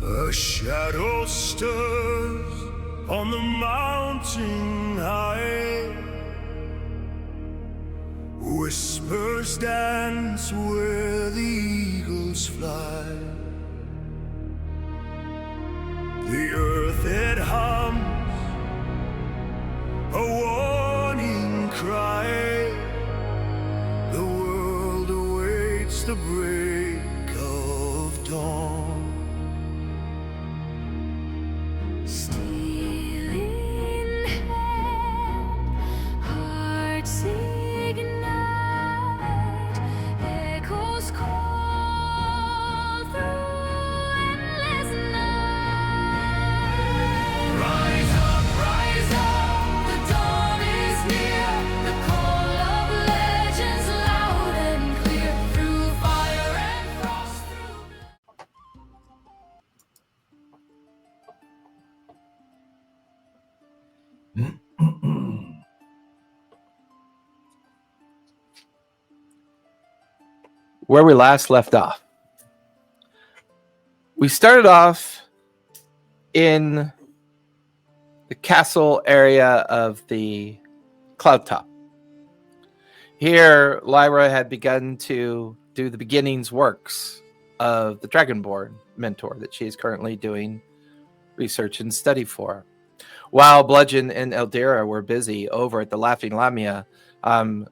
A shadow stirs on the mountain high. Whispers dance where the eagles fly. The earth it hums, a warning cry. The world awaits the break of dawn. Stealing hand, hearts ignite, echoes call through endless night. Rise up, the dawn is near. The call of legends loud and clear. Through fire and frost, through Where we last left off. We started off in the castle area of the cloud top. Here, Lyra had begun to do the beginnings works of the dragonborn mentor that she is currently doing research and study for. While Bludgeon and Eldera were busy over at the Laughing Lamia,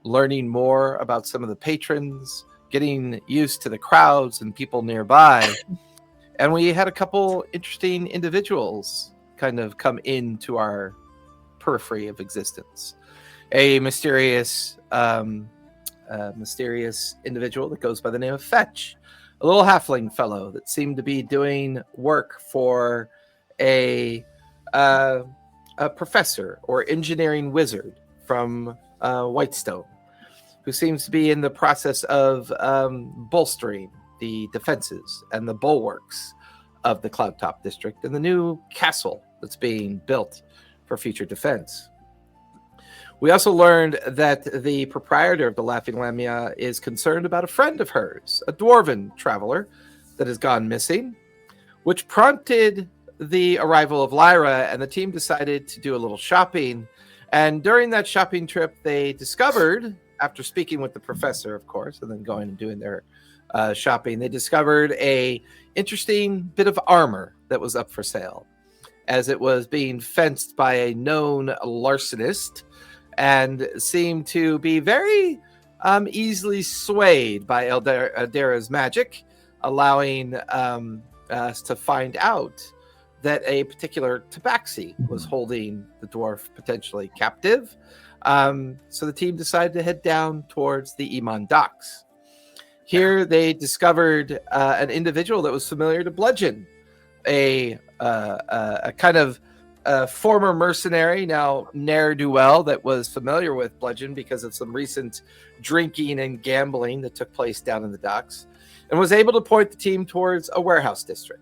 learning more about some of the patrons, getting used to the crowds and people nearby. And we had a couple interesting individuals kind of come into our periphery of existence. A mysterious individual that goes by the name of Fetch, a little halfling fellow that seemed to be doing work for a professor or engineering wizard from Whitestone, who seems to be in the process of bolstering the defenses and the bulwarks of the Cloudtop district and the new castle that's being built for future defense. We also learned that the proprietor of the Laughing Lamia is concerned about a friend of hers, a dwarven traveler that has gone missing, which prompted the arrival of Lyra, and the team decided to do a little shopping. And during that shopping trip, they discovered, after speaking with the professor, of course, and then going and doing their shopping, they discovered a interesting bit of armor that was up for sale, as it was being fenced by a known larcenist and seemed to be very easily swayed by Eldera's magic, allowing us to find out that a particular tabaxi was holding the dwarf potentially captive. So the team decided to head down towards the Emon docks. Here they discovered an individual that was familiar to Bludgeon, a kind of former mercenary, now ne'er-do-well, that was familiar with Bludgeon because of some recent drinking and gambling that took place down in the docks, and was able to point the team towards a warehouse district.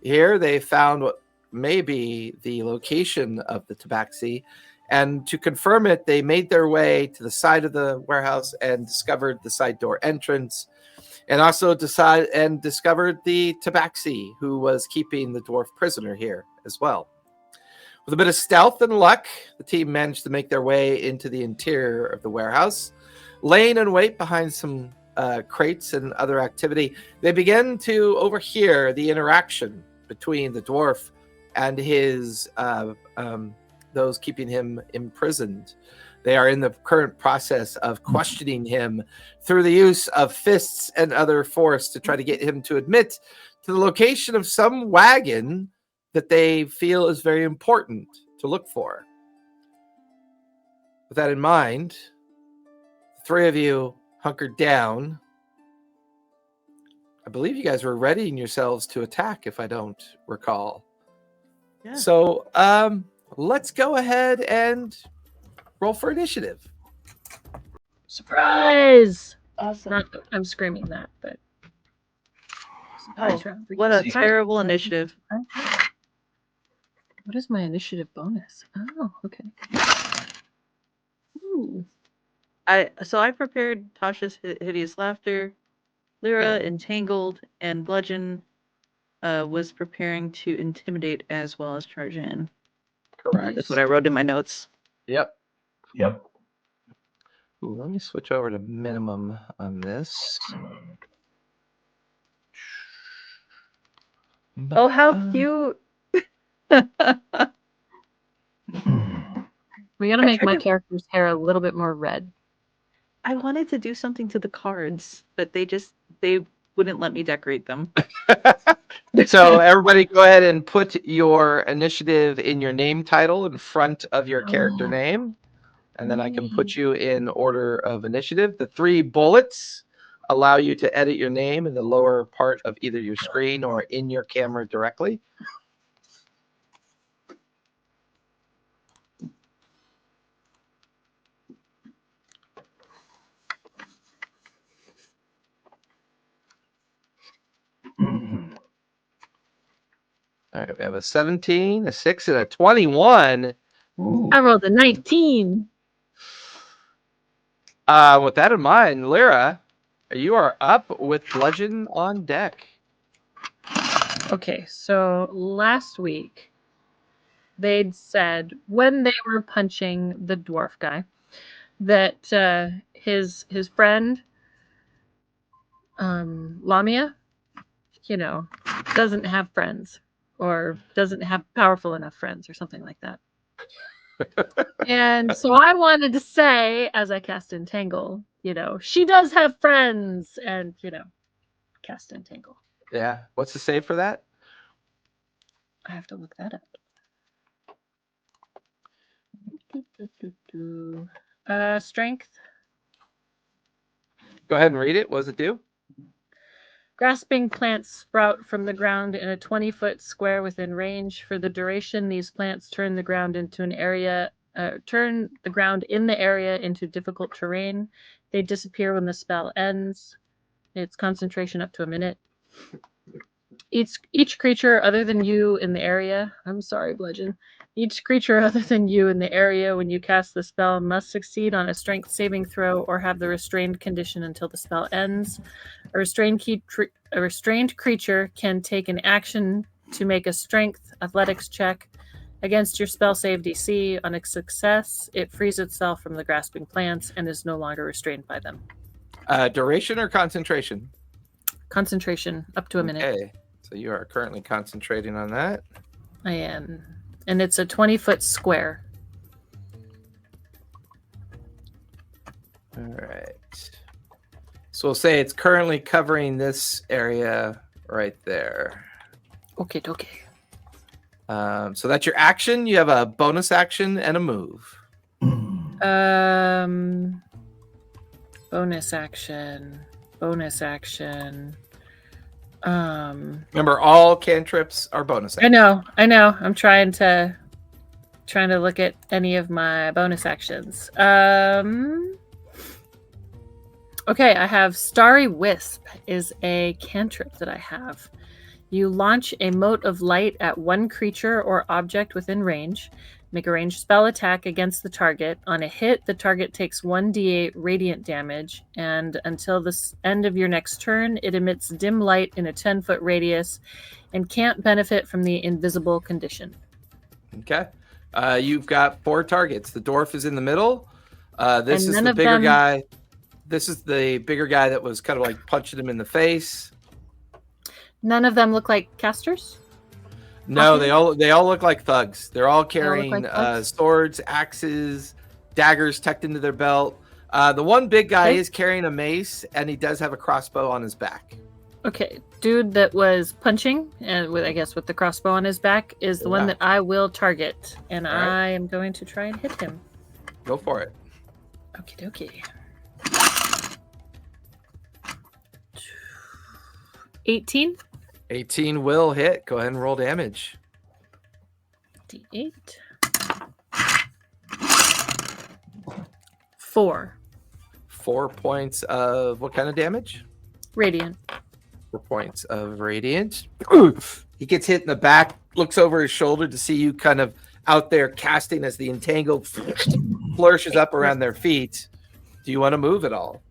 Here they found what may be the location of the tabaxi, and to confirm it, they made their way to the side of the warehouse and discovered the side door entrance, and also discovered the tabaxi who was keeping the dwarf prisoner here as well. With a bit of stealth and luck, the team managed to make their way into the interior of the warehouse. Laying in wait behind some crates and other activity, they began to overhear the interaction between the dwarf and his those keeping him imprisoned. They are in the current process of questioning him through the use of fists and other force to try to get him to admit to the location of some wagon that they feel is very important to look for. With that in mind, the three of you hunkered down. I believe you guys were readying yourselves to attack, if I don't recall. Yeah. So let's go ahead and roll for initiative. Surprise! Awesome. Not, I'm screaming that, but surprise round. What a terrible initiative. What is my initiative bonus? Oh, okay. Ooh. I prepared Tasha's hideous laughter, Lyra entangled, and Bludgeon was preparing to intimidate as well as charge in. Correct. That's what I wrote in my notes. Yep. Yep. Ooh, let me switch over to minimum on this. Oh, how cute! We gotta I make tried my to- character's hair a little bit more red. I wanted to do something to the cards, but they wouldn't let me decorate them. So everybody go ahead and put your initiative in your name title in front of your character name. And then I can put you in order of initiative. The 3 bullets allow you to edit your name in the lower part of either your screen or in your camera directly. All right, we have a 17, a 6, and a 21. Ooh. I rolled a 19. With that in mind, Lyra, you are up with Bludgeon on deck. Okay, so last week they'd said when they were punching the dwarf guy that his friend Lamia, doesn't have friends or doesn't have powerful enough friends or something like that. And so I wanted to say, as I cast Entangle, she does have friends, and cast Entangle. Yeah. What's the save for that? I have to look that up. Strength. Go ahead and read it. What does it do? Grasping plants sprout from the ground in a 20-foot square within range. For the duration, these plants turn the ground in the area into difficult terrain. They disappear when the spell ends. It's concentration up to a minute. Each creature other than you in the area. I'm sorry, Bludgeon. Each creature other than you in the area when you cast the spell must succeed on a strength saving throw or have the restrained condition until the spell ends. A restrained creature can take an action to make a strength athletics check against your spell save DC. On a success, it frees itself from the grasping plants and is no longer restrained by them. Duration or concentration? Concentration up to a minute. Okay. So you are currently concentrating on that. I am. And it's a 20-foot square. All right. So we'll say it's currently covering this area right there. Okay. So that's your action. You have a bonus action and a move. Bonus action. Remember, all cantrips are bonus actions. I know. I'm trying to look at any of my bonus actions. Okay, I have Starry Wisp is a cantrip that I have. You launch a mote of light at one creature or object within range. Make a ranged spell attack against the target. On a hit, the target takes 1d8 radiant damage, and until the end of your next turn, it emits dim light in a 10-foot radius and can't benefit from the invisible condition. Okay. You've got 4 targets. The dwarf is in the middle. This And is none the of bigger them- guy. This is the bigger guy that was kind of like punching him in the face. None of them look like casters? No, Okay. they all look like thugs. They're all all look carrying like thugs? swords, axes, daggers tucked into their belt. The one big guy Okay. is carrying a mace, and he does have a crossbow on his back. Okay, dude that was punching, and with the crossbow on his back, is the one Yeah. that I will target, and All right. I am going to try and hit him. Go for it. Okie dokie. 18 18 will hit. Go ahead and roll damage. D8 4 4 points of what kind of damage? radiant. 4 points of radiant. He gets hit in the back, looks over his shoulder to see you kind of out there casting as the entangled flourishes up around their feet. Do you want to move at all?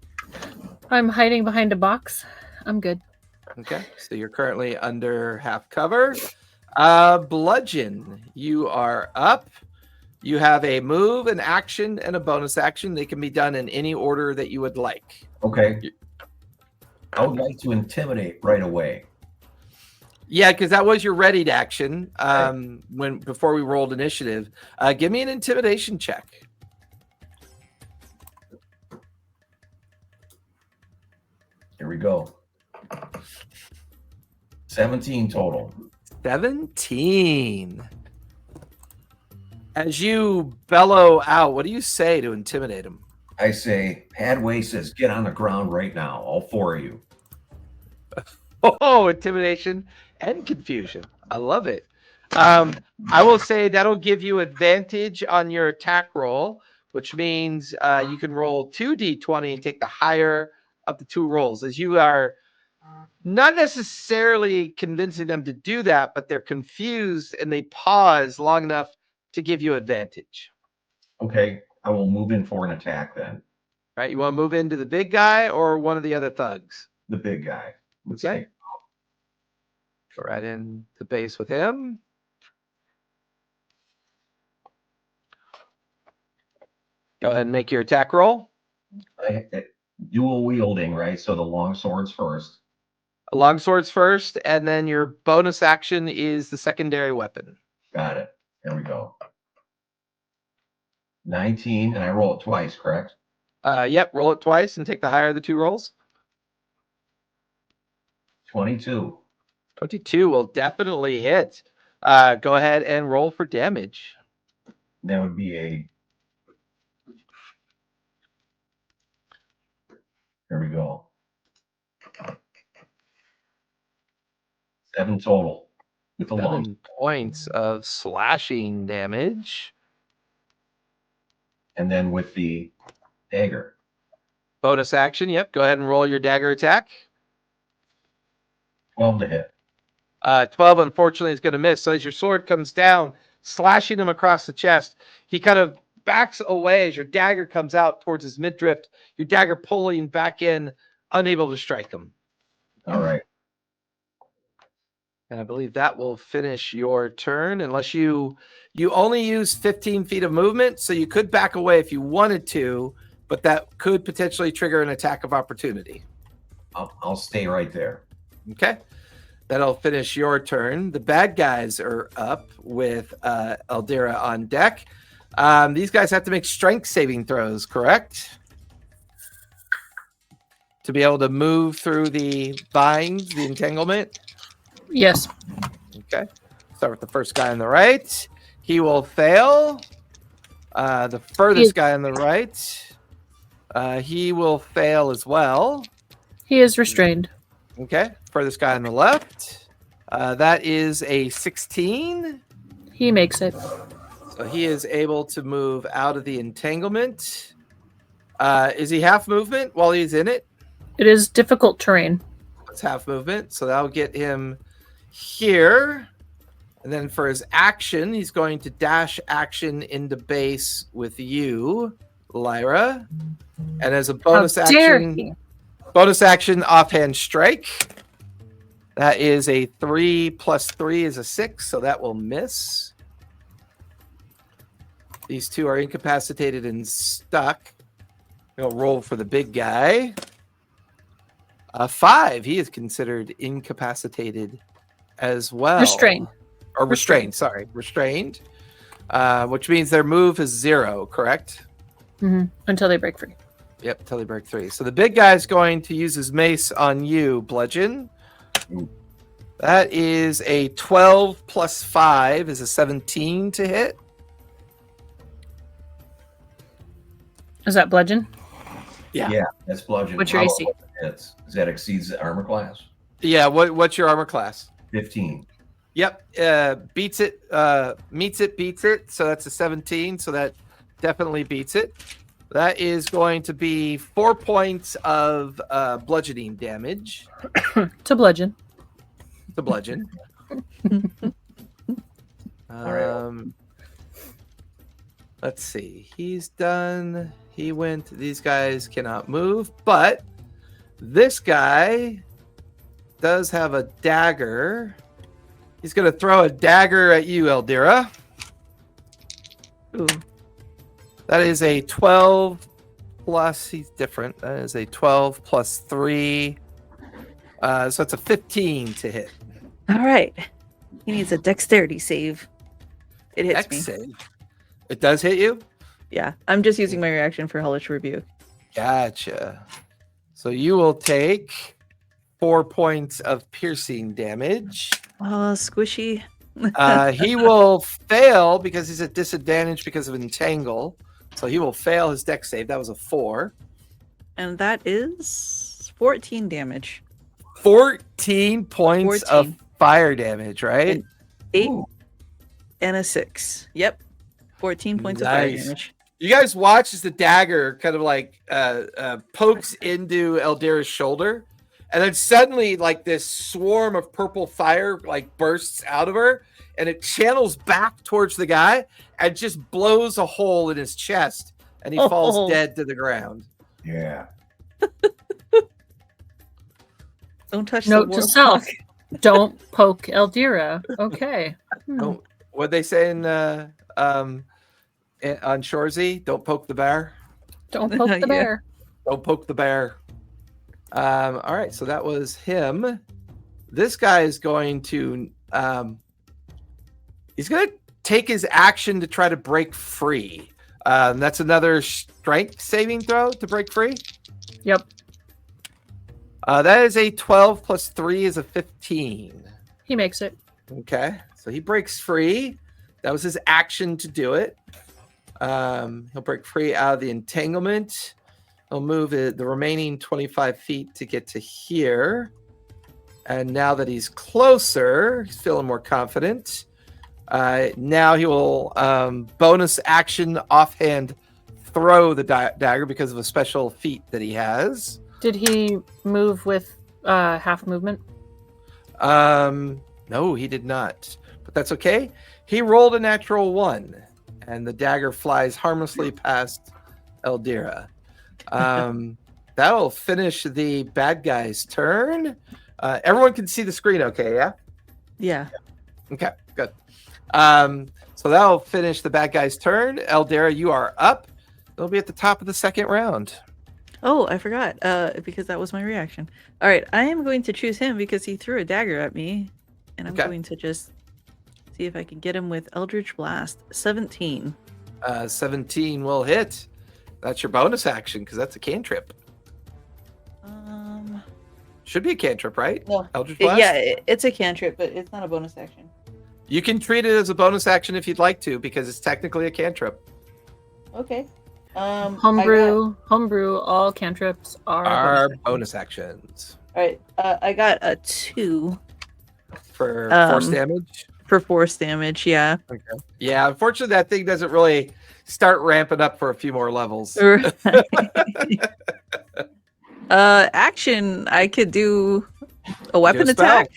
I'm hiding behind a box. I'm good. Okay, so you're currently under half cover. Bludgeon, you are up. You have a move, an action, and a bonus action. They can be done in any order that you would like. Okay. I would like to intimidate right away. Yeah, because that was your readied action before we rolled initiative. Give me an intimidation check. Here we go. 17 total. 17. As you bellow out, what do you say to intimidate him? I say, Padway says, get on the ground right now, all 4 of you. Oh, intimidation and confusion. I love it. I will say that'll give you advantage on your attack roll, which means you can roll 2d20 and take the higher of the 2 rolls, as you are not necessarily convincing them to do that, but they're confused and they pause long enough to give you advantage. Okay, I will move in for an attack then. Right? You want to move into the big guy or one of the other thugs? The big guy. Let's Okay. say. Go right in the base with him. Go ahead and make your attack roll. Dual wielding, right? So the long swords first. Long swords first, and then your bonus action is the secondary weapon. Got it. Here we go. 19, and I roll it twice, correct? Yep, roll it twice and take the higher of the 2 rolls. 22. 22 will definitely hit. Go ahead and roll for damage. That would be a... Here we go. 7 total. With the long. 7 points of slashing damage. And then with the dagger. Bonus action, yep. Go ahead and roll your dagger attack. 12 to hit. 12, unfortunately, is going to miss. So as your sword comes down, slashing him across the chest, he kind of backs away as your dagger comes out towards his midriff. Your dagger pulling back in, unable to strike him. All right. And I believe that will finish your turn, unless you only use 15 feet of movement, so you could back away if you wanted to, but that could potentially trigger an attack of opportunity. I'll stay right there. Okay. That'll finish your turn. The bad guys are up with Eldira on deck. These guys have to make strength saving throws, correct? To be able to move through the vines, the entanglement. Yes. Okay. Start with the first guy on the right. He will fail. The furthest guy on the right, he will fail as well. He is restrained. Okay. Furthest guy on the left, that is a 16. He makes it. So he is able to move out of the entanglement. Is he half movement while he's in it? It is difficult terrain. It's half movement, so that'll get him here. And then for his action, he's going to dash action into base with you, Lyra. And as a bonus action, offhand strike. That is a 3 plus 3 is a 6, so that will miss. These two are incapacitated and stuck. We'll roll for the big guy. 5. He is considered incapacitated as well. Restrained. Or restrained, sorry. Restrained. Which means their move is 0, correct? Mm-hmm. Until they break free. Yep, until they break 3. So the big guy's going to use his mace on you, Bludgeon. That is a 12 plus 5 is a 17 to hit. Is that bludgeon? Yeah. That's bludgeon. What's your AC? Does that exceeds the armor class? Yeah, what's your armor class? 15. Yep, beats it, meets it, beats it. So that's a 17. So that definitely beats it. That is going to be 4 points of bludgeoning damage. To bludgeon. The bludgeon. Let's see. He's done. He went. These guys cannot move, but this guy does have a dagger. He's going to throw a dagger at you, Eldira. Ooh. That is a 12 plus. He's different. That is a 12 plus 3. So it's a 15 to hit. All right. He needs a dexterity save. It hits Dex me. save. It does hit you? Yeah, I'm just using my reaction for Hellish Rebuke. Gotcha. So you will take 4 points of piercing damage. Oh, squishy. He will fail because he's at disadvantage because of entangle. So he will fail his dex save. That was a 4. And that is 14 damage. 14 points 14. of fire damage, right? And 8 Ooh. and a 6. Yep. 14 points of fire Nice. damage. You guys watch as the dagger kind of like pokes into Eldira's shoulder, and then suddenly like this swarm of purple fire like bursts out of her, and it channels back towards the guy and just blows a hole in his chest, and he falls dead to the ground. Yeah. Don't touch Note the to warlock. self: don't poke Eldira. Okay. Oh, what they say in on Shorzy? Don't poke the bear. Don't poke the Yeah. bear. Don't poke the bear. All right, so that was him. This guy is going to he's going to take his action to try to break free. That's another strength saving throw to break free. Yep. That is a 12 plus 3 is a 15. He makes it. Okay, so he breaks free. That was his action to do it. He'll break free out of the entanglement. He'll move the remaining 25 feet to get to here. And now that he's closer, he's feeling more confident. Now he will bonus action offhand throw the dagger because of a special feat that he has. Did he move with half movement? No, he did not. But that's okay. He rolled a natural 1, and the dagger flies harmlessly past Eldira. That'll finish the bad guy's turn. Everyone can see the screen okay, yeah? Yeah. Okay, good. So that'll finish the bad guy's turn. Eldira, you are up. It'll be at the top of the second round. Oh, I forgot. Because that was my reaction. All right, I am going to choose him because he threw a dagger at me, and I'm Okay. going to just see if I can get him with Eldritch Blast. 17. 17 will hit. That's your bonus action because that's a cantrip. Should be a cantrip, right? No. Eldritch Blast? Yeah, it's a cantrip, but it's not a bonus action. You can treat it as a bonus action if you'd like to because it's technically a cantrip. Okay. Homebrew, all cantrips Are are bonus actions All right. I got a 2 for Um, force damage. for force damage. Yeah. Okay. Yeah, unfortunately, that thing doesn't really start ramping up for a few more levels. Action. I could do a weapon Do a spell. attack.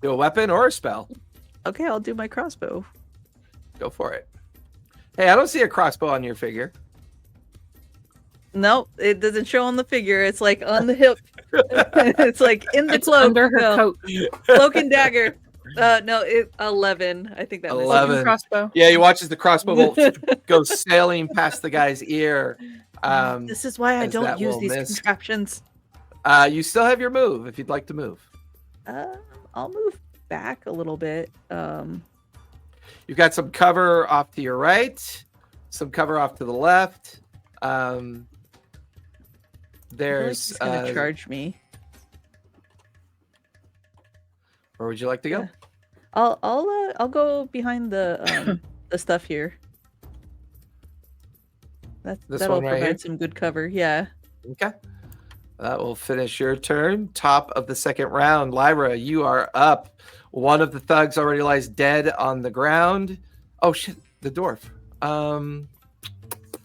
Do a weapon or a spell. Okay, I'll do my crossbow. Go for it. Hey, I don't see a crossbow on your figure. No, it doesn't show on the figure. It's like on the hip. It's like in the it's cloak. under her No, coat. cloak and dagger. No, 11. I think that was 11. Open crossbow. Yeah, he watches the crossbow bolt go sailing past the guy's ear. This is why I as don't that use will these miss. contraptions. You still have your move if you'd like to move. I'll move back a little bit. You've got some cover off to your right, some cover off to the left. There's He's gonna charge me. Where would you like to go? Yeah. I'll go behind the the stuff here. This That'll one right provide here? some good cover. Yeah. Okay. That will finish your turn. Top of the second round. Lyra, you are up. One of the thugs already lies dead on the ground. Oh shit, the dwarf.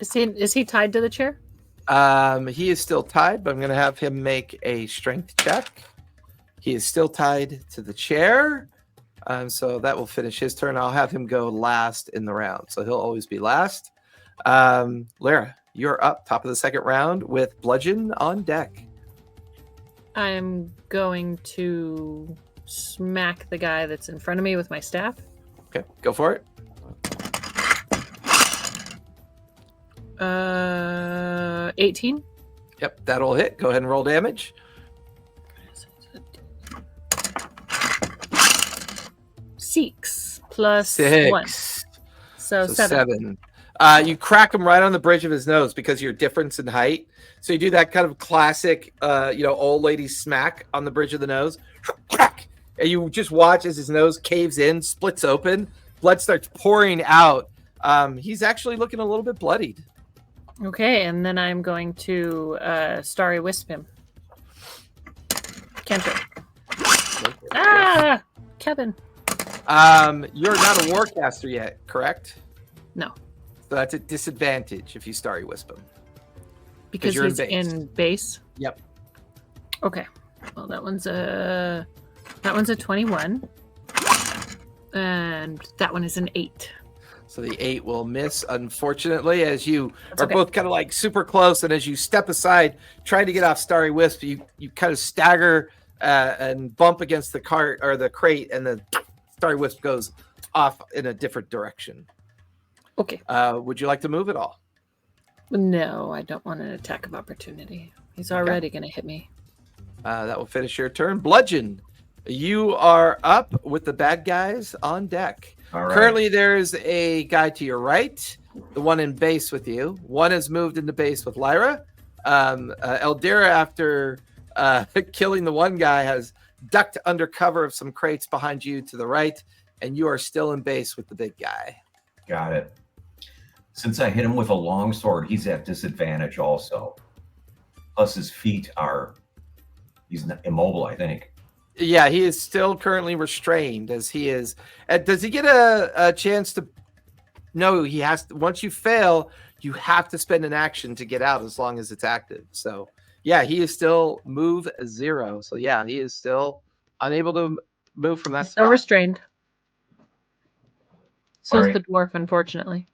Is he tied to the chair? He is still tied, but I'm gonna have him make a strength check. He is still tied to the chair. So that will finish his turn. I'll have him go last in the round. So he'll always be last. Lyra, you're up top of the second round with bludgeon on deck. I'm going to smack the guy that's in front of me with my staff. Okay, go for it. 18. Yep, that'll hit. Go ahead and roll damage. 6 plus 6. 1. So 7. You crack him right on the bridge of his nose because of your difference in height. So you do that kind of classic, old lady smack on the bridge of the nose. Crack! And you just watch as his nose caves in, splits open, blood starts pouring out. He's actually looking a little bit bloodied. Okay, and then I'm going to Starry Wisp him. Cantrip. Ah! Kevin. You're not a warcaster yet, correct? No. So that's a disadvantage if you Starry Wisp him. Because you're in he's base. in base? Yep. Okay. Well, that one's a 21. And that one is an 8. So the 8 will miss, unfortunately, as you That's are okay. both kind of like super close. And as you step aside, trying to get off Starry Wisp, you kind of stagger and bump against the cart or the crate, and the Starry Wisp goes off in a different direction. Okay. Would you like to move at all? No, I don't want an attack of opportunity. He's already going to hit me. That will finish your turn. Bludgeon, you are up with the bad guys on deck. All right. Currently, there's a guy to your right, the one in base with you. One has moved into base with Lyra. Eldira, after killing the one guy, has ducked under cover of some crates behind you to the right, and you are still in base with the big guy. Got it. Since I hit him with a long sword, he's at disadvantage also. Plus his feet he's not immobile, I think. Yeah, he is still currently restrained as he is. Does he get a chance to? No, he has to. Once you fail, you have to spend an action to get out as long as it's active. So, yeah, he is still move 0. So, yeah, he is still unable to move from that Still spot. restrained. So All is right. the dwarf, unfortunately.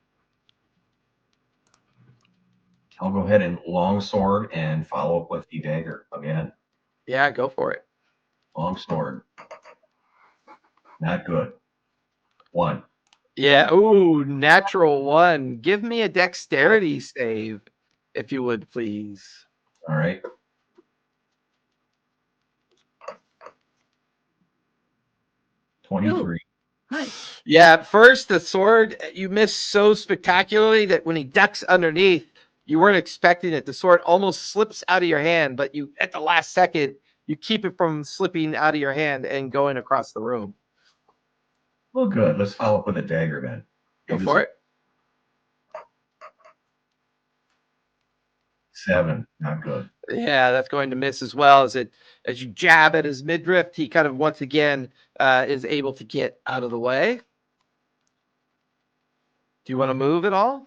I'll go ahead and long sword and follow up with the dagger again. Yeah, go for it. Long sword. Not good. 1. Yeah. Ooh, natural 1. Give me a dexterity save, if you would, please. All right. $23. Nice. Yeah, at first the sword, you miss so spectacularly that when he ducks underneath, you weren't expecting it. The sword almost slips out of your hand, but you, at the last second, you keep it from slipping out of your hand and going across the room. Well, good. Let's follow up with a dagger then. Go for it. 7. Not good. Yeah, that's going to miss as well. As you jab at his midriff, he kind of once again is able to get out of the way. Do you want to move at all?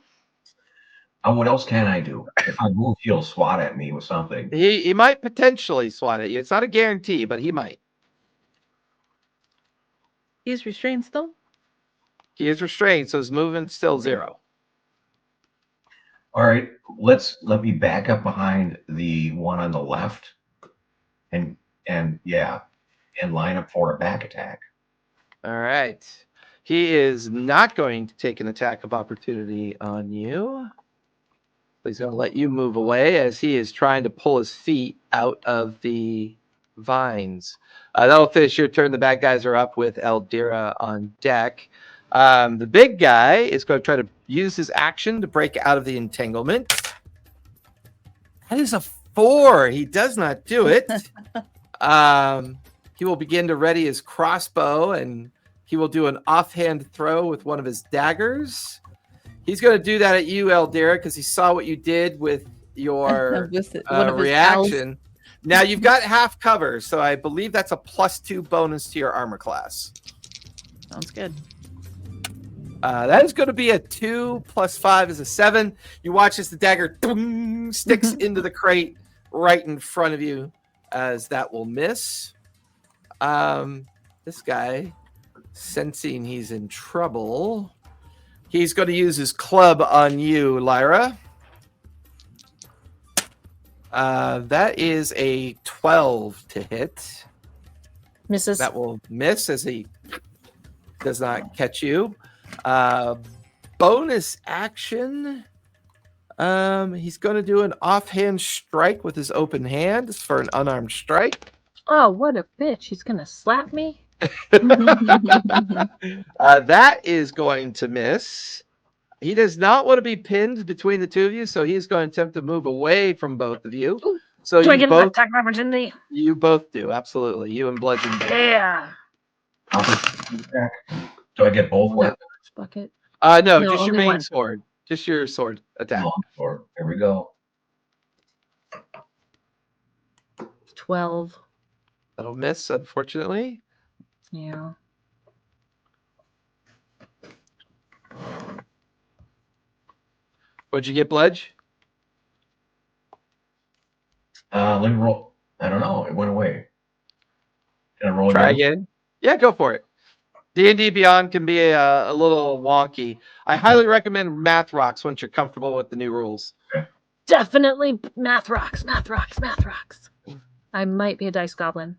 What else can I do? If I move, he'll swat at me with something. He might potentially swat at you. It's not a guarantee, but he might. He's restrained still? He is restrained, so his movement's still 0. All right, let me back up behind the one on the left, and line up for a back attack. All right. He is not going to take an attack of opportunity on you. He's going to let you move away as he is trying to pull his feet out of the vines. That'll finish your turn. The bad guys are up with Eldira on deck. The big guy is going to try to use his action to break out of the entanglement. That is a 4. He does not do it. He will begin to ready his crossbow, and he will do an offhand throw with one of his daggers. He's going to do that at you, Eldira, because he saw what you did with your One of his reaction. Now you've got half cover, so I believe that's a +2 bonus to your armor class. Sounds good. That is going to be a 2 + 5 is a 7. You watch as the dagger sticks into the crate right in front of you, as that will miss. This guy, sensing he's in trouble, he's going to use his club on you, Lyra. That is a 12 to hit. Misses. That will miss as he does not catch you. Bonus action. He's going to do an offhand strike with his open hand for an unarmed strike. Oh, what a bitch. He's going to slap me? That is going to miss. He does not want to be pinned between the two of you, so he's going to attempt to move away from both of you. So Do I you get an both, attack of opportunity? you both do, absolutely. You and Bludgeon do. Yeah. Opportunity attack. Do I get both No. weapons? Bucket. No, No, just your only main one. sword. Just your sword attack. Longsword. Here we go. 12. That'll miss, unfortunately. Yeah. What'd you get, Bludge? Let me roll. I don't know. It went away. Can I roll Try again? again. Yeah, go for it. D&D Beyond can be a little wonky. I highly recommend Math Rocks once you're comfortable with the new rules. Definitely math rocks, math rocks, math rocks. I might be a dice goblin.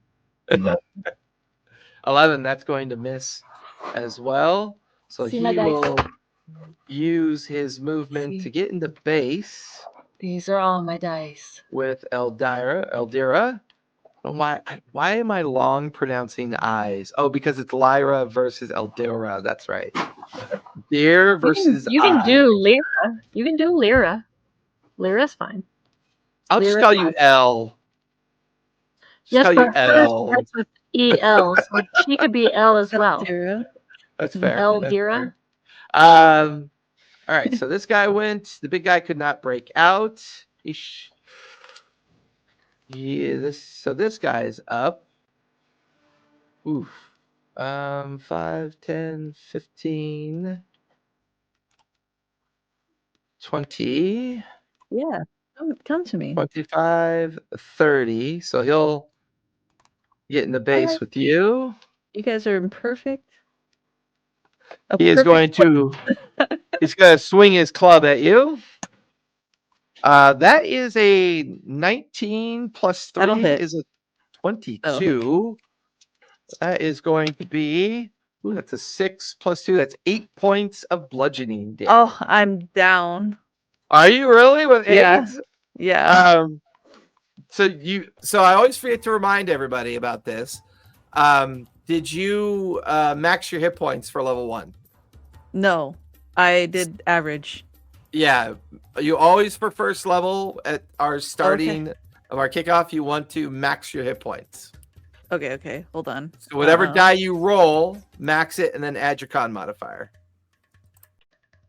11, that's going to miss as well. So See he my dice. will use his movement to get into base These are all my dice. with Eldira. Why am I long pronouncing eyes? Oh, because it's Lyra versus Eldira. That's right. Deer versus You can eye. do Lyra. You can do Lyra. Lyra's fine. I'll just Lyra's call you fine. L. Just Yes, call you but hers L. starts with EL, so she could be L as well. Zero. That's fair. Eldira. All right, so this guy went. The big guy could not break out. So this guy's up. Oof. 5, 10, 15, 20, Yeah. Come to me. 25, 30. So he'll get in the base Alright. with you. You guys are perfect. He is going to he's going to swing his club at you. That is a 19 plus 3 That'll hit. is a 22. That is going to be that's a 6 plus 2. That's 8 points of bludgeoning damage. Oh, I'm down. Are you really with 8? Yeah. Yeah. So I always forget to remind everybody about this. Did you max your hit points for level 1? No, I did average. Yeah, you always for first level at our starting of our kickoff, you want to max your hit points. Okay. Hold on. So whatever die you roll, max it and then add your con modifier.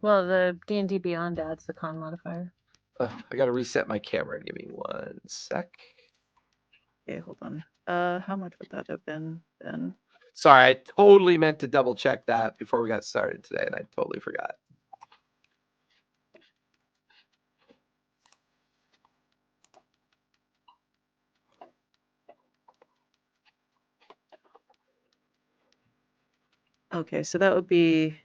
Well, the D&D Beyond adds the con modifier. I got to reset my camera. Give me 1 sec. Okay, hold on. How much would that have been then? Sorry, I totally meant to double check that before we got started today, and I totally forgot. Okay, so that would be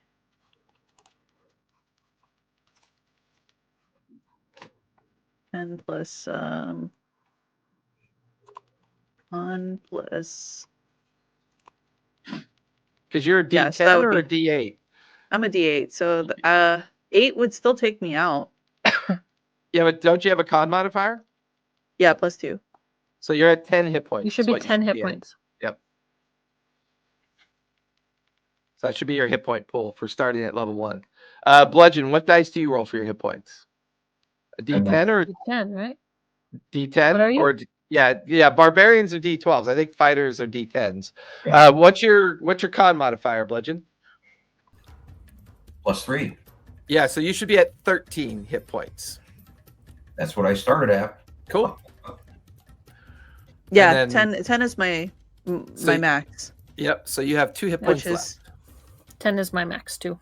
10 plus 1 plus. Because you're a Yeah, D10 so that would or a be- D8? I'm a D8, so 8 would still take me out. Yeah, but don't you have a con modifier? Yeah, plus 2. So you're at 10 hit points. You should is be what 10 hit at. points. Yep. So that should be your hit point pool for starting at level 1. Bludgeon, what dice do you roll for your hit points? A D10 or 10, right? D10? What are you? Or yeah. Barbarians are D12s. I think fighters are D10s. Yeah. What's your con modifier, Bludgeon? +3. Yeah, so you should be at 13 hit points. That's what I started at. Cool. Yeah, And then- 10 is my So- max, Yep. So you have 2 hit points which left. is 10 is my max, too.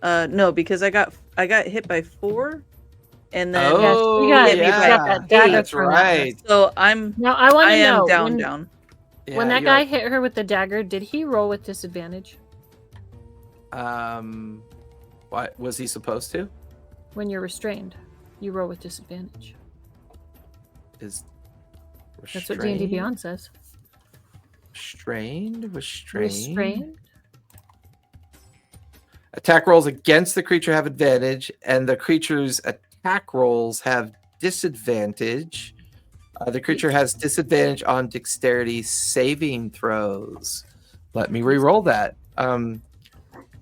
no, because I got hit by 4, and then Oh, you got- hit me you by got that dagger That's thrown at right. So I'm Now, I want I to am know, down. Yeah, when that you're- guy hit her with the dagger, did he roll with disadvantage? What was he supposed to? When you're restrained, you roll with disadvantage. Is That's what D&D Beyond says. Restrained. Restrained? Attack rolls against the creature have advantage, and the creature's attack rolls have disadvantage. The creature has disadvantage on dexterity saving throws. Let me re-roll that.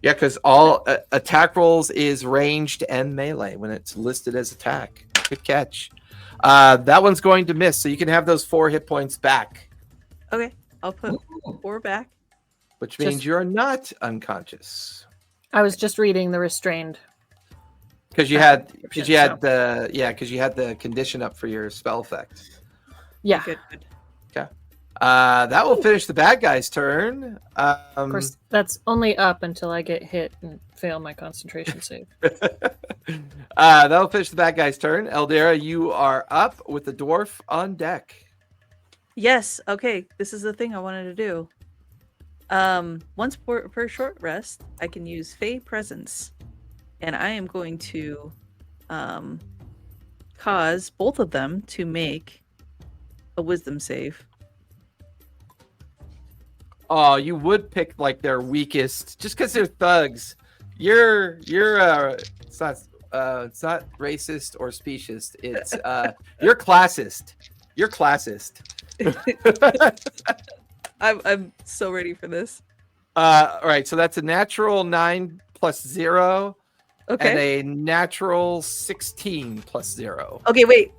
Yeah, because all attack rolls is ranged and melee when it's listed as attack. Good catch. That one's going to miss, so you can have those 4 hit points back, Okay, I'll put 4 back. which means Just- you're not unconscious. I was just reading the restrained. Because you had description, the condition up for your spell effect. Yeah. Good, good. That will finish the bad guy's turn. Of course, that's only up until I get hit and fail my concentration save. That'll finish the bad guy's turn. Eldera, you are up with the dwarf on deck. Yes. Okay. This is the thing I wanted to do. Once per short rest, I can use Fey Presence, and I am going to cause both of them to make a Wisdom save. Oh, you would pick like their weakest just because they're thugs. You're it's not racist or speciest. It's you're classist. You're classist. I'm so ready for this. All right, so that's a natural 9 plus 0 Okay. and a natural 16 plus 0. Okay, wait.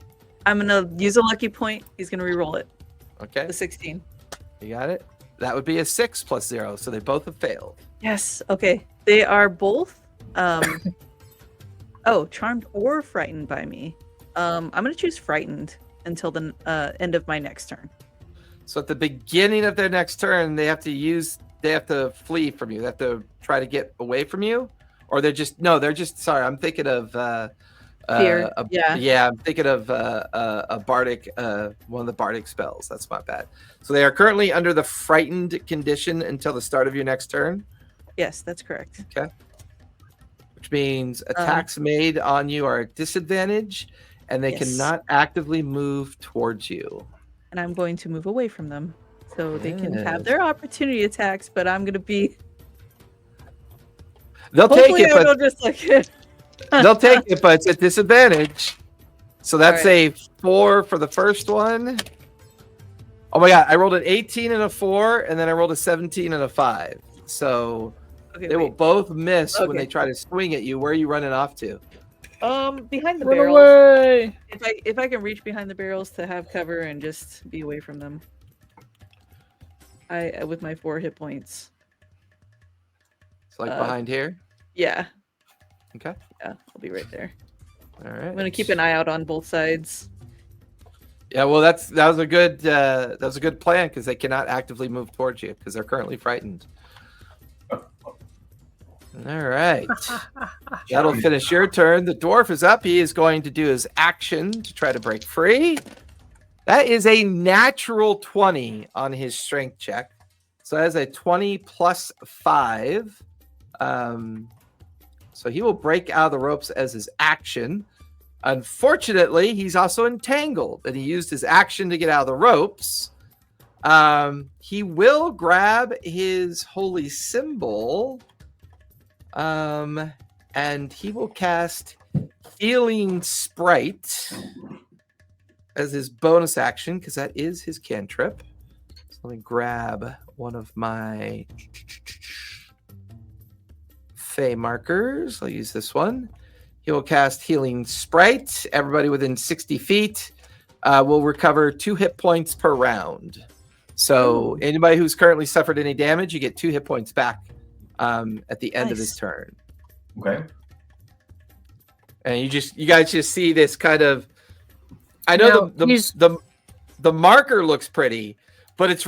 I'm gonna use a lucky point. He's gonna re-roll it. Okay, The 16. you got it. That would be a 6 plus 0, so they both have failed. Yes. Okay. They are both charmed or frightened by me. I'm gonna choose frightened until the end of my next turn. So at the beginning of their next turn, they have to flee from you. They have to try to get away from you, or they're just sorry. I'm thinking of Fear. I'm thinking of a bardic one of the bardic spells. That's my bad. So they are currently under the frightened condition until the start of your next turn, Yes, that's correct. which means attacks made on you are at disadvantage, and they Yes. cannot actively move towards you. And I'm going to move away from them so they can have Yes. their opportunity attacks. But I'm gonna be. They'll Hopefully, take it, I but don't just like it. they'll take it, but it's at disadvantage. So that's Alright. a 4 for the first one. Oh my god, I rolled an 18 and a 4, and then I rolled a 17 and a 5. So Okay, they will wait. both miss when Okay. they try to swing at you. Where are you running off to? Behind the Run barrels. away! If I can reach behind the barrels to have cover and just be away from them. I with my 4 hit points. It's like behind here. Yeah. Okay. Yeah, I'll be right there. All right. I'm gonna keep an eye out on both sides. Yeah, well, that was a good plan because they cannot actively move towards you because they're currently frightened. All right. That'll finish your turn. The dwarf is up. He is going to do his action to try to break free. That is a natural 20 on his strength check. So that's a 20 plus 5. So he will break out of the ropes as his action. Unfortunately, he's also entangled, and he used his action to get out of the ropes. He will grab his holy symbol. And he will cast Healing Sprite as his bonus action because that is his cantrip. So let me grab one of my Fey markers. I'll use this one. He will cast Healing Sprite. Everybody within 60 feet will recover 2 hit points per round. So anybody who's currently suffered any damage, you get 2 hit points back at the end of his Nice. turn. Okay. And you guys just see this kind of. I know No, he's- the marker looks pretty, but it's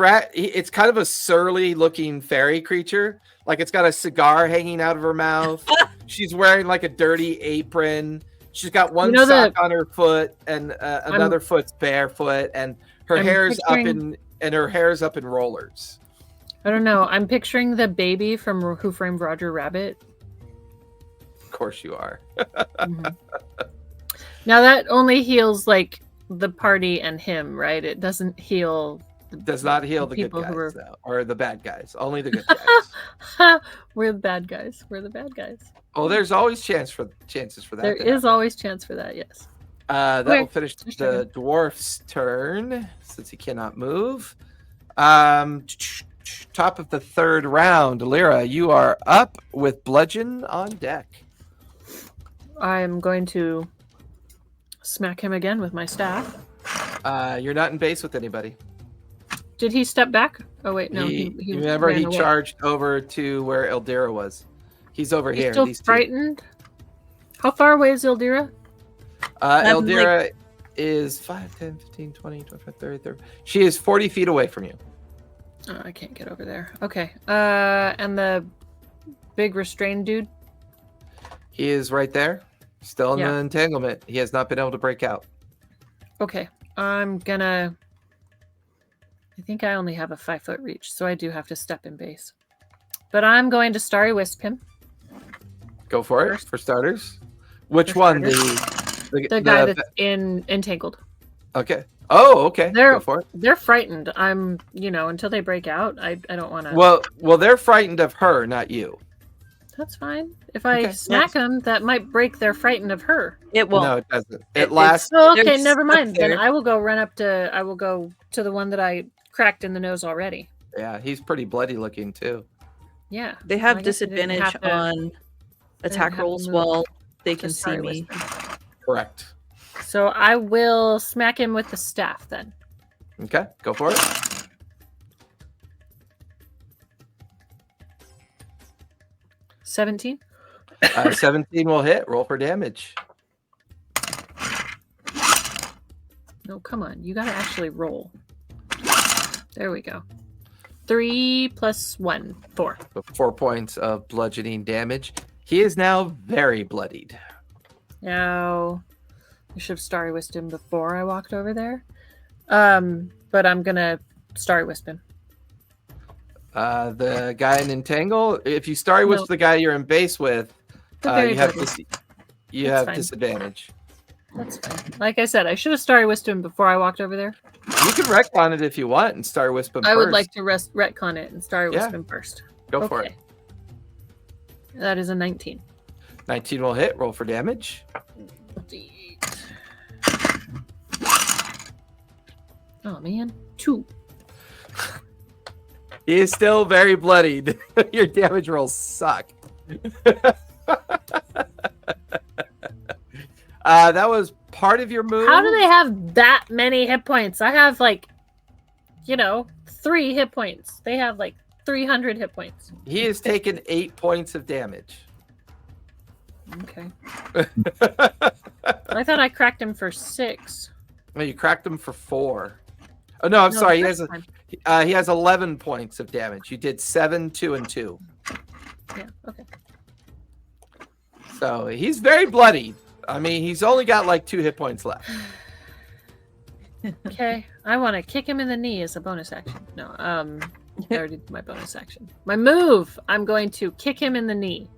kind of a surly looking fairy creature. Like it's got a cigar hanging out of her mouth. She's wearing like a dirty apron. She's got one You know sock on her foot, and another foot's barefoot, and her I'm hair's picturing- up in rollers. I don't know. I'm picturing the baby from Who Framed Roger Rabbit. Of course you are. Mhm. Now that only heals like the party and him, right? It doesn't heal Does not heal the good people guys who are. though, or the bad guys. Only the good guys. We're the bad guys. We're the bad guys. Oh, there's always chances for that. There to is happen. always chance for that. Yes. That Okay, will finish just the checking. dwarf's turn since he cannot move. Top of the third round, Lyra, you are up with bludgeon on deck. I'm going to smack him again with my staff. You're not in base with anybody. Did he step back? Oh wait, no. He He remember ran he away. charged over to where Ildira was. He's over He's here. still These two. frightened. How far away is Ildira? I'm, Ildira is 5, 10, 15, 20, 25, 30, 30. She is 40 feet away from you. Oh, I can't get over there. Okay. And the big restrained dude? He is right there, still in Yeah. the entanglement. He has not been able to break out. Okay. I'm gonna... I think I only have a 5-foot reach, so I do have to step in base. But I'm going to Starry Wisp him. Go for it, First- for starters. Which for one? starters. The The guy that's in entangled. Okay. Oh, okay. They're- Go for it. They're frightened. I'm, until they break out, I don't want to... Well, they're frightened of her, not you. That's fine. If I Okay, smack them, that might break their frightened of her. It won't. No, it doesn't. It- It lasts. Oh, okay, it's never up mind. Then there. I will go to the one that I cracked in the nose already. Yeah, he's pretty bloody looking too. Yeah. They have I guess I didn't disadvantage have to- on attack have to rolls move while they to can see Starry me. Wisp. Correct. So I will smack him with the staff then. Okay, go for it. 17. 17 will hit. Roll for damage. No, come on. You gotta actually roll. There we go. 3 + 1, 4. So 4 points of bludgeoning damage. He is now very bloodied. Now, I should have Starry Wisped him before I walked over there. But I'm gonna Starry Wisp him. The guy in Entangle, if you Starry Wisp No. the guy you're in base with, The very you have bloody. you That's have fine. disadvantage. That's fine. Like I said, I should have Starry Wisped him before I walked over there. You can retcon it if you want and Starry Wisp him I would first. like to retcon it and Starry Wisp Yeah. him first. Go for it. That is a 19. 19 will hit. Roll for damage. Oh man, 2. He is still very bloodied. Your damage rolls suck. That was part of your move. How do they have that many hit points? I have 3 hit points. They have 300 hit points. He has taken 8 points of damage. Okay. I thought I cracked him for 6. Well, you cracked him for 4. Oh no, I'm No, sorry. the first time. He has 11 points of damage. You did 7, 2, and 2. Yeah. Okay. So he's very bloody. I mean, he's only got 2 hit points left. Okay. I want to kick him in the knee as a bonus action. No. I already did my bonus action. My move. I'm going to kick him in the knee.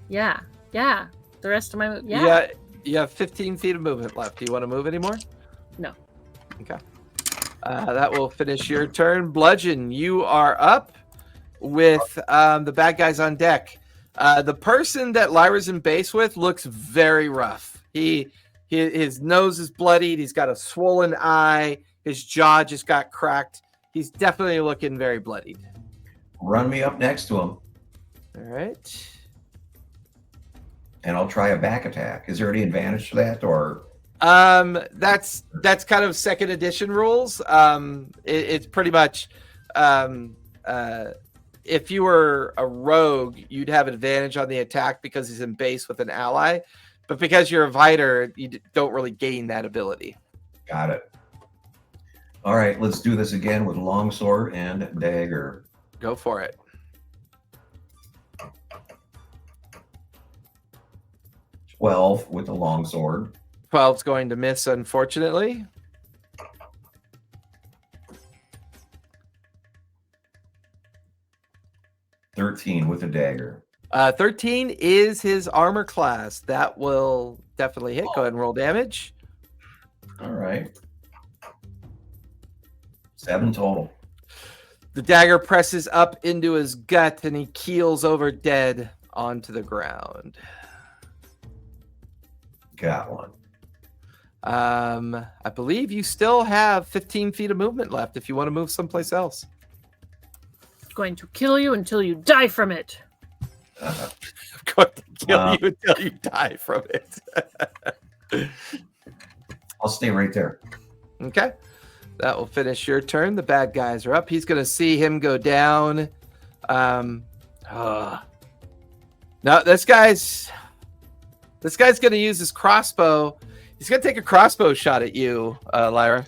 Yeah. Yeah. The rest of my move. Yeah. You have 15 feet of movement left. Do you want to move anymore? No. Okay. That will finish your turn. Bludgeon, you are up with the bad guys on deck. The person that Lyra's in base with looks very rough. His nose is bloodied. He's got a swollen eye. His jaw just got cracked. He's definitely looking very bloodied. Run me up next to him, All right. and I'll try a back attack. Is there any advantage to that, or That's kind of second edition rules. It's pretty much if you were a rogue, you'd have advantage on the attack because he's in base with an ally, but because you're a fighter, you don't really gain that ability. got it? All right, let's do this again with longsword and dagger. Go for it. 12 with the longsword. 12's going to miss, unfortunately. $13 with the dagger. 13 is his armor class. That will definitely hit. Go ahead and roll damage. All right. 7 total. The dagger presses up into his gut and he keels over dead onto the ground. Got one. I believe you still have 15 feet of movement left if you want to move someplace else. Going to kill you until you die from it. I'm going to kill you until you die from it. I'll stay right there. Okay. That will finish your turn. The bad guys are up. He's going to see him go down. No, this guy's going to use his crossbow. He's going to take a crossbow shot at you, Lyra.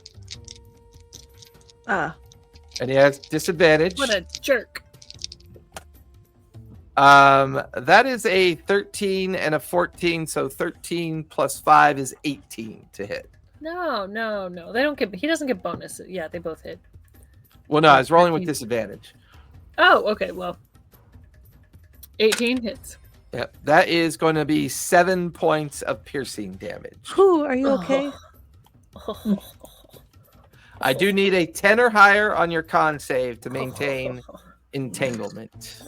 And he has disadvantage. What a jerk. That is a 13 and a 14, so 13 plus 5 is 18 to hit. No. They don't get. He doesn't get bonus. Yeah, they both hit. Well, no, I was rolling with disadvantage. Oh, okay. Well, 18 hits. Yep, that is going to be 7 points of piercing damage. Whew, are you okay? I do need a 10 or higher on your con save to maintain entanglement.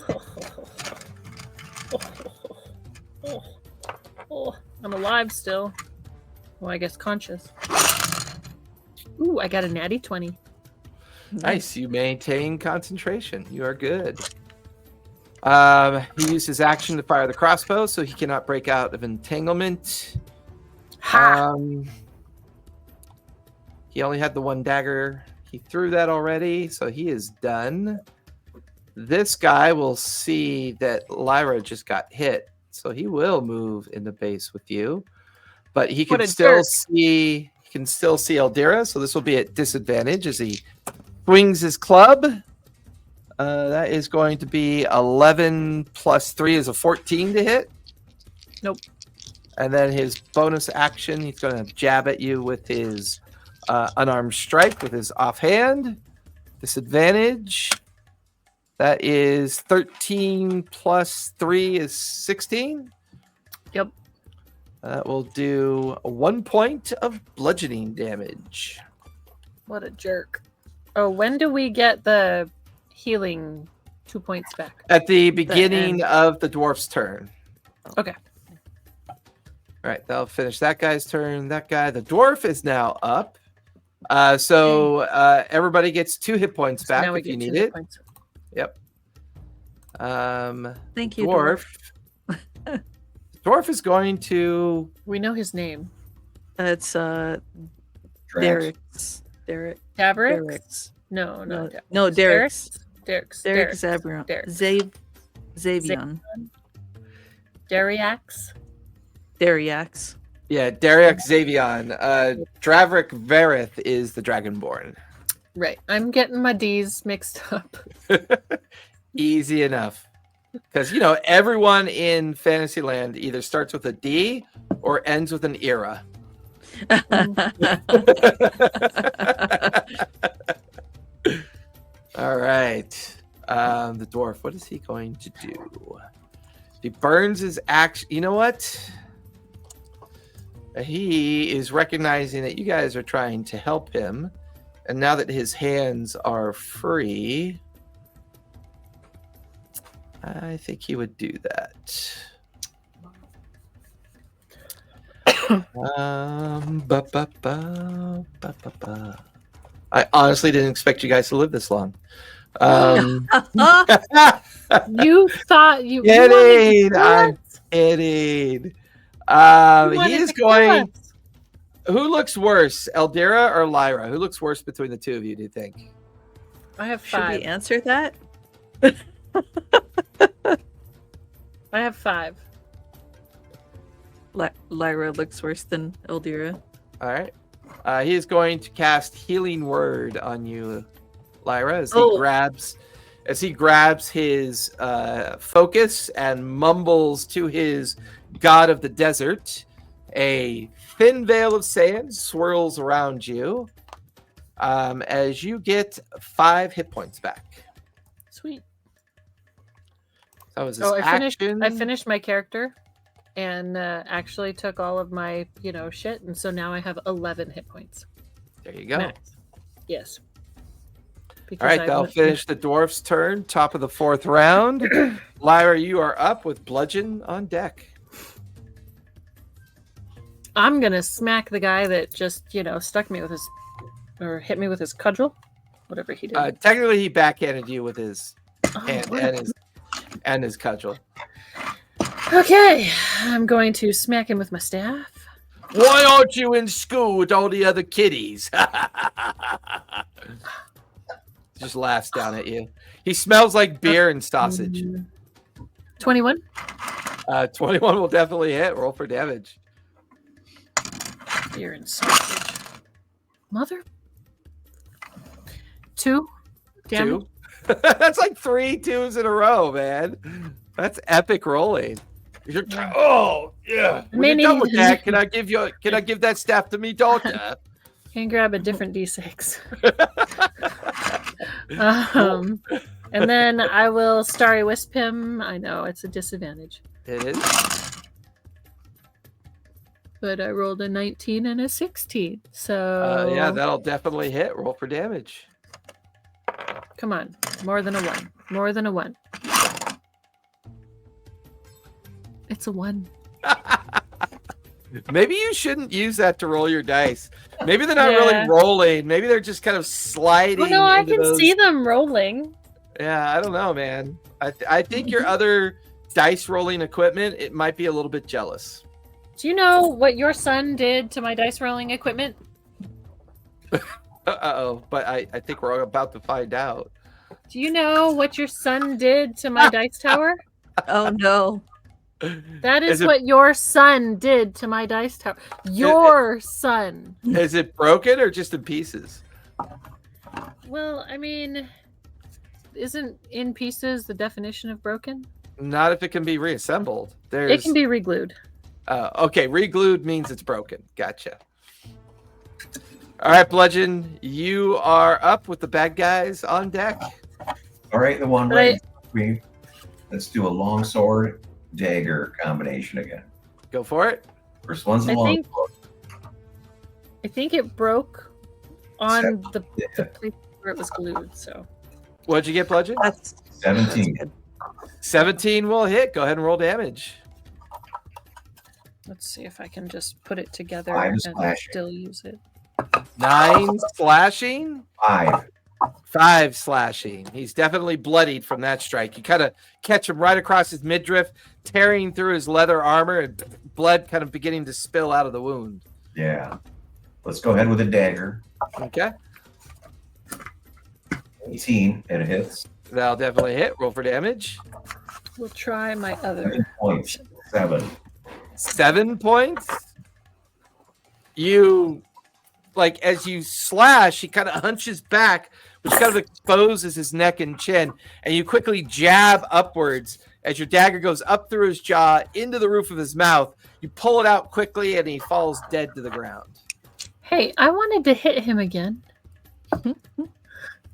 I'm alive still. Well, I guess conscious. Ooh, I got a natty 20. Nice, you maintain concentration. You are good. He used his action to fire the crossbow, so he cannot break out of entanglement. Ha! He only had the one dagger. He threw that already, so he is done. This guy will see that Lyra just got hit, so he will move in the base with you. But he can still see Eldira, so this will be at disadvantage as he swings his club. That is going to be 11 plus 3 is a 14 to hit. Nope. And then his bonus action, he's going to jab at you with his unarmed strike with his offhand. Disadvantage. That is 13 plus 3 is 16. Yep. That will do 1 point of bludgeoning damage. What a jerk. Oh, when do we get the healing 2 points back? At the beginning of the dwarf's turn. Okay. All right, that'll finish that guy's turn. That guy, the dwarf, is now up. So everybody gets 2 hit points back now we if you get need 2 hit it. points. Yep. Thank you, Dwarf. Dwarf is going to. We know his name. It's Drax. Derek's. Derek. Tavrix? Derek's. No. No, Derek's. Derek Zabrion. Derek. Zavion. Dariax. Dariax. Yeah, Dravorak Xavion. Dravorak Vireth is the dragonborn. Right. I'm getting my D's mixed up. Easy enough. Because, everyone in Fantasyland either starts with a D or ends with an era. All right. The dwarf, what is he going to do? He burns his axe. You know what? He is recognizing that you guys are trying to help him. And now that his hands are free, I think he would do that. I honestly didn't expect you guys to live this long. You thought you Kidding. I'm kidding. He is going. Who looks worse, Eldira or Lyra? Who looks worse between the two of you, do you think? I have Should 5. we answer that? I have 5. Lyra looks worse than Eldira. All right. He is going to cast Healing Word on you, Lyra, as he grabs his focus and mumbles to his god of the desert. A thin veil of sand swirls around you as you get 5 hit points back. Sweet. That was his Oh, action. I finished my character, and actually took all of my shit, and so now I have 11 hit points. There you go. Max. Yes. All right, that'll finish the dwarf's turn. Top of the 4th round. Lyra, you are up with bludgeon on deck. I'm gonna smack the guy that just stuck me with his, or hit me with his cudgel, whatever he did. Technically, he backhanded you with his hand what and his cudgel. Okay, I'm going to smack him with my staff. Why aren't you in school with all the other kiddies? Just laughs down at you. He smells like beer and sausage. 21. 21 will definitely hit. Roll for damage. Beer and sausage. Mother. 2 damage. 2. That's like 3 2s in a row, man. That's epic rolling. Oh yeah. When you're done with that, can I give that staff to me daughter? Can grab a different D6. And then I will Starry Wisp him. I know it's a disadvantage, It is. but I rolled a 19 and a 16. So Yeah, that'll definitely hit. Roll for damage. come on, more than a 1. More than a 1. It's a 1. Maybe you shouldn't use that to roll your dice. Maybe they're not really rolling. Maybe they're just kind of sliding. Oh no, I can see them rolling. Yeah, I don't know, man. I think your other dice rolling equipment, it might be a little bit jealous. Do you know what your son did to my dice rolling equipment? Uh-oh, but I think we're about to find out. Do you know what your son did to my dice tower? Oh no. That is what your son did to my dice tower. Your son. Is it broken or just in pieces? Well, I mean, isn't in pieces the definition of broken? Not if it can be reassembled. It can be reglued. Okay, reglued means it's broken. Gotcha. All right, Bludgeon, you are up with the bad guys on deck. All right, the one right next to me. Let's do a long sword dagger combination again. Go for it. First one's the long sword. I think it broke on the place where it was glued. So, What'd you get, Bludgeon? That's 17. 17 will hit. Go ahead and roll damage. let's see if I can just put it together 5 and slashing. still use it. 9 slashing. 5. 5 slashing. He's definitely bloodied from that strike. You kind of catch him right across his midriff, tearing through his leather armor, and blood kind of beginning to spill out of the wound. Yeah. Let's go ahead with a dagger. Okay. 18 and it hits. That'll definitely hit. Roll for damage. We'll try my 7 other. points. 7. 7 points. You, like, as you slash, he kind of hunches back, which kind of exposes his neck and chin, and you quickly jab upwards as your dagger goes up through his jaw into the roof of his mouth. You pull it out quickly, and he falls dead to the ground. Hey, I wanted to hit him again.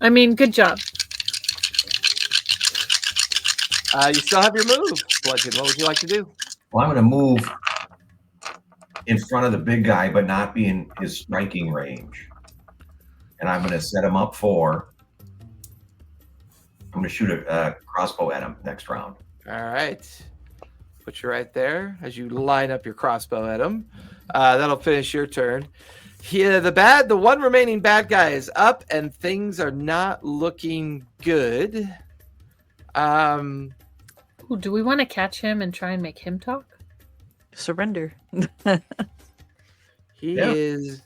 I mean, good job. You still have your move, Bludgeon. What would you like to do? Well, I'm going to move in front of the big guy, but not be in his striking range. And I'm going to set him up for. I'm going to shoot a crossbow at him next round. All right. Put you right there as you line up your crossbow at him. That'll finish your turn. Here, the one remaining bad guy is up, and things are not looking good. Ooh, do we want to catch him and try and make him talk? surrender. He is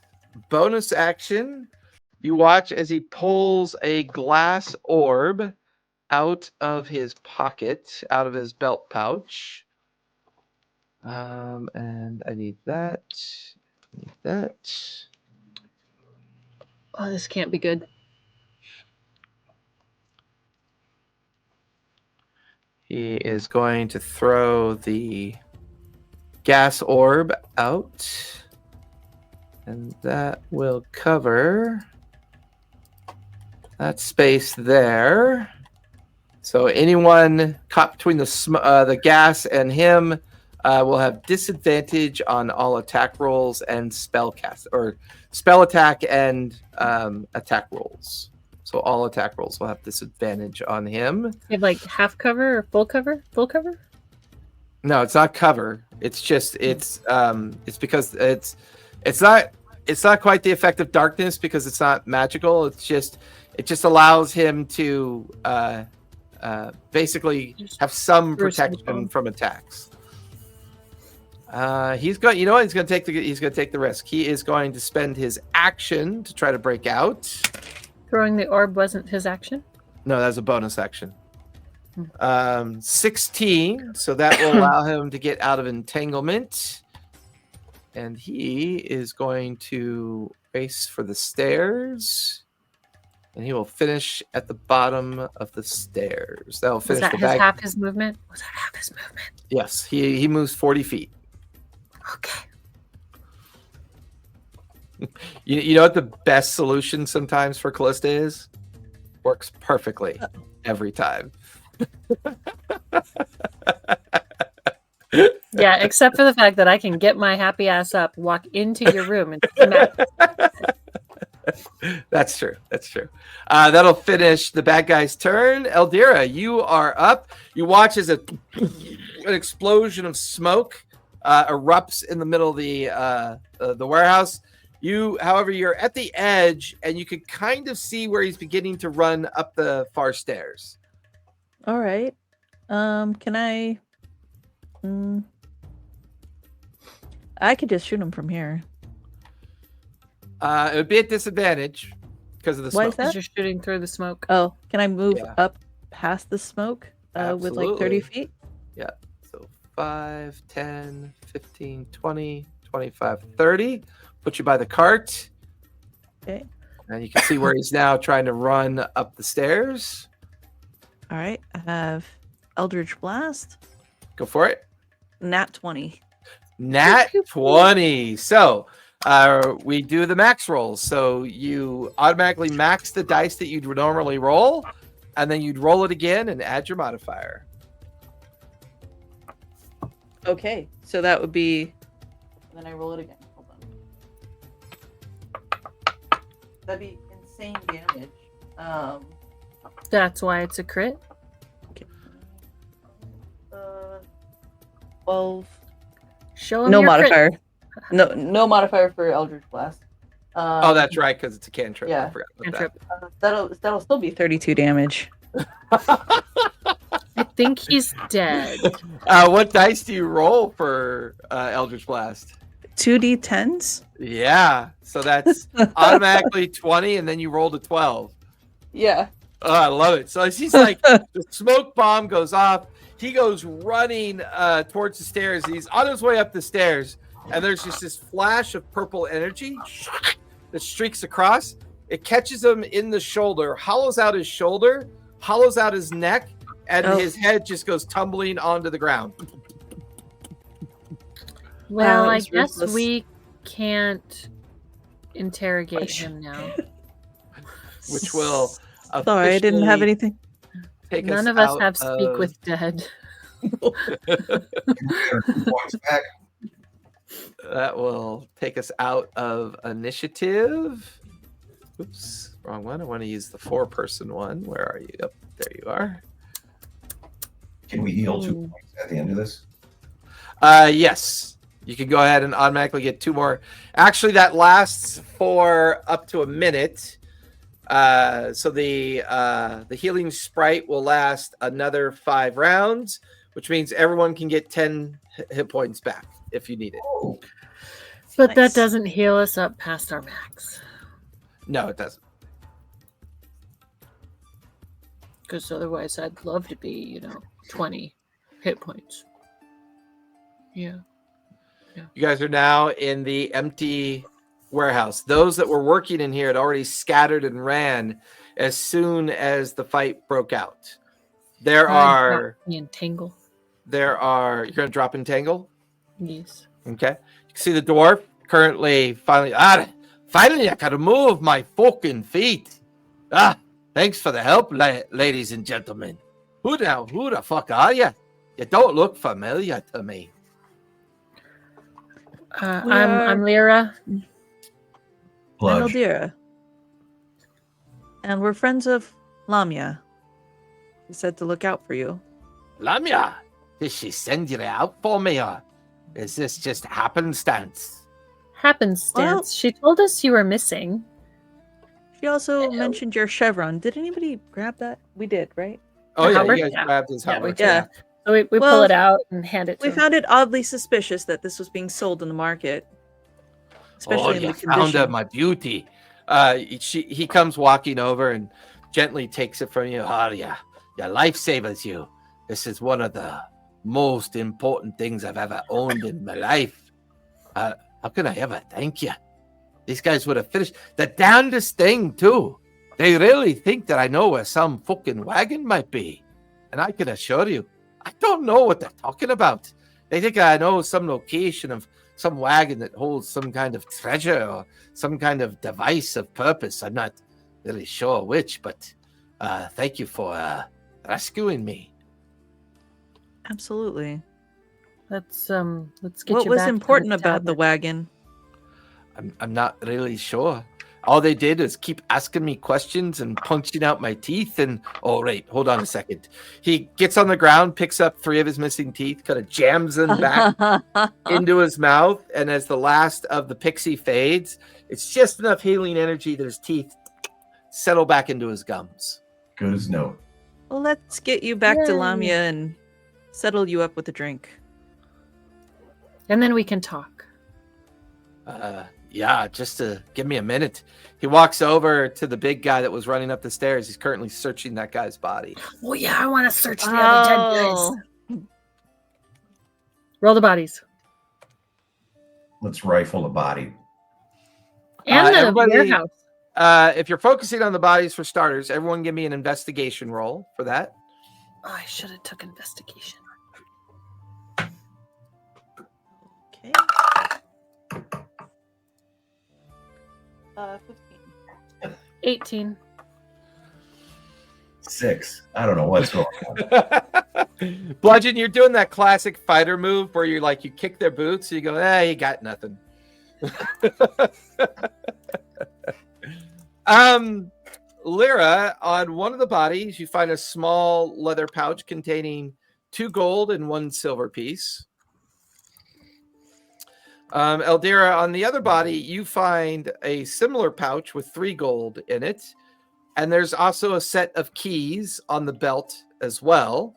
bonus action. You watch as he pulls a glass orb out of his pocket, out of his belt pouch. And I need that. Oh, this can't be good. He is going to throw the gas orb out. And that will cover that space there. So anyone caught between the gas and him will have disadvantage on all attack rolls and spell attack and attack rolls. So all attack rolls will have disadvantage on him. You have like half cover or full cover? Full cover? No, it's not cover. It's just it's because it's not quite the effect of darkness because it's not magical. It just allows him to basically have some protection from attacks. He's going to take the risk. He is going to spend his action to try to break out. Throwing the orb wasn't his action? No, that's a bonus action. 16, so that will allow him to get out of entanglement. And he is going to race for the stairs. And he will finish at the bottom of the stairs. That will finish Was that the bag. half his movement? Was that half his movement? Yes, he moves 40 feet. Okay. You know what the best solution sometimes for Callista is? Works perfectly every time. Yeah, except for the fact that I can get my happy ass up, walk into your room, and smack. That's true. That'll finish the bad guy's turn. Eldira, you are up. You watch as an explosion of smoke erupts in the middle of the warehouse. However, you're at the edge, and you can kind of see where he's beginning to run up the far stairs. All right. Can I? I could just shoot him from here. It would be at disadvantage because of the Why smoke. is that? Because you're shooting through the smoke. Oh, can I move Yeah. up past the smoke with like 30 Absolutely. feet? Yeah. So 5, 10, 15, 20, 25, 30. Put you by the cart. Okay. And you can see where he's now trying to run up the stairs. All right. I have Eldritch Blast. Go for it. Nat 20. Nat 20. So we do the max rolls. So you automatically max the dice that you'd normally roll, and then you'd roll it again and add your modifier. Okay. So that would be. Then I roll it again. Hold on. That'd be insane damage. That's why it's a crit. 12. Show him No your crit. modifier. No modifier for Eldritch Blast. Oh, that's right, because it's a cantrip. yeah. I forgot about Cantrip. That'll still be 32 damage. I think he's dead. that. What dice do you roll for Eldritch Blast? 2d10s? Yeah, so that's automatically 20, and then you roll to 12. Yeah. Oh, I love it. So he's like, the smoke bomb goes off. He goes running towards the stairs. He's on his way up the stairs, and there's just this flash of purple energy that streaks across. It catches him in the shoulder, hollows out his shoulder, hollows out his neck, and his head just goes tumbling onto the ground. Well, that I was guess ruthless. we can't interrogate him now. Which will Sorry, I didn't have officially anything. take None of us out have speak with dead. Points back. That will take us out of initiative. Oops, wrong one. I want to use the 4-person one. Where are you? Up there you are. Can we heal 2 points at the end of this? Yes, you can go ahead and automatically get 2 more. Actually, that lasts for up to a minute. So the healing sprite will last another 5 rounds, which means everyone can get 10 hit points back if you need it. Oh, But that Nice. doesn't heal us up past our max. No, it doesn't. Because otherwise I'd love to be, 20 hit points. Yeah. You guys are now in the empty warehouse. Those that were working in here had already scattered and ran as soon as the fight broke out. You're Entangle. going to drop Entangle? Yes. Okay. You can see the dwarf currently finally I gotta move my fucking feet. Thanks for the help, ladies and gentlemen. Who now? Who the fuck are you? You don't look familiar to me. I'm Lyra. I'm Bludge. Eldira. And we're friends of Lamia. She said to look out for you. Lamia, did she send you out for me, or is this just happenstance? Happenstance. Well- She told us you were missing. She also mentioned your chevron. Did anybody grab that? We did, right? Oh, yeah, halberd? you guys Yeah. grabbed his Yeah, we halberd. did. Yeah. So we pull Well, it out and hand it to We him. found it oddly suspicious that this was being sold in the market. Especially in you the found condition. my beauty. He comes walking over and gently takes it from you. Oh, yeah, your life savers you. This is one of the most important things I've ever owned in my life. How can I ever thank you? These guys would have finished the damnedest thing, too. They really think that I know where some fucking wagon might be. And I can assure you, I don't know what they're talking about. They think I know some location of some wagon that holds some kind of treasure or some kind of device of purpose. I'm not really sure which, but thank you for rescuing me. Absolutely. Let's get What you was back to important about the tavern. wagon? I'm not really sure. All they did is keep asking me questions and punching out my teeth. And oh, right, hold on a second. He gets on the ground, picks up 3 of his missing teeth, kind of jams them back into his mouth. And as the last of the pixie fades, it's just enough healing energy that his teeth settle back into his gums. Good as no. Well, let's get you back to Yay. Lamia and settle you up with a drink. And then we can talk. Yeah, just to give me a minute. He walks over to the big guy that was running up the stairs. He's currently searching that guy's body. Oh yeah, I want to search the other dead Oh. guys. Roll the bodies. Let's rifle the body. And the everybody- warehouse. If you're focusing on the bodies for starters, everyone give me an investigation roll for that. Oh, I should have took investigation. Okay. 15. 18. 6. I don't know what's going on. Bludgeon, you're doing that classic fighter move where you kick their boots, you go, you got nothing. Lyra, on one of the bodies, you find a small leather pouch containing 2 gold and 1 silver piece. Eldira, on the other body, you find a similar pouch with 3 gold in it. And there's also a set of keys on the belt as well.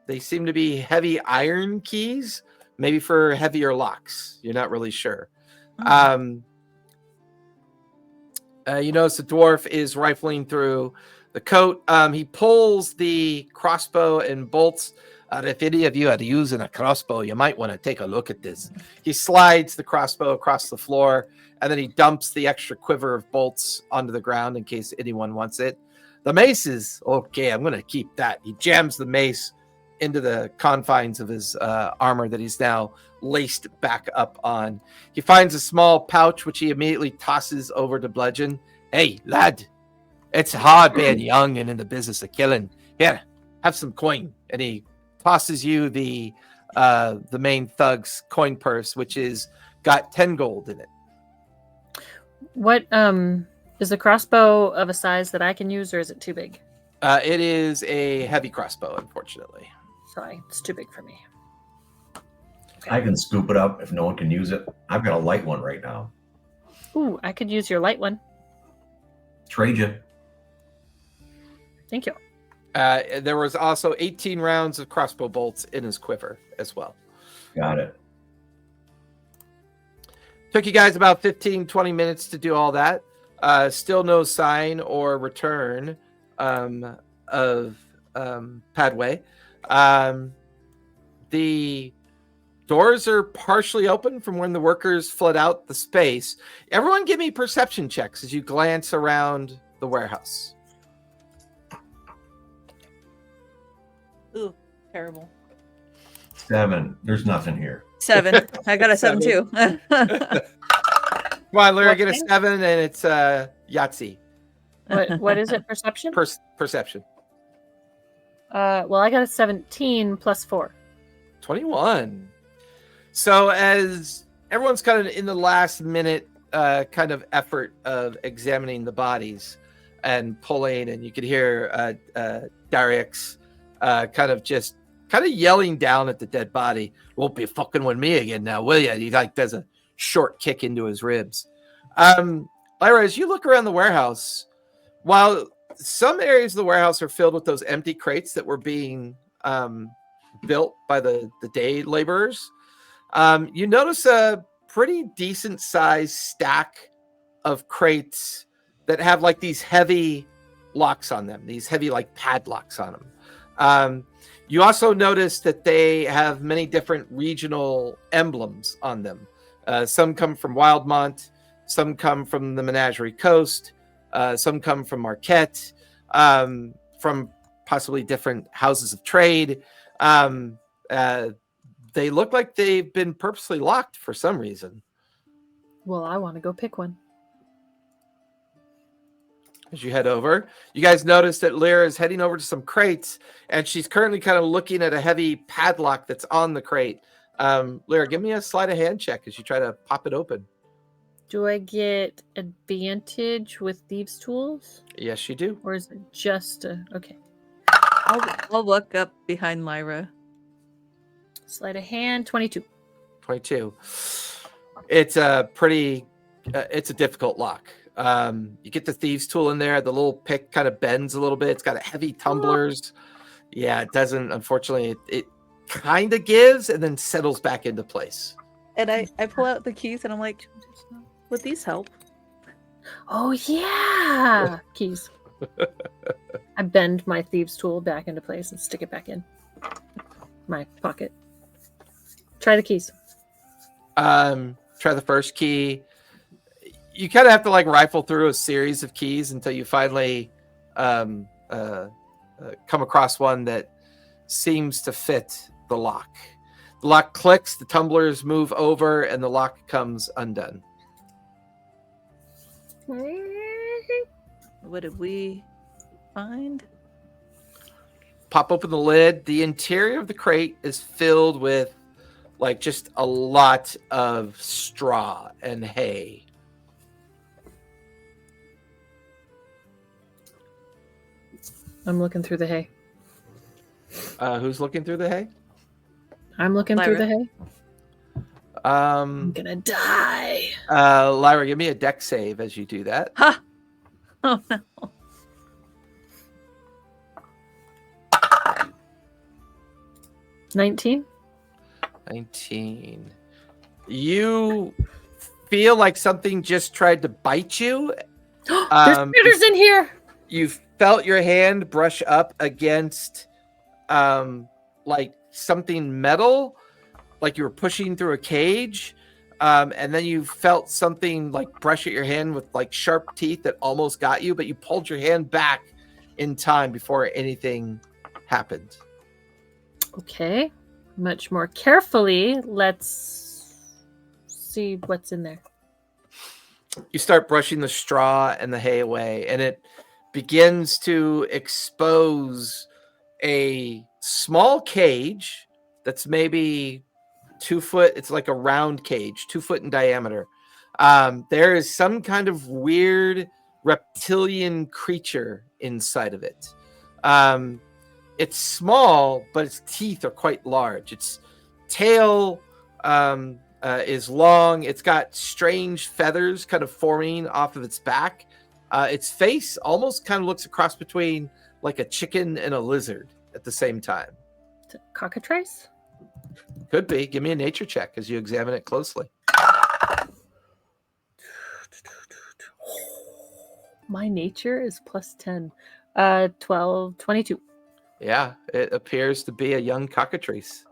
They seem to be heavy iron keys, maybe for heavier locks. You're not really sure. You notice the dwarf is rifling through the coat. He pulls the crossbow and bolts. If any of you are using a crossbow, you might want to take a look at this. He slides the crossbow across the floor, and then he dumps the extra quiver of bolts onto the ground in case anyone wants it. The mace is okay. I'm going to keep that. He jams the mace into the confines of his armor that he's now laced back up on. He finds a small pouch, which he immediately tosses over to Bludgeon. Hey, lad, it's hard being young and in the business of killing. Here, have some coin. And he tosses you the main thug's coin purse, which is got 10 gold in it. What is the crossbow of a size that I can use, or is it too big? It is a heavy crossbow, unfortunately. Sorry, it's too big for me. I can scoop it up if no one can use it. I've got a light one right now. Ooh, I could use your light one. Trade you. Thank you. There was also 18 rounds of crossbow bolts in his quiver as well. Got it. Took you guys about 15, 20 minutes to do all that. Still no sign or return of Padway. The doors are partially open from when the workers fled out the space. Everyone give me perception checks as you glance around the warehouse. Ooh, terrible. 7. There's nothing here. 7. I got a 7 too. Come on, Lyra, get a Okay. 7, and it's Yahtzee. What is it? Perception? Perception. Well, I got a 17 plus 4. 21. So as everyone's kind of in the last minute kind of effort of examining the bodies and pulling, and you could hear Darius kind of yelling down at the dead body. Won't be fucking with me again now, will you? He like does a short kick into his ribs. Lyra, as you look around the warehouse, while some areas of the warehouse are filled with those empty crates that were being built by the day laborers, you notice a pretty decent sized stack of crates that have like these heavy locks on them, these heavy like padlocks on them. You also notice that they have many different regional emblems on them. Some come from Wildmont, some come from the Menagerie Coast, some come from Marquette, from possibly different houses of trade. They look like they've been purposely locked for some reason. Well, I want to go pick one. As you head over, you guys notice that Lyra is heading over to some crates, and she's currently kind of looking at a heavy padlock that's on the crate. Lyra, give me a sleight of hand check as you try to pop it open. Do I get advantage with thieves' tools? Yes, you do. Or is it just a... Okay. I'll look up behind Lyra. Sleight of hand, 22. 22. It's a pretty, it's a difficult lock. You get the thieves' tool in there. The little pick kind of bends a little bit. It's got a heavy tumblers. Yeah, it doesn't. Unfortunately, it kind of gives and then settles back into place. And I pull out the keys and I'm like, would these help? Oh, yeah! Keys. I bend my thieves' tool back into place and stick it back in my pocket. Try the keys. Try the first key. You kind of have to like rifle through a series of keys until you finally come across one that seems to fit the lock. The lock clicks, the tumblers move over, and the lock comes undone. What did we find? Pop open the lid. The interior of the crate is filled with like just a lot of straw and hay. I'm looking through the hay. Who's looking through the hay? I'm looking through the Lyra. hay. I'm gonna die. Lyra, give me a deck save as you do that. Ha! Oh no. 19. 19. You feel like something just tried to bite you. There's critters in here. You felt your hand brush up against like something metal, like you were pushing through a cage. And then you felt something like brush at your hand with like sharp teeth that almost got you, but you pulled your hand back in time before anything happened. Okay. Much more carefully. Let's see what's in there. You start brushing the straw and the hay away, and it begins to expose a small cage that's maybe 2 foot. It's like a round cage, 2 foot in diameter. There is some kind of weird reptilian creature inside of it. It's small, but its teeth are quite large. Its tail is long. It's got strange feathers kind of forming off of its back. Its face almost kind of looks a cross between like a chicken and a lizard at the same time. Is it cockatrice? Could be. Give me a nature check as you examine it closely. My nature is plus 10. 12, 22. Yeah, it appears to be a young cockatrice.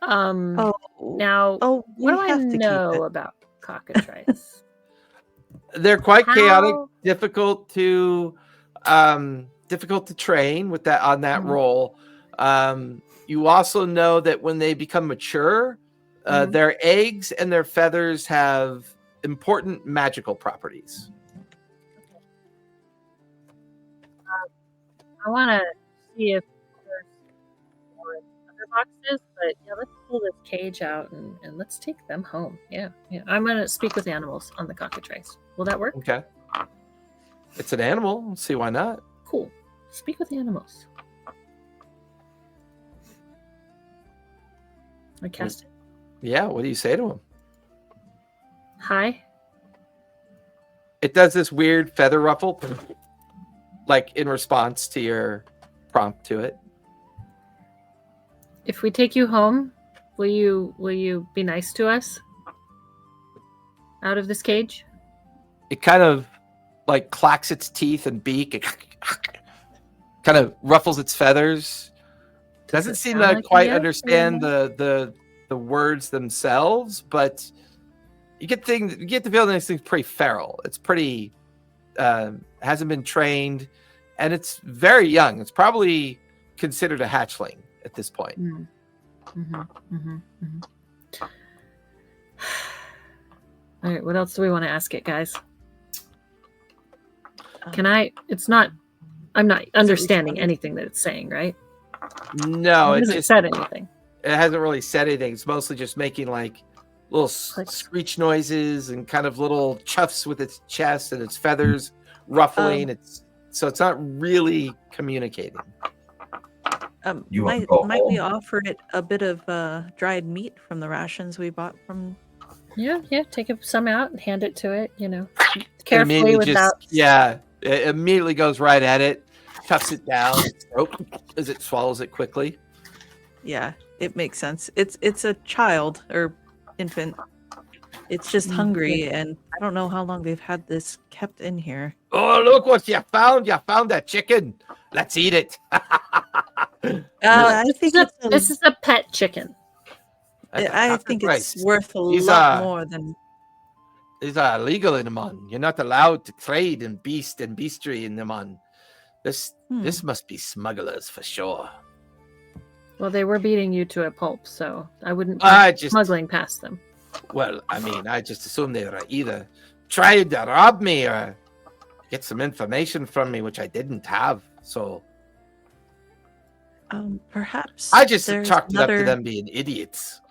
Now, we what do I have to keep know it. about cockatrice? They're quite chaotic, How- difficult to train with that on that role. You also know that when they become mature, their eggs and their feathers have important magical properties. I want to see if there's more in other boxes, but yeah, let's pull this cage out and let's take them home. Yeah. I'm gonna speak with animals on the cockatrice. Will that work? Okay. It's an animal. Let's see why not. Cool. Speak with animals. I cast it. Yeah, what do you say to him? Hi. It does this weird feather ruffle, like in response to your prompt to it. If we take you home, will you be nice to us? Out of this cage? It kind of like clacks its teeth and beak. It kind of ruffles its feathers. Doesn't it seem sound to like quite yes or understand no? the words themselves, but you get the feeling this thing's pretty feral. It's pretty hasn't been trained, and it's very young. It's probably considered a hatchling at this point. All right, what else do we want to ask it, guys? Can I? It's not. I'm not understanding anything that it's saying, right? No, It it hasn't just said anything. it hasn't really said anything. It's mostly just making like little Clicks. screech noises and kind of little chuffs with its chest and its feathers ruffling. It's not really communicating. You wanna Might go we home? offer it a bit of dried meat from the rations we bought from? Yeah. Take some out and hand it to it. It Carefully immediately without. it immediately goes right at it, chuffs it down as it swallows it quickly. Yeah, it makes sense. It's a child or infant. It's just hungry, and I don't know how long they've had this kept in here. Oh, look what you found! You found a chicken. Let's eat it. I think This is a pet chicken. I think it's Christ. worth a These lot are- more than. These are illegal in Emon. You're not allowed to trade in beast and beastry in Emon. This must be smugglers for sure. Well, they were beating you to a pulp, so I wouldn't I be just smuggling past them. Well, I mean, I just assumed they were either trying to rob me or get some information from me, which I didn't have. So Perhaps I just there's chalked it up to another- them being idiots.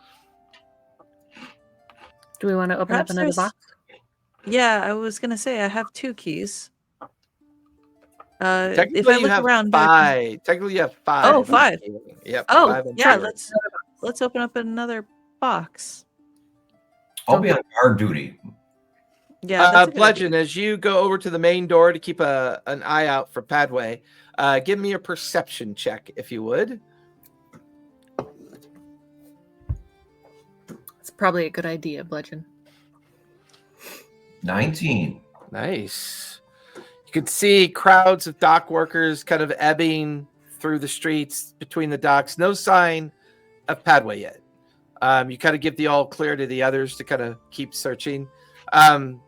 Do we want to open Perhaps up another there's- box? Yeah, I was gonna say I have 2 keys. If I Technically, you look have around, five. Technically, you have 5. Oh, 5. Yep. Oh, 5 and yeah. 2. Let's open up another box. I'll be on guard duty. Yeah, that's a good idea. Bludgeon, as you go over to the main door to keep an eye out for Padway, give me a perception check, if you would. It's probably a good idea, Bludgeon. 19. Nice. You can see crowds of dock workers kind of ebbing through the streets between the docks. No sign of Padway yet. You kind of give the all clear to the others to kind of keep searching. Davrix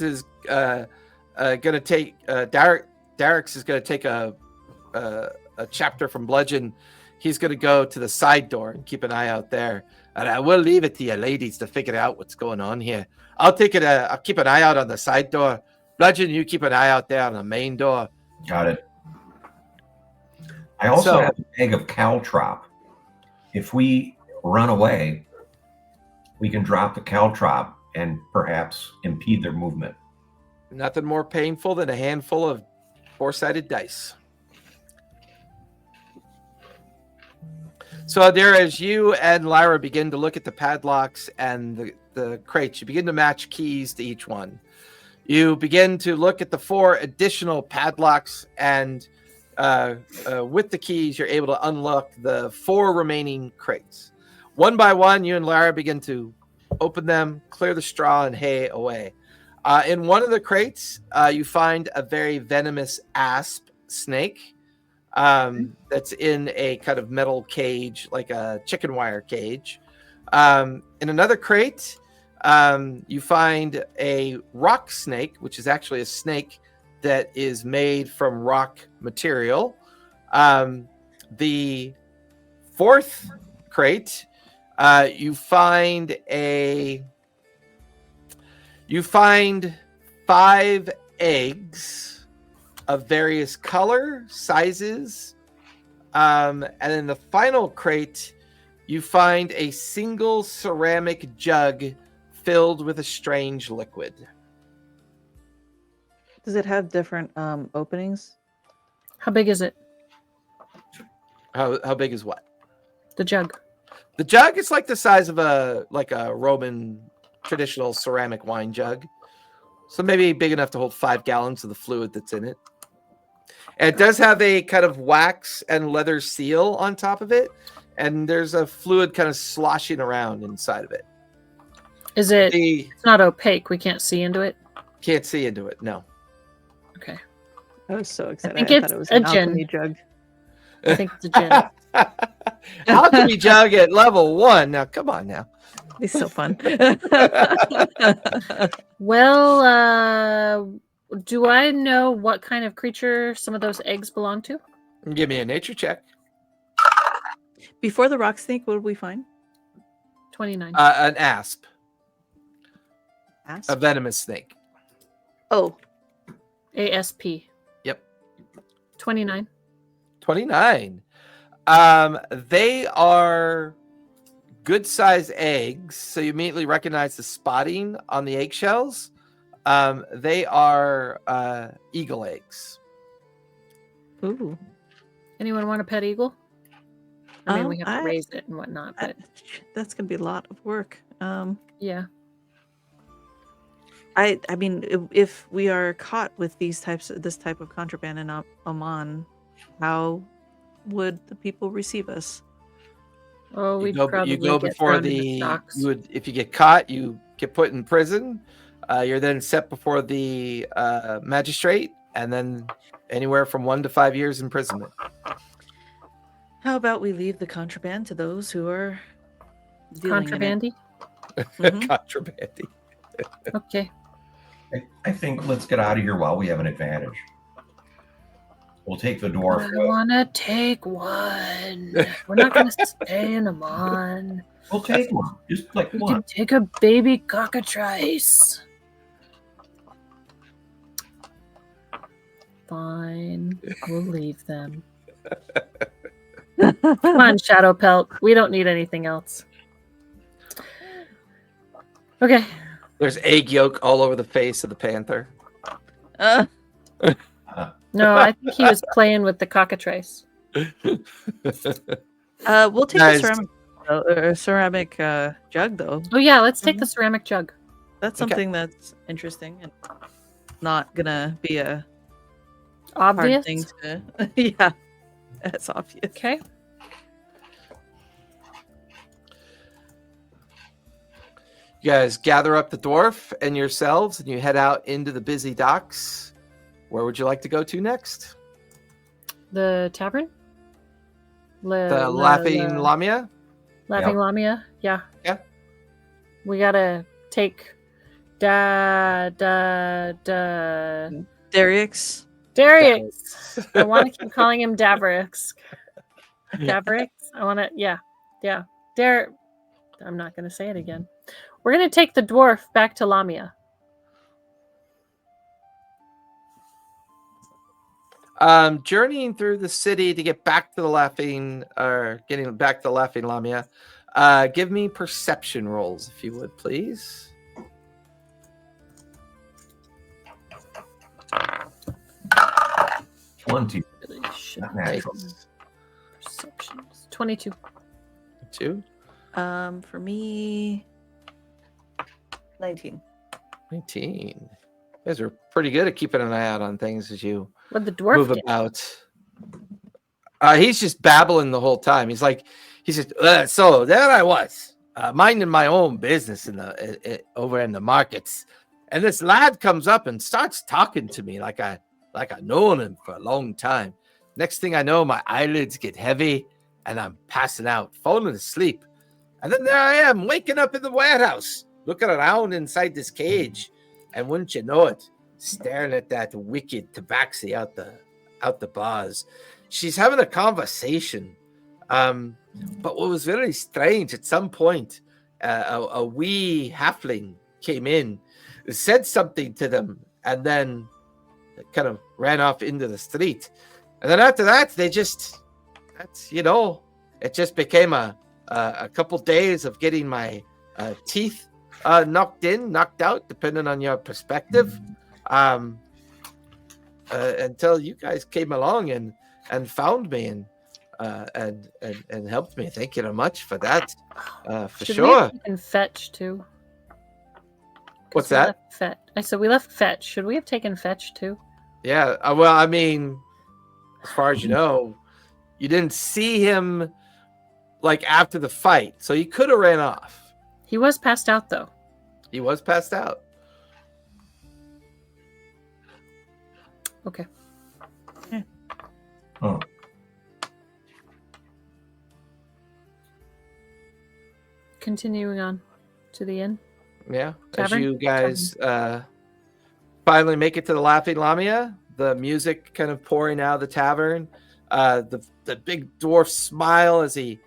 is going to take Darix is going to take a chapter from Bludgeon. He's going to go to the side door and keep an eye out there. And I will leave it to you ladies to figure out what's going on here. I'll keep an eye out on the side door. Bludgeon, you keep an eye out there on the main door. Got it. I also So- have a bag of caltrop. If we run away, we can drop the caltrop and perhaps impede their movement. Nothing more painful than a handful of four-sided dice. So there, as you and Lyra begin to look at the padlocks and the crates, you begin to match keys to each one. You begin to look at the 4 additional padlocks, and with the keys, you're able to unlock the 4 remaining crates. One by one, you and Lyra begin to open them, clear the straw and hay away. In one of the crates, you find a very venomous asp snake that's in a kind of metal cage, like a chicken wire cage. In another crate, you find a rock snake, which is actually a snake that is made from rock material. The 4th crate, you find 5 eggs of various color, sizes. And in the final crate, you find a single ceramic jug filled with a strange liquid. Does it have different openings? How big is it? How big is what? The jug. The jug is like the size of a Roman traditional ceramic wine jug. So maybe big enough to hold 5 gallons of the fluid that's in it. And it does have a kind of wax and leather seal on top of it. And there's a fluid kind of sloshing around inside of it. Is it? It's not opaque. We can't see into it. Can't see into it, no. Okay. I was so excited. think I it's thought it was a an gin. alchemy jug. I think it's a gin. Alchemy jug at level 1. Now, come on now. It's so fun. Well, do I know what kind of creature some of those eggs belong to? Give me a nature check. Before the rock snake, what did we find? 29. An asp, Asp? a venomous snake. Oh, ASP. Yep. 29. 29. They are good-sized eggs, so you immediately recognize the spotting on the eggshells. They are eagle eggs. ooh. Anyone want a pet eagle? I mean, we have to I- raise it and whatnot, but That's gonna be a lot of work. yeah. I mean, if we are caught with this type of contraband in Oman, how would the people receive us? Oh, we'd probably you go get before thrown in the stocks. you would if you get caught, you get put in prison. You're then set before the magistrate, and then anywhere from 1 to 5 years imprisonment. How about we leave the contraband to those who are dealing in it? Contrabandy? Mhm. Contrabandy. Okay. I think let's get out of here while we have an advantage. We'll take the dwarf. I want to take one. We're not going to stay in Amon. We'll take one. Just like We one. can take a baby cockatrice. Fine. We'll leave them. Come on, Shadow Pelt. We don't need anything else. Okay. There's egg yolk all over the face of the panther. Uh, No, I think he was playing with the cockatrice. we'll take Guys. the ceramic jug, though. Oh, yeah. Let's take the ceramic jug. That's Okay. something that's interesting and not gonna be a hard Obvious. thing to. Yeah, that's obvious. Okay. You guys gather up the dwarf and yourselves, and you head out into the busy docks. Where would you like to go to next? The tavern? The Laughing Lamia? Laughing Yep. Lamia? Yeah. Yeah. We gotta take Darius. Darius. I want to keep calling him Davrix. Davrix? I want to, yeah. I'm not going to say it again. We're going to take the dwarf back to Lamia. Journeying through the city to get back to the getting back to the Laughing Lamia. Give me perception rolls, if you would, please. One, two. Really should Not make natural. perceptions. 22. 2, For me, 19. 19. You guys are pretty good at keeping an eye out on things as you What the dwarf move did. about. He's just babbling the whole time. He says, so there I was, minding my own business over in the markets, and this lad comes up and starts talking to me like I known him for a long time. Next thing I know, my eyelids get heavy, and I'm passing out, falling asleep, and then there I am, waking up in the warehouse, looking around inside this cage, and wouldn't you know it, staring at that wicked tabaxi out the bars. She's having a conversation. But what was very strange, at some point, a wee halfling came in, said something to them, and then kind of ran off into the street. And then after that, it just became a couple days of getting my teeth knocked out, depending on your perspective, until you guys came along and found me and helped me. Thank you very much for that. For Should sure. we have taken fetch too? 'Cause What's we that? left I said we left fetch. Should we have taken fetch too? Yeah. Well, I mean, as far as you know, you didn't see him like after the fight, so he could have ran off. He was passed out though. He was passed out. Okay. Oh. Continuing on to the inn. Yeah. Tavern? As you guys finally make it to the Laughing Lamia, the music kind of pouring out of the tavern, the big dwarf smile as he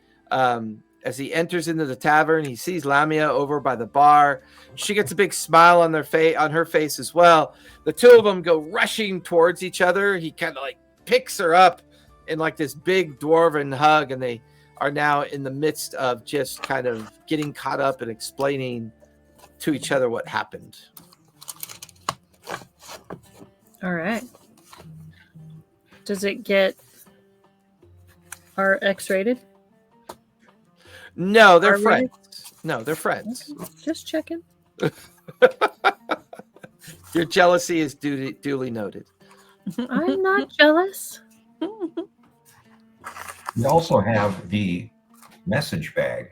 enters into the tavern. He sees Lamia over by the bar. She gets a big smile on her face as well. The two of them go rushing towards each other. He kind of like picks her up in like this big dwarven hug, and they are now in the midst of just kind of getting caught up and explaining to each other what happened. All right. Does it get RX rated? No, they're R-rated? friends. No, they're friends. Just checking. Your jealousy is duly noted. I'm not jealous. We also have the message bag.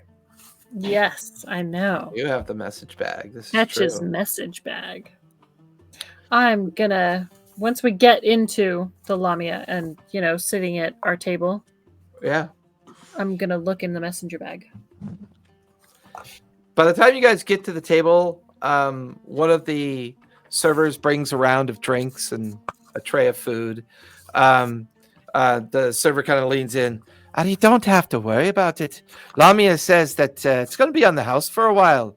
Yes, I know. You have the message bag. This is Fetch's true. message bag. I'm gonna, once we get into the Lamia and, sitting at our table, Yeah. I'm gonna look in the messenger bag. By the time you guys get to the table, one of the servers brings a round of drinks and a tray of food. The server kind of leans in. And you don't have to worry about it. Lamia says that it's going to be on the house for a while.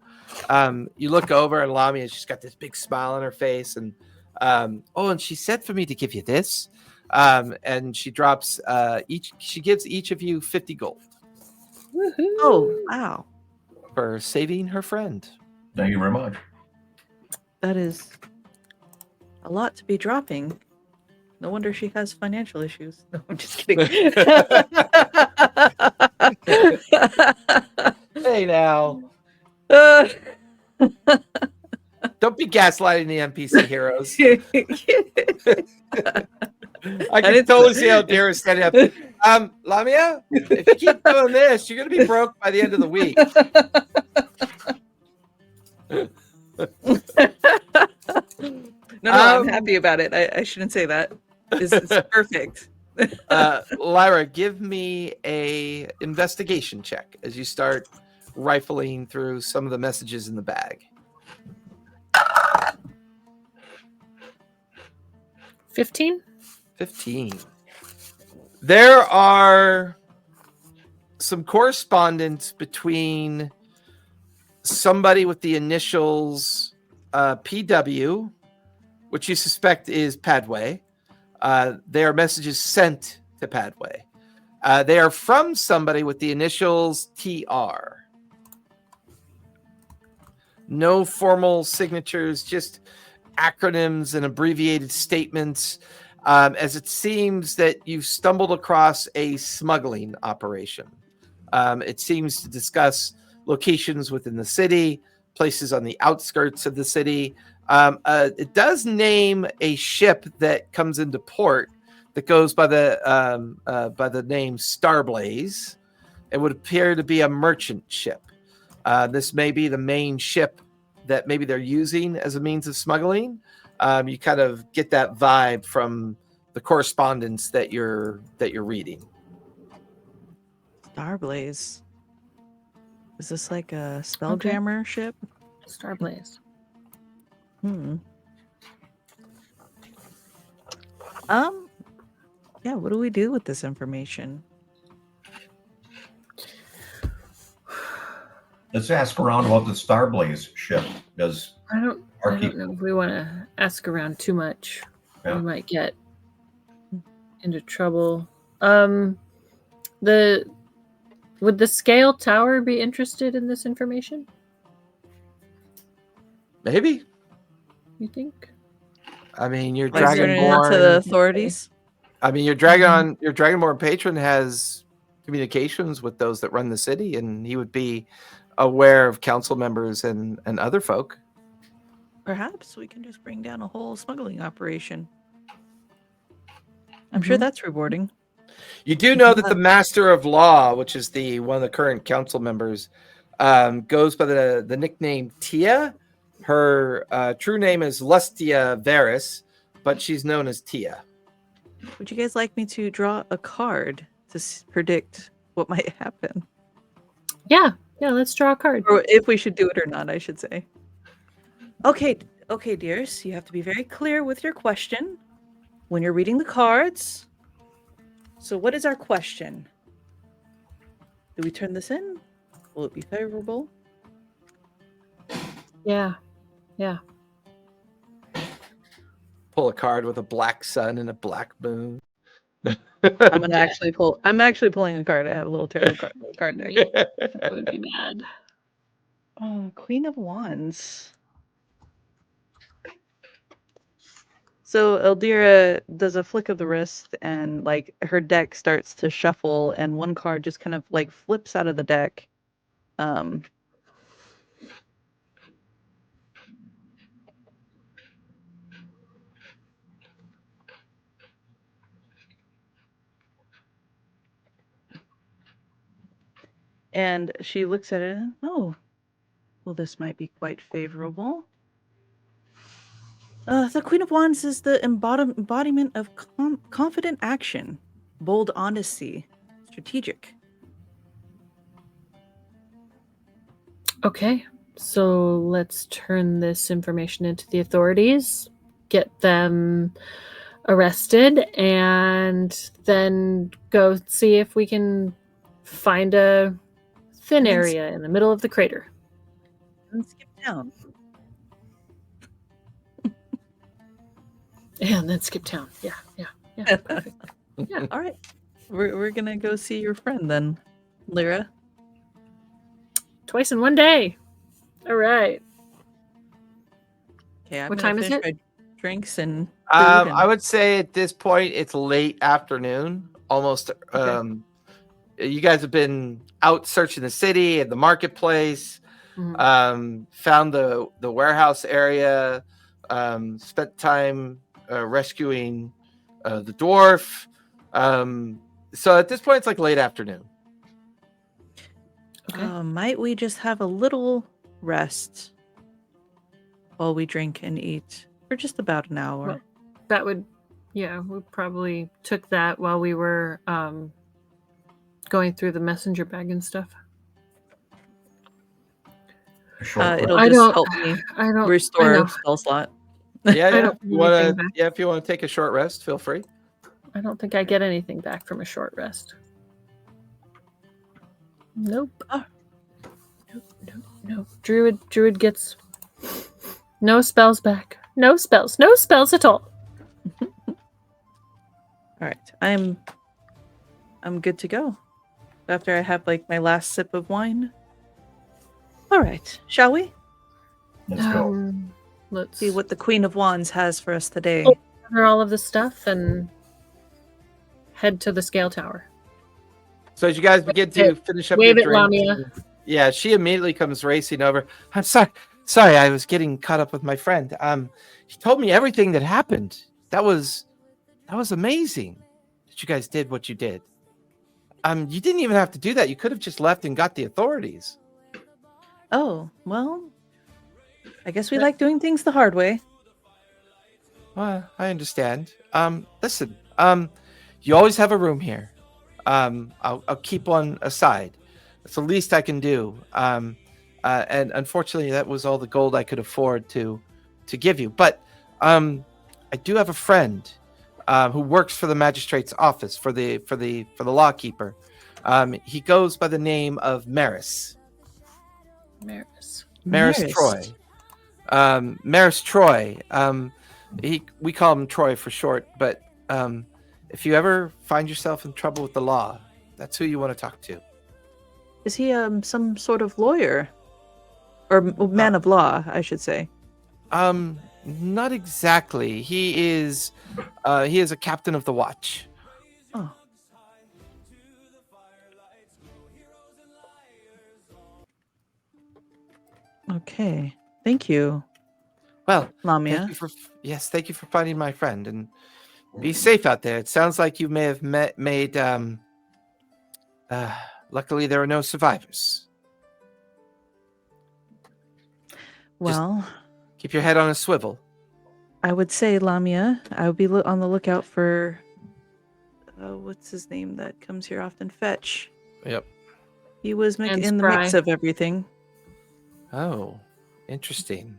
You look over and Lamia, she's got this big smile on her face. And and she said for me to give you this. And she drops she gives each of you 50 gold Woohoo! Oh, wow. for saving her friend. Thank you very much. That is a lot to be dropping. No wonder she has financial issues. No, I'm just kidding. Hey now. Don't be gaslighting the NPC heroes. I can totally see how Dara is standing up. Lamia, if you keep doing this, you're going to be broke by the end of the week. No, I'm happy about it. I shouldn't say that. It's perfect. Lyra, give me a investigation check as you start rifling through some of the messages in the bag. 15? 15. There are some correspondence between somebody with the initials PW, which you suspect is Padway. They are messages sent to Padway. They are from somebody with the initials TR. No formal signatures, just acronyms and abbreviated statements, as it seems that you've stumbled across a smuggling operation. It seems to discuss locations within the city, places on the outskirts of the city. It does name a ship that comes into port that goes by the name Starblaze. It would appear to be a merchant ship. This may be the main ship that maybe they're using as a means of smuggling. You kind of get that vibe from the correspondence that you're reading. Starblaze. Is this like a spelljammer ship? Starblaze. Yeah, what do we do with this information? Let's ask around about the Starblaze ship. Does I don't Archie know if we want to ask around too much. Yeah. we might get into trouble. Would the scale tower be interested in this information? Maybe. You think? I mean, your Like turning it into the dragonborn. authorities. I mean, your dragonborn patron has communications with those that run the city, and he would be aware of council members and other folk. Perhaps we can just bring down a whole smuggling operation. I'm sure that's rewarding. You do know that the Master of Law, which is one of the current council members, goes by the nickname Tia. Her true name is Lustia Varys, but she's known as Tia. Would you guys like me to draw a card to predict what might happen? Yeah, let's draw a card. Or if we should do it or not, I should say. Okay, dears. You have to be very clear with your question when you're reading the cards. So what is our question? Do we turn this in? Will it be favorable? Yeah. Pull a card with a black sun and a black moon. I'm actually pulling a card. I have a little tarot card there. That would be mad. Oh, Queen of Wands. So Eldira does a flick of the wrist, and like her deck starts to shuffle, and one card just kind of like flips out of the deck. And she looks at it and, oh, well, this might be quite favorable. The Queen of Wands is the embodiment of confident action, bold honesty, strategic. Okay, so let's turn this information into the authorities, get them arrested, and then go see if we can find a thin area in the middle of the crater. And skip town. And then skip town. Yeah. Perfect. Yeah, all right. We're gonna go see your friend then, Lyra. Twice in one day. All right. Okay, What time is it? My drinks and food and... I would say at this point it's late afternoon, almost. Okay. You guys have been out searching the city and the marketplace. Mhm. Found the warehouse area. Spent time rescuing the dwarf. So at this point it's like late afternoon. Okay. Might we just have a little rest while we drink and eat for just about an hour? Well, that would, yeah, we probably took that while we were going through the messenger bag and stuff. A short It'll rest. just help me I don't restore I know. a spell slot. Yeah, don't you need anything back. if you want to take a short rest, feel free. I don't think I get anything back from a short rest. Nope. Oh. No. Druid gets no spells back. No spells at all. All right, I'm good to go. After I have like my last sip of wine. All right, shall we Let's go. Let's see what the Queen of Wands has for us today? Oh. gather all of the stuff and head to the scale tower. So as you guys begin to finish up Wave your it, drinks, Lamia. yeah, she immediately comes racing over. I'm sorry, I was getting caught up with my friend. He told me everything that happened. That was amazing that you guys did what you did. You didn't even have to do that. You could have just left and got the authorities. Oh, well, I guess we like doing things the hard way. Well, I understand. Listen, you always have a room here. I'll keep one aside. That's the least I can do. And unfortunately, that was all the gold I could afford to give you. But I do have a friend who works for the magistrate's office for the lawkeeper. He goes by the name of Maris. Maris. Maris Troy. Maris Troy. We call him Troy for short, but if you ever find yourself in trouble with the law, that's who you want to talk to. Is he some sort of lawyer? Or man of law, I should say. Not exactly. He is a captain of the watch. Oh. Okay. Thank you, Well, Lamia. thank you for finding my friend, and be safe out there. It sounds like you may have made. Luckily, there are no survivors. Well, Keep your head on a swivel. I would say, Lamia, I would be on the lookout for what's his name that comes here often? Fetch. Yep. He was And in the mix Spry. of everything. Oh, interesting.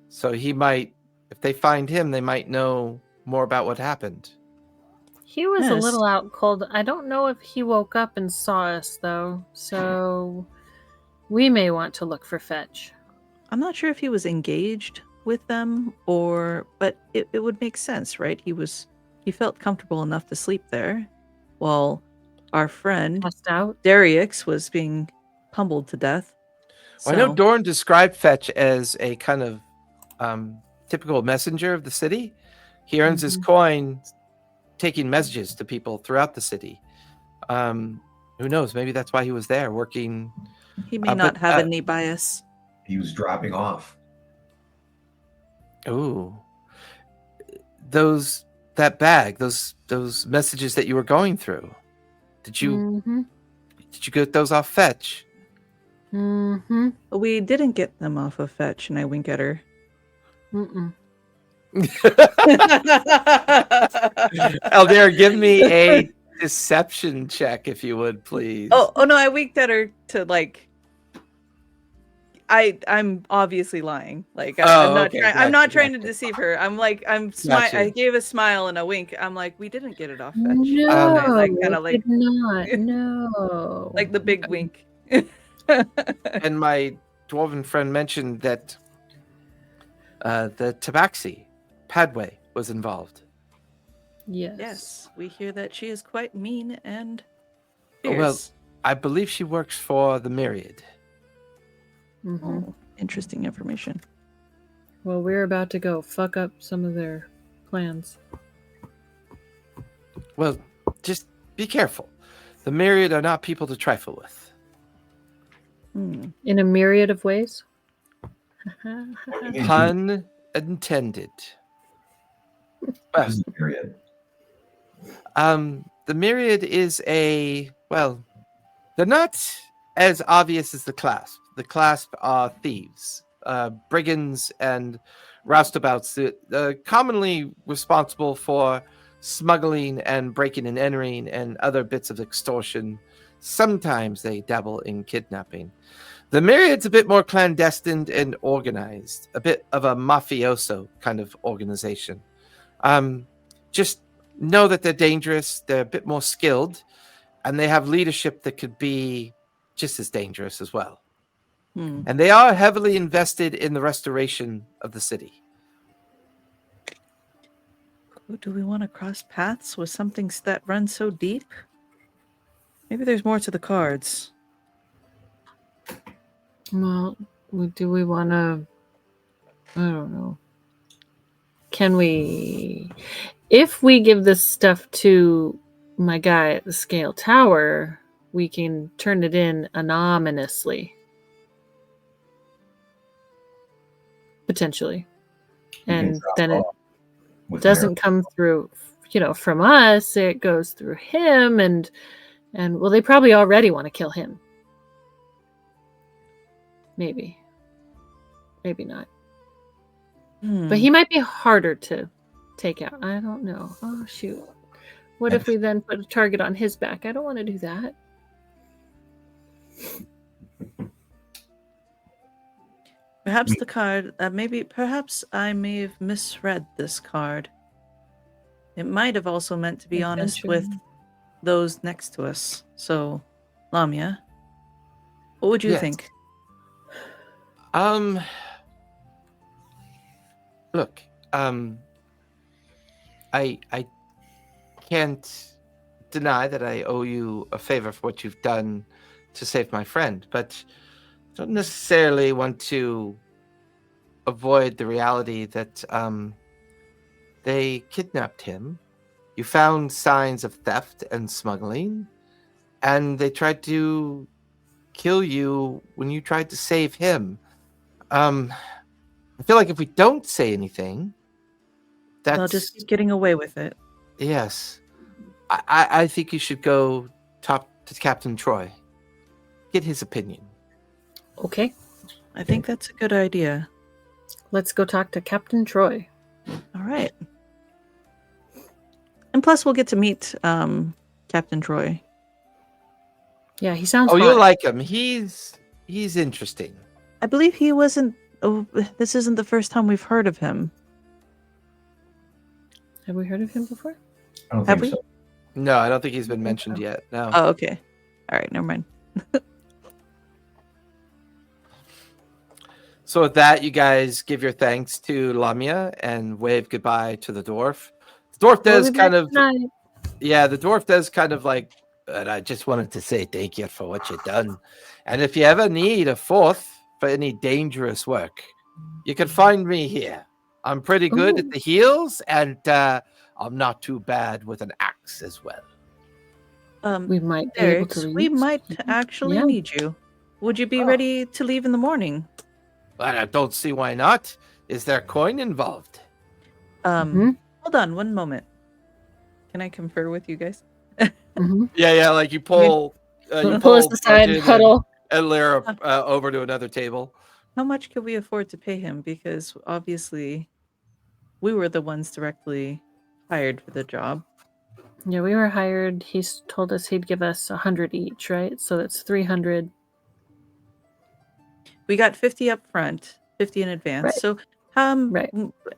So he might, if they find him, they might know more about what happened. He was a Yes. little out cold. I don't know if he woke up and saw us, though. So we may want to look for Fetch. I'm not sure if he was engaged with them but it would make sense, right? He felt comfortable enough to sleep there while our friend Passed out. Dariox was being pummeled to death. Well, I know So- Dorn described Fetch as a kind of typical messenger of the city. He earns his coin taking messages to people throughout the city. Who knows? Maybe that's why he was there working. He may not but, have any bias. He was dropping off. Ooh, those messages that you were going through. Did you get those off Fetch? Mm-hmm. We didn't get them off of Fetch, and I wink at her. Mm-mm. Eldair, give me a deception check, if you would, please. Oh no, I winked at her to like. I'm obviously lying. Like I'm not okay, trying. I'm not gotcha, trying to gotcha. deceive her. I'm like Gotcha. I gave a smile and a wink. I'm like, we didn't get it off Fetch. No, I, like kind of like did not. No. like the big wink. And my dwarven friend mentioned that the Tabaxi, Padway, was involved. Yes. Yes, we hear that she is quite mean and Well, fierce. I believe she works for the Myriad. Mm-hmm. Oh, interesting information. Well, we're about to go fuck up some of their plans. Well, just be careful. The Myriad are not people to trifle with. Hmm. In a myriad of ways. Pun intended. Well, Period. the Myriad is they're not as obvious as the Clasp. The Clasp are thieves, brigands, and roustabouts, commonly responsible for smuggling and breaking and entering and other bits of extortion. Sometimes they dabble in kidnapping. The Myriad's a bit more clandestine and organized, a bit of a mafioso kind of organization. Just know that they're dangerous, they're a bit more skilled, and they have leadership that could be just as dangerous as well. Hmm. And they are heavily invested in the restoration of the city. Do we want to cross paths with something that runs so deep? Maybe there's more to the cards. Well, do we want to? I don't know. Can we? If we give this stuff to my guy at the Scale Tower, we can turn it in anonymously. Potentially. You can And drop then it off with doesn't come through, from us. It goes through him, and well, they probably already want to kill him. Maybe not. But he might be harder to take out. I don't know. Oh shoot! What if we then put a target on his back? I don't want to do that. Perhaps the card, perhaps I may have misread this card. It might have also meant to be honest with Attention. those next to us. So, Lamia, what would you Yes. think? Look, I can't deny that I owe you a favor for what you've done to save my friend, but I don't necessarily want to avoid the reality that they kidnapped him. You found signs of theft and smuggling, and they tried to kill you when you tried to save him. I feel like if we don't say anything, They'll just keep getting away with it. yes. I think you should go talk to Captain Troy. Get his opinion. Okay, I think that's a good idea. let's go talk to Captain Troy. All right. And plus, we'll get to meet Captain Troy. Yeah, he sounds Oh, hot. you'll like him. He's interesting. I believe he wasn't. Oh, this isn't the first time we've heard of him. Have we heard of him before? I don't Have think we? so. No, I don't think he's been mentioned yet. No. Oh, okay. All right, never mind. So with that, you guys give your thanks to Lamia and wave goodbye to the dwarf. The dwarf does kind of, yeah, the dwarf does kind of like, but I just wanted to say thank you for what you've done. And if you ever need a fourth for any dangerous work, you can find me here. I'm pretty good at the heels, and I'm not too bad with an axe as well. We might be able to Thordaks, leave. we might actually Yeah. need you. Would you be Oh. ready to leave in the morning? But I don't see why not. Is there coin involved? Mhm. Hold on one moment. Can I confer with you guys? Mhm. Yeah, like you pull, Pull us aside, Budget huddle. and Lyra over to another table. How much could we afford to pay him? Because obviously, we were the ones directly hired for the job. Yeah, we were hired. He's told us he'd give us 100 each, right? So that's 300. We got 50 up front, 50 in advance. Right. So, Right.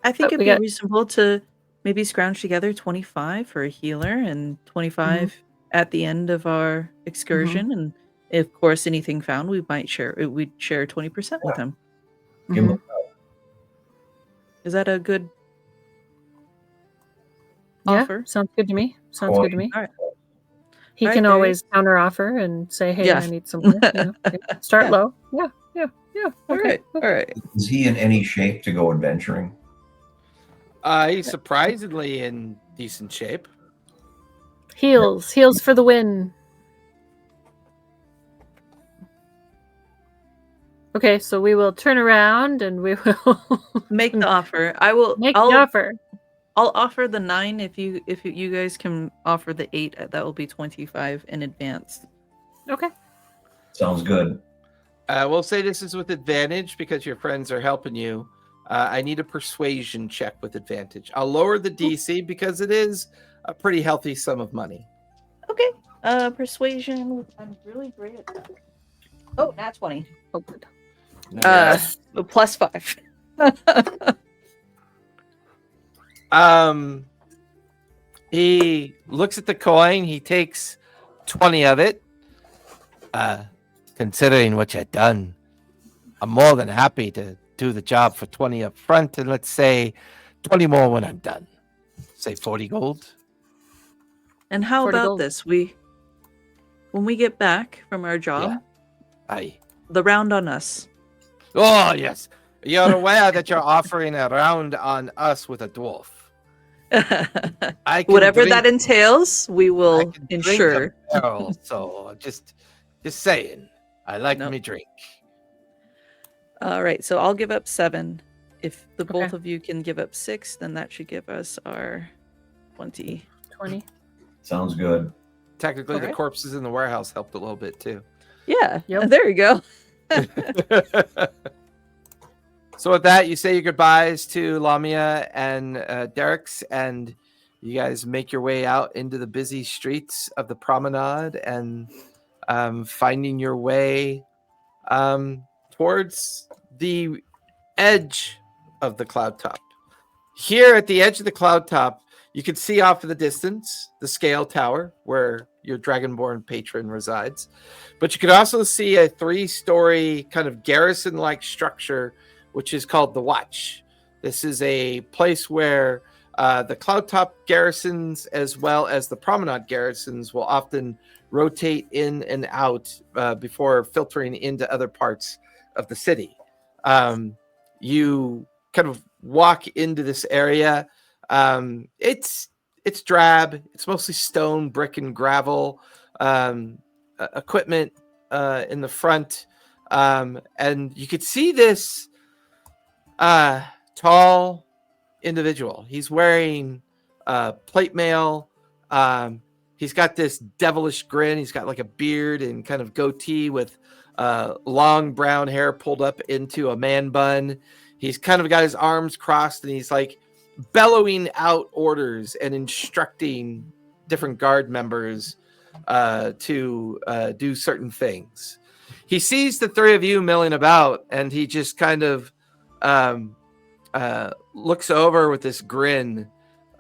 I think But it'd we be got- reasonable to maybe scrounge together 25 for a healer and 25 Mm-hmm. at the end of our excursion. And of course, anything found, we'd share 20% with him. Give him Mhm. Is that a good Yeah, offer? sounds good to me. Sounds good to me. All right. He All can right, always counter offer and say, "Hey, Yeah. I need some more." You know? Yeah. Start Yeah. low. Yeah. All Okay. right. All right. Is he in any shape to go adventuring? He's surprisingly in decent shape. Heals for the win. Okay, so we will turn around and we will Make the offer. I will make I'll, the offer. I'll offer the 9 if you guys can offer the 8, that will be 25 in advance. Okay. Sounds good. We'll say this is with advantage because your friends are helping you. I need a persuasion check with advantage. I'll lower the DC because it is a pretty healthy sum of money. Okay. Persuasion. I'm really great at that. Oh, nat 20. Oh, good. Plus 5. He looks at the coin. He takes 20 of it. Considering what you've done, I'm more than happy to do the job for 20 up front, and let's say 20 more when I'm done. Say 40 gold. And how 40 about gold. this? When we get back from our job, Aye. the round on us. Oh, yes. You're aware that you're offering a round on us with a dwarf. I can Whatever drink- that entails, we I will can drink ensure. a barrel, so just saying. I like Nope. me drink. All right, so I'll give up 7. If the both Okay. of you can give up 6, then that should give us our 20. 20. Sounds good. Technically, the Alright. corpses in the warehouse helped a little bit too. Yeah, Yep. there you go. So with that, you say your goodbyes to Lamia and Derek's, and you guys make your way out into the busy streets of the promenade and finding your way towards the edge of the cloud top. Here at the edge of the cloud top, you can see off in the distance the scale tower where your dragonborn patron resides. But you can also see a 3-story kind of garrison-like structure, which is called the Watch. This is a place where the Cloudtop garrisons, as well as the Promenade garrisons, will often rotate in and out before filtering into other parts of the city. You kind of walk into this area. It's drab. It's mostly stone, brick, and gravel. Equipment in the front, and you could see this tall individual. He's wearing plate mail. He's got this devilish grin. He's got like a beard and kind of goatee with long brown hair pulled up into a man bun. He's kind of got his arms crossed, and he's like bellowing out orders and instructing different guard members to do certain things. He sees the three of you milling about, and he just kind of looks over with this grin.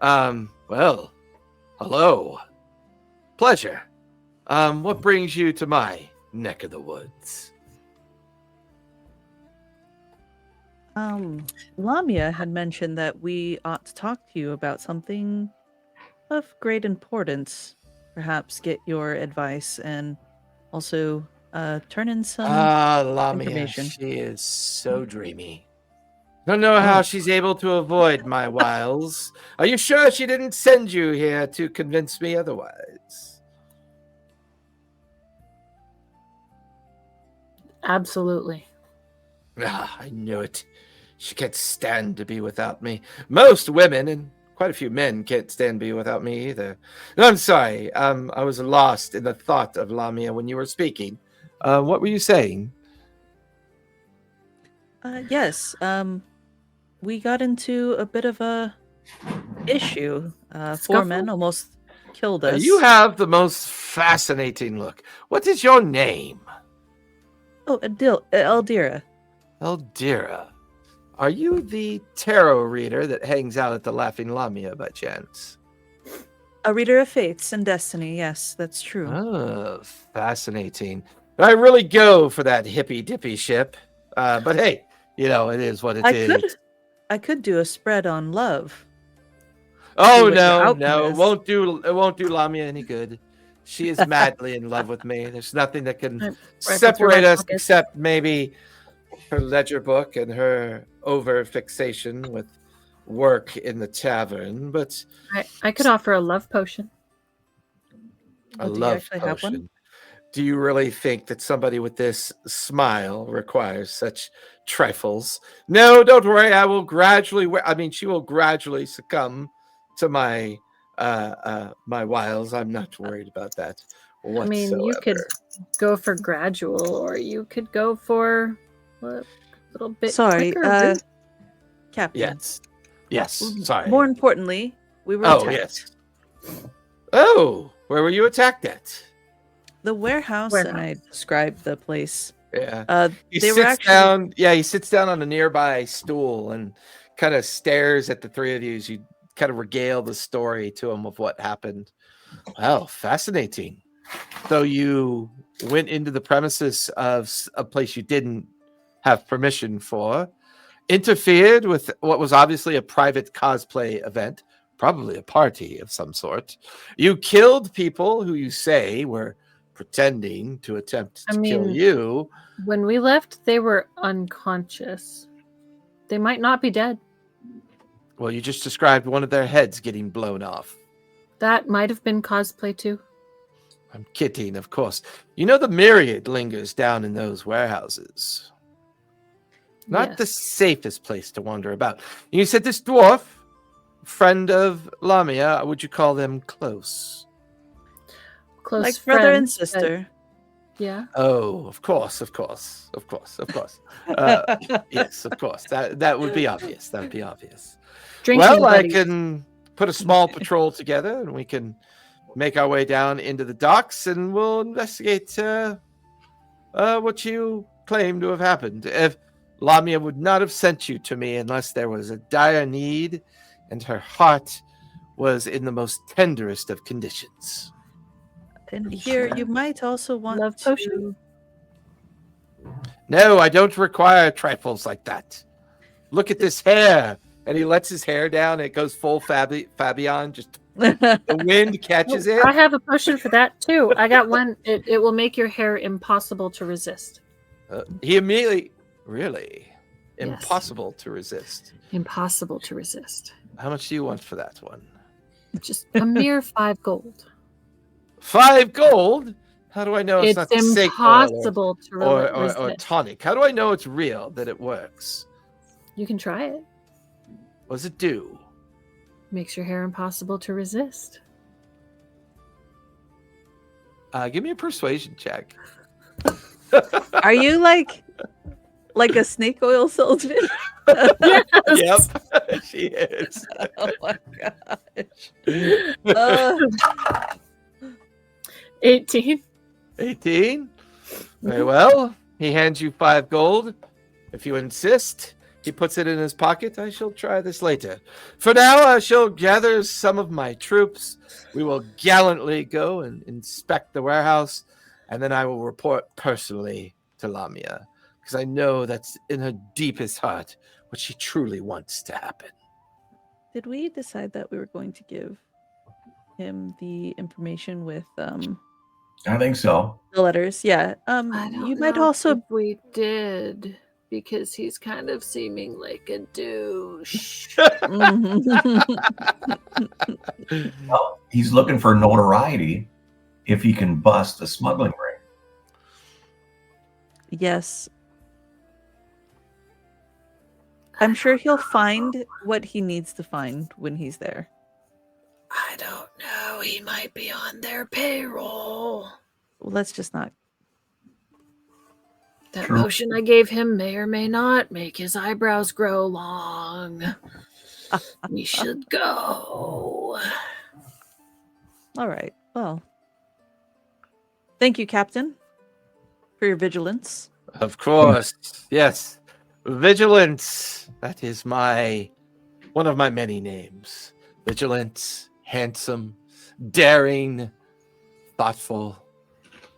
Well, hello. Pleasure. What brings you to my neck of the woods? Lamia had mentioned that we ought to talk to you about something of great importance. Perhaps get your advice and also turn in some Lamia, information. she is so dreamy. Don't know how she's able to avoid my wiles. Are you sure she didn't send you here to convince me otherwise? Absolutely. I knew it. She can't stand to be without me. Most women, and quite a few men, can't stand to be without me either. No, I'm sorry. I was lost in the thought of Lamia when you were speaking. What were you saying? Yes. We got into a bit of a issue. Four Scuffle? men almost killed us. You have the most fascinating look. What is your name? Oh, Eldira. Eldira. Are you the tarot reader that hangs out at the Laughing Lamia by chance? A reader of fates and destiny. Yes, that's true. Oh, fascinating. I really go for that hippy dippy ship. But hey, it is what it is. I could do a spread on love. Oh what your no, outcome it is. won't do Lamia any good. She is madly in love with me. There's nothing that can Right separate my us pocket. except maybe her ledger book and her over fixation with work in the tavern. But I could offer a love potion. a Oh, do you love actually have one? potion. Do you really think that somebody with this smile requires such trifles? No, don't worry. I will gradually. She will gradually succumb to my my wiles. I'm not worried about that whatsoever. I mean, you could go for gradual, or you could go for a little bit Sorry, quicker route. Captain. Yes. Sorry. More importantly, we were Oh, attacked. yes. Oh, where were you attacked at? The warehouse, and I described the place. Yeah. He They were sits actually down. Yeah, he sits down on a nearby stool and kind of stares at the three of you as you kind of regale the story to him of what happened. Well, fascinating. So you went into the premises of a place you didn't have permission for, interfered with what was obviously a private cosplay event, probably a party of some sort. You killed people who you say were pretending to attempt to kill you. When we left, they were unconscious. They might not be dead. Well, you just described one of their heads getting blown off. That might have been cosplay too. I'm kidding, of course. You know the myriad lingers down in those warehouses. Not the Yes. safest place to wander about. You said this dwarf, friend of Lamia, would you call them close? Close like brother and friends, but- sister. Yeah. Oh, of course. Yes, of course. That would be obvious. That would be obvious. Drinking Well, I buddies. can put a small patrol together, and we can make our way down into the docks, and we'll investigate what you claim to have happened. If Lamia would not have sent you to me unless there was a dire need, and her heart was in the most tenderest of conditions. And here, you might also want Love to. potion? No, I don't require trifles like that. Look at this hair. and he lets his hair down. It goes full Fabian. Just the wind catches it. I have a potion for that too. I got one. It will make your hair impossible to resist. He immediately, really, Yes. impossible to resist. Impossible to resist. How much do you want for that one? Just a mere 5 gold. 5 gold? How do I know it's not It's snake oil impossible to or resist. tonic? How do I know it's real, that it works? You can try it. What does it do? Makes your hair impossible to resist. Give me a persuasion check. Are you like a snake oil salesman? Yes. Yep, she is. Oh my gosh. 18. 18? Very well. He hands you 5 gold. If you insist, he puts it in his pocket. I shall try this later. For now, I shall gather some of my troops. We will gallantly go and inspect the warehouse, and then I will report personally to Lamia, because I know that's in her deepest heart what she truly wants to happen. Did we decide that we were going to give him the information with I think so. the letters? Yeah. You might also if we did, because he's kind of seeming like a douche. Well, he's looking for notoriety if he can bust the smuggling ring. Yes. I'm sure he'll find what he needs to find when he's there. I don't know. He might be on their payroll. Well, let's just not. That True. potion I gave him may or may not make his eyebrows grow long. We should go. All right. Well, thank you, Captain, for your vigilance. Of course. Yes. Vigilance. That is one of my many names. Vigilance, handsome, daring, thoughtful.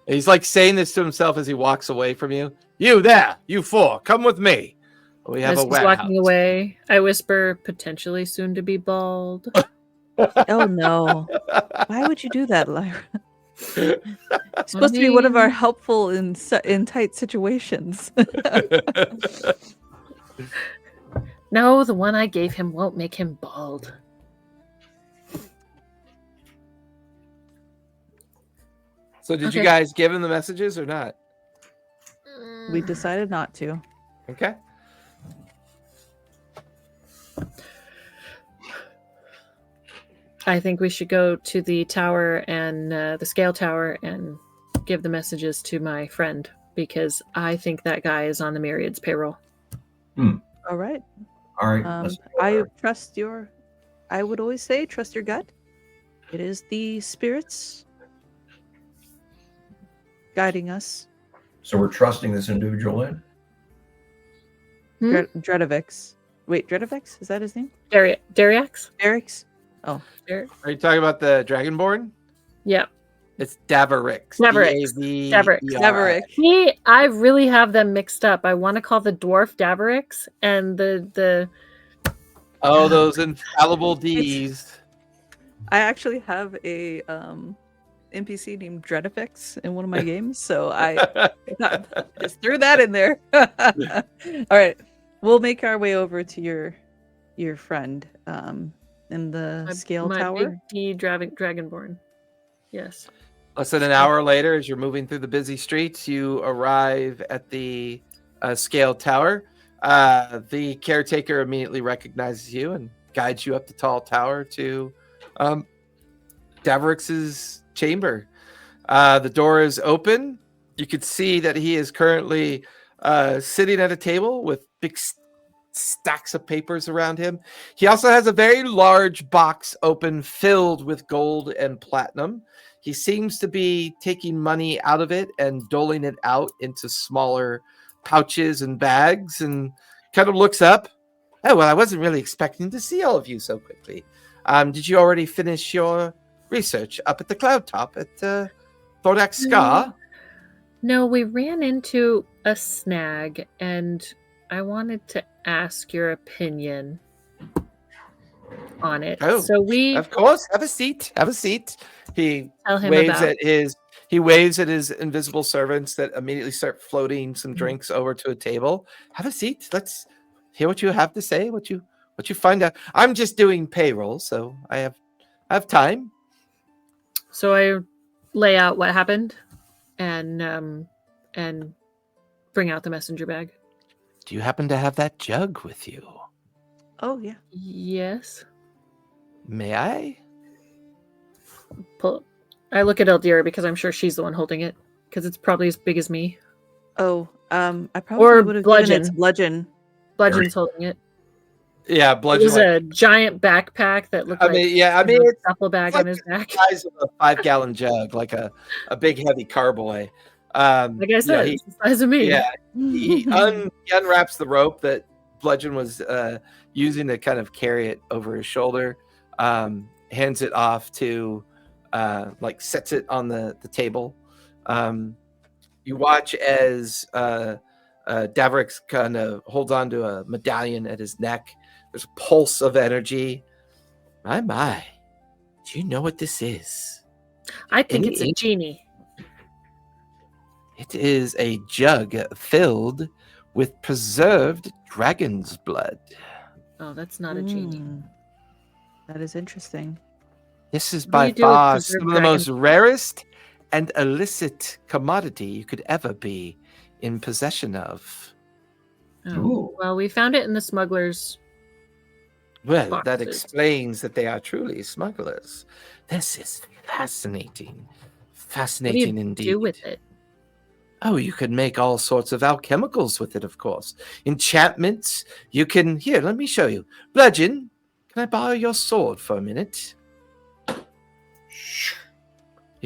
He's like saying this to himself as he walks away from you. You there, you 4, come with me. We have As a he's warehouse. walking away, I whisper, potentially soon to be bald. Oh no! Why would you do that, Lyra? It's supposed to be one of our helpful in tight situations. No, the one I gave him won't make him bald. So did you Okay. guys give him the messages or not? We decided not to. Okay. I think we should go to the tower and the scale tower and give the messages to my friend, because I think that guy is on the Myriad's payroll. All right. All right. let's go I there. trust I would always say, trust your gut. It is the spirits guiding us. So we're trusting this individual in? Hmm? Dredovix. Wait, Dredovix? Is that his name? Dariax? Eric's? Are you talking about the dragonborn? Yeah. It's Davorix. Davorix. Davorix. I really have them mixed up. I want to call the dwarf Davorix and the Oh, those infallible D's. I actually have a NPC named Dredovix in one of my games, so I just threw that in there. All right. We'll make our way over to your friend in the scale my tower. big D dragonborn. Yes. Less than an hour later, as you're moving through the busy streets, you arrive at the scale tower. The caretaker immediately recognizes you and guides you up the tall tower to Davorix's chamber. The door is open. You can see that he is currently sitting at a table with big stacks of papers around him. He also has a very large box open filled with gold and platinum. He seems to be taking money out of it and doling it out into smaller pouches and bags, and kind of looks up. Oh, well, I wasn't really expecting to see all of you so quickly. Did you already finish your research up at the cloud top at Thordaks Scar? No, we ran into a snag, and I wanted to ask your opinion. on it. Oh, So we of course, have a seat. Have a seat. He tell him waves about. at his invisible servants that immediately start floating some drinks over to a table. Have a seat. Let's hear what you have to say. What you find out. I'm just doing payroll, so I have time. So I lay out what happened, and bring out the messenger bag. Do you happen to have that jug with you? Oh yeah. Yes. May I? Pull. I look at Eldira because I'm sure she's the one holding it, because it's probably as big as me. Oh, I probably Or would have given it to Bludgeon. Bludgeon. Bludgeon's holding it. Yeah, It Bludgeon. was a giant backpack that looked like it's a duffel bag like on his back. the size of a 5-gallon jug, like a big heavy carboy. Like I said, it's the size of me. Yeah, he unwraps the rope that Bludgeon was using to kind of carry it over his shoulder, hands it off to, sets it on the table. You watch as Dravorak kind of holds on to a medallion at his neck. There's a pulse of energy. My. Do you know what this is? I think it's a genie. It is a jug filled with preserved dragon's blood. Oh, that's not a genie. Mm. That is interesting. This is What do by you do with far preserved some of the most dragon- rarest and illicit commodity you could ever be in possession of. Oh. Ooh. Well, we found it in the smugglers. Well, that Boxes. explains that they are truly smugglers. This is fascinating. What do Fascinating you indeed. do with it? Oh, you could make all sorts of alchemicals with it, of course. Enchantments. You can. Here, let me show you. Bludgeon, can I borrow your sword for a minute? You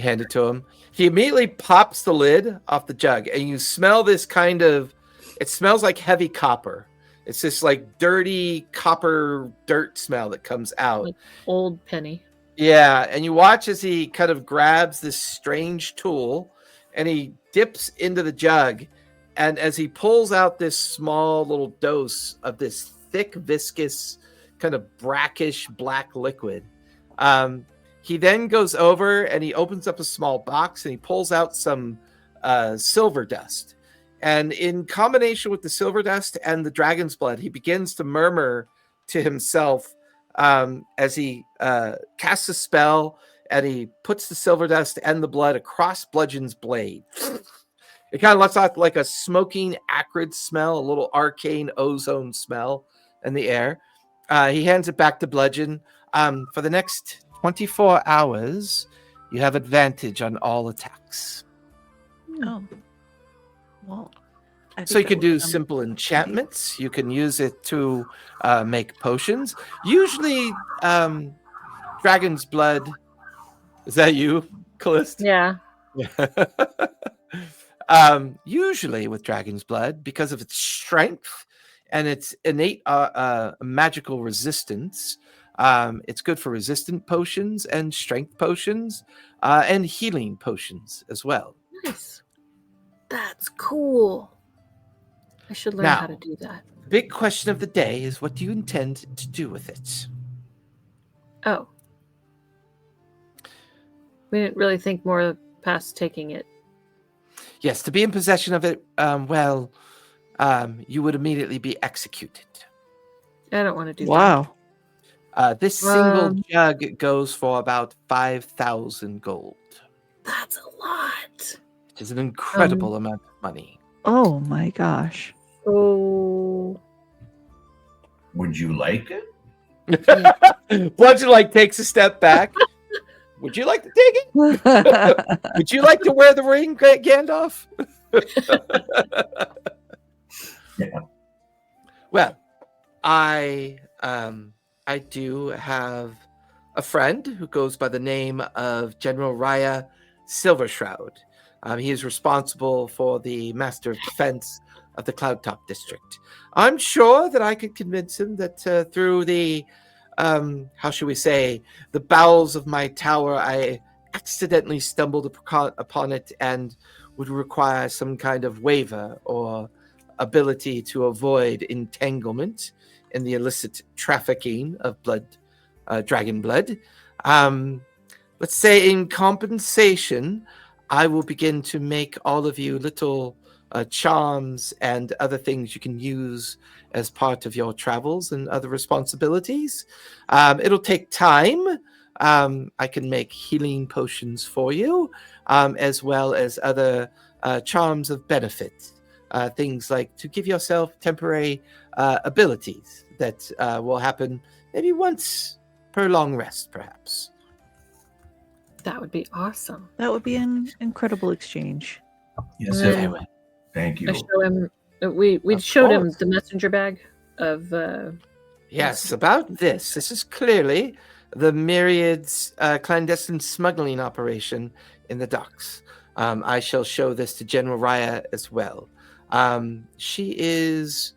hand it to him. He immediately pops the lid off the jug, and you smell this kind of. It smells like heavy copper. It's this like dirty copper dirt smell that comes out. Like old penny. Yeah, and you watch as he kind of grabs this strange tool and he dips into the jug. And as he pulls out this small little dose of this thick, viscous, kind of brackish black liquid, he then goes over and he opens up a small box and he pulls out some silver dust. And in combination with the silver dust and the dragon's blood, he begins to murmur to himself as he casts a spell and he puts the silver dust and the blood across Bludgeon's blade. It kind of lets out like a smoking, acrid smell, a little arcane ozone smell in the air. He hands it back to Bludgeon. For the next 24 hours, you have advantage on all attacks. Oh. Well, I So think you that can would do come- simple enchantments. You can use it to make potions. Usually, dragon's blood. Is that you, Callista? Yeah. Usually with dragon's blood, because of its strength and its innate magical resistance, it's good for resistant potions and strength potions and healing potions as well. Nice. That's cool. I should learn how to do that. Big question of the day is, what do you intend to do with it? Oh. We didn't really think more past taking it. Yes, to be in possession of it, you would immediately be executed. I don't want to do Wow. This single jug goes for about 5,000 gold, that. That's a lot. which is an incredible amount of money. Oh my gosh. Oh. Would you like it? Bludgeon takes a step back. Would you like to take it? Would you like to wear the ring, Gandalf? Yeah. Well, I do have a friend who goes by the name of General Raya Silvershroud. He is responsible for the Master of Defense of the Cloudtop District. I'm sure that I could convince him that through the, how should we say, the bowels of my tower, I accidentally stumbled upon it and would require some kind of waiver or ability to avoid entanglement in the illicit trafficking of blood dragon blood. Let's say in compensation, I will begin to make all of you little charms and other things you can use as part of your travels and other responsibilities. It'll take time. I can make healing potions for you, as well as other charms of benefit. Things like to give yourself temporary abilities that will happen maybe once per long rest, perhaps. That would be awesome. That would be an incredible exchange. Yes, And it then would. Thank I you. show him. We Of showed him course. the messenger bag of. Yes, about this. This is clearly the Myriad's clandestine smuggling operation in the docks. I shall show this to General Raya as well. She is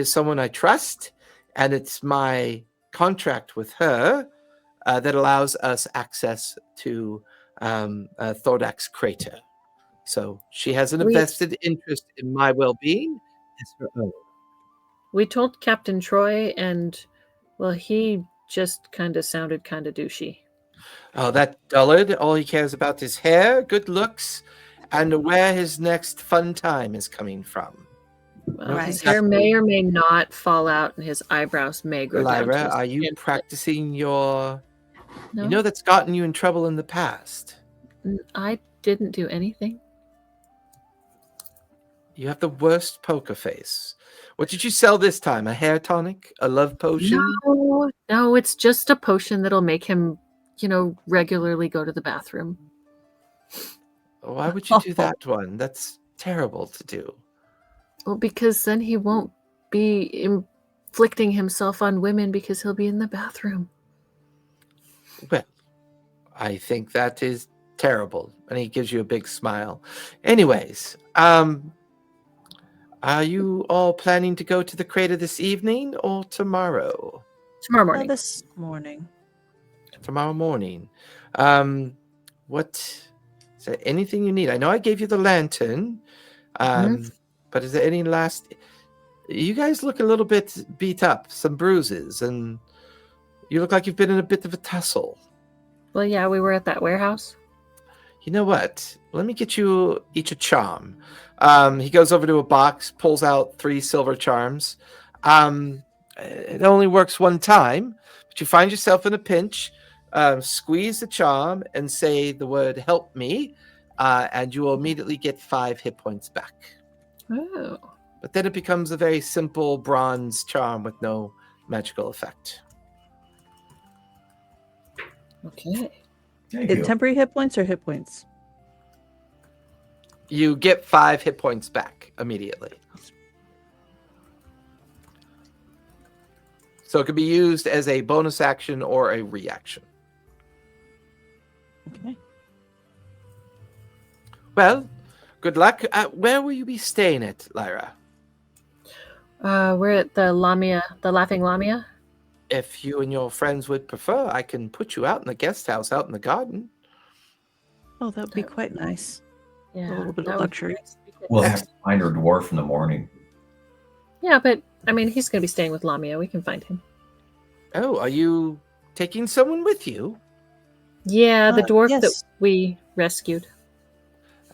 someone I trust, and it's my contract with her that allows us access to Thordaks crater. So she has an We- vested interest in my well-being as her own. We told Captain Troy, and well, he just kind of sounded kind of douchey. Oh, that dullard! All he cares about is hair, good looks, and where his next fun time is coming from. Well, Right. his hair may or may not fall out, and his eyebrows may grow down. to Lyra, his are you chin. practicing your? No, You know that's gotten you in trouble in the past. I didn't do anything. You have the worst poker face. What did you sell this time? A hair tonic? A love potion? No, it's just a potion that'll make him, regularly go to the bathroom. Why would you do that one? That's terrible to do. Well, because then he won't be inflicting himself on women because he'll be in the bathroom. Well, I think that is terrible. And he gives you a big smile. Anyways, are you all planning to go to the crater this evening or tomorrow? Tomorrow morning. This morning. Tomorrow morning. What is there anything you need? I know I gave you the lantern. But is there any last? You guys look a little bit beat up, some bruises, and you look like you've been in a bit of a tussle. Well, yeah, we were at that warehouse. You know what? Let me get you each a charm. He goes over to a box, pulls out 3 silver charms. It only works one time, but you find yourself in a pinch. Squeeze the charm and say the word "help me," and you will immediately get 5 hit points back. Oh. But then it becomes a very simple bronze charm with no magical effect. Okay. Thank you. Temporary hit points or hit points? You get 5 hit points back immediately. So it can be used as a bonus action or a reaction. Okay. Well, good luck. Where will you be staying at, Lyra? We're at the Laughing Lamia. If you and your friends would prefer, I can put you out in the guest house out in the garden. Oh, that would be quite nice. Yeah, little bit of that would luxury. be nice. We'll have to find our dwarf in the morning. Yeah, but I mean, he's going to be staying with Lamia. We can find him. Oh, are you taking someone with you? Yeah, the dwarf yes. that we rescued.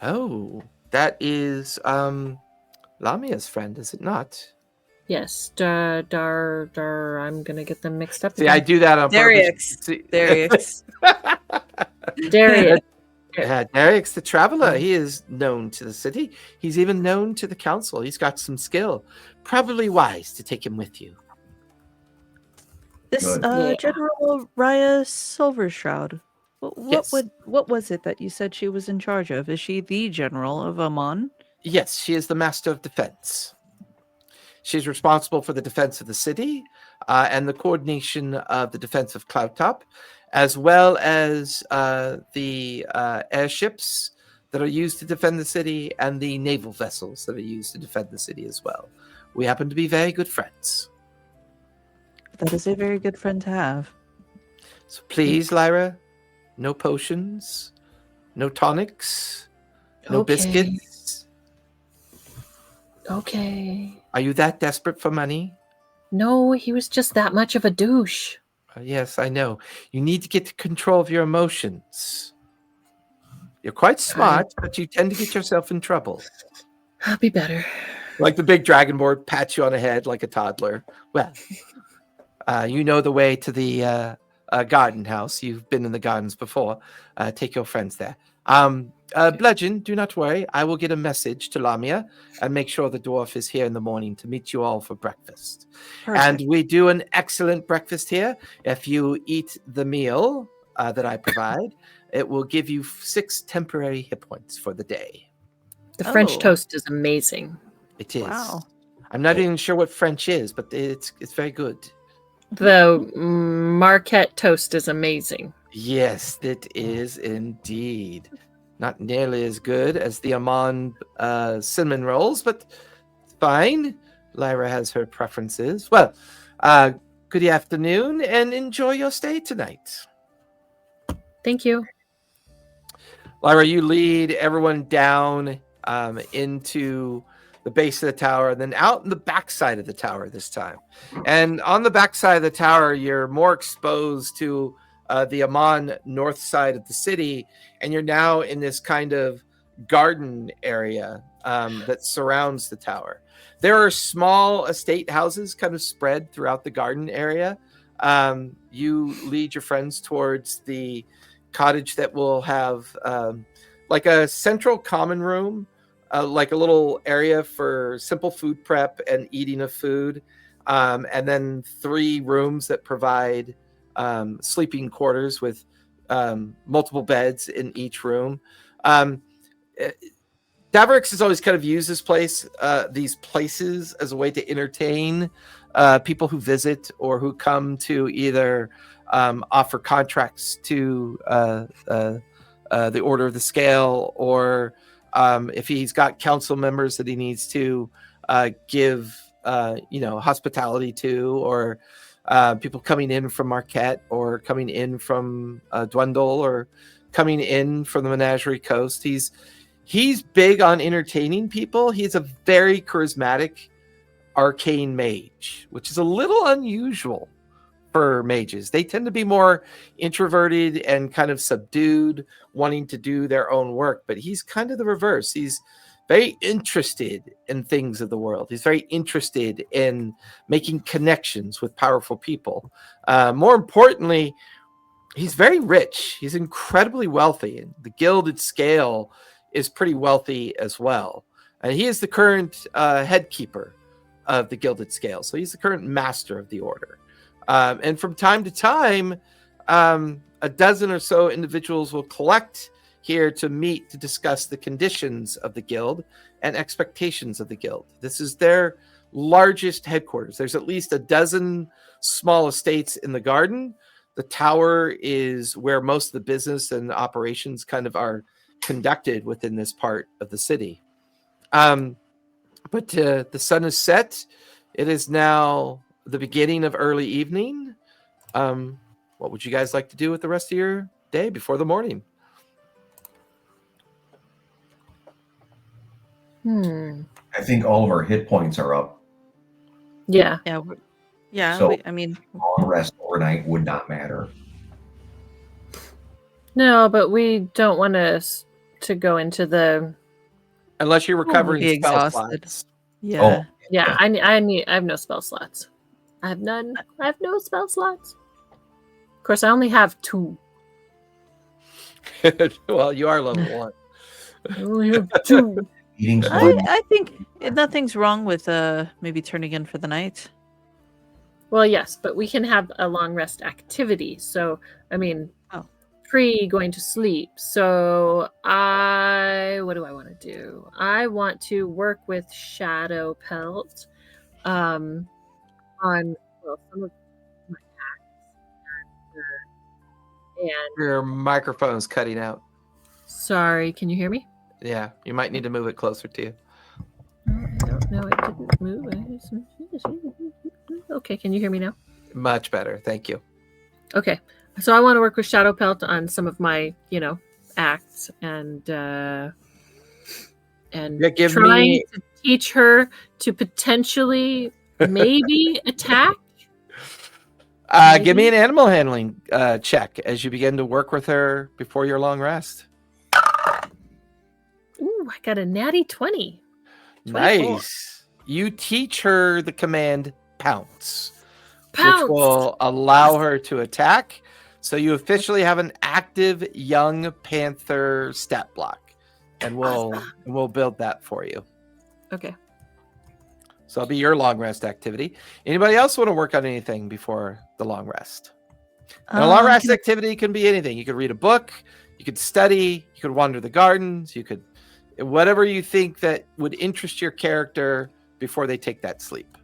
Oh, that is Lamia's friend, is it not? Yes, I'm going to get them mixed up. See, I do that on purpose. Darius. See- Darius. Darius. Yeah, Darius the Traveler. He is known to the city. He's even known to the council. He's got some skill. Probably wise to take him with you. This Good. Yeah. General Raya Silvershroud. Yes. What was it that you said she was in charge of? Is she the general of Emon? Yes, she is the master of defense. She's responsible for the defense of the city and the coordination of the defense of Cloudtop, as well as the airships that are used to defend the city and the naval vessels that are used to defend the city as well. We happen to be very good friends. That is a very good friend to have. So please, Lyra, no potions, no tonics, no Okay. biscuits. Okay. Are you that desperate for money? No, he was just that much of a douche. Yes, I know. You need to get control of your emotions. You're quite smart, but you tend to get yourself in trouble. I'll be better. Like the big dragonborn pats you on the head like a toddler. Well, you know the way to the garden house. You've been in the gardens before. Take your friends there. Bludgeon, do not worry. I will get a message to Lamia and make sure the dwarf is here in the morning to meet you all for breakfast. And we do an excellent breakfast here. If you eat the meal that I provide, it will give you 6 temporary hit points for the day. The French Oh. toast is amazing. It is. Wow. I'm not even sure what French is, but it's very good. The Marquette toast is amazing. Yes, it is indeed. Not nearly as good as the Emon cinnamon rolls, but it's fine. Lyra has her preferences. Well, good afternoon and enjoy your stay tonight. Thank you. Lyra, you lead everyone down into the base of the tower and then out in the backside of the tower this time. And on the backside of the tower, you're more exposed to the Emon north side of the city, and you're now in this kind of garden area that surrounds the tower. There are small estate houses kind of spread throughout the garden area. You lead your friends towards the cottage that will have like a central common room, like a little area for simple food prep and eating of food, and then 3 rooms that provide sleeping quarters with multiple beds in each room. Dravorak has always kind of used this place, these places, as a way to entertain people who visit or who come to either offer contracts to the Order of the Scale, or if he's got council members that he needs to give hospitality to, or people coming in from Marquette, or coming in from Dwindle, or coming in from the Menagerie Coast. He's big on entertaining people. He's a very charismatic arcane mage, which is a little unusual for mages. They tend to be more introverted and kind of subdued, wanting to do their own work, but he's kind of the reverse. He's very interested in things of the world. He's very interested in making connections with powerful people. More importantly, he's very rich. He's incredibly wealthy, and the Gilded Scale is pretty wealthy as well. And he is the current head keeper of the Gilded Scale. So he's the current master of the order. And from time to time, a dozen or so individuals will collect here to meet to discuss the conditions of the guild and expectations of the guild. This is their largest headquarters. There's at least a dozen small estates in the garden. The tower is where most of the business and operations kind of are conducted within this part of the city. But the sun is set. It is now the beginning of early evening. What would you guys like to do with the rest of your day before the morning? I think all of our hit points are up. Yeah. Yeah. So- I mean, Long rest overnight would not matter. No, but we don't want to go into the. Unless you're recovering be spell exhausted. slots. yeah. Oh, Yeah, I have no spell slots. I have none. I have no spell slots. Of course, I only have 2. Well, you are level 1. I only have 2. eating I, food. I think nothing's wrong with maybe turning in for the night. Well, yes, but we can have a long rest activity. So, I mean, Oh. pre going to sleep. So, what do I want to do? I want to work with Shadow Pelt on some of my acts. And Your microphone's cutting out. sorry, can you hear me? Yeah, you might need to move it closer to you. No, it didn't move. Okay, can you hear me now? Much better. Thank you. Okay, so I want to work with Shadow Pelt on some of my, acts and Yeah, give trying me- to teach her to potentially Maybe attack. Give me an animal handling check as you begin to work with her before your long rest. Ooh, I got a natty 20. 24. Nice. You teach her the command pounce, Pounce. which will allow her to attack. So you officially have an active young panther stat block, and we'll build that for you. Okay. So it'll be your long rest activity. Anybody else want to work on anything before the long rest? And a long rest activity can be anything. You could read a book, you could study, you could wander the gardens, you could whatever you think that would interest your character before they take that sleep.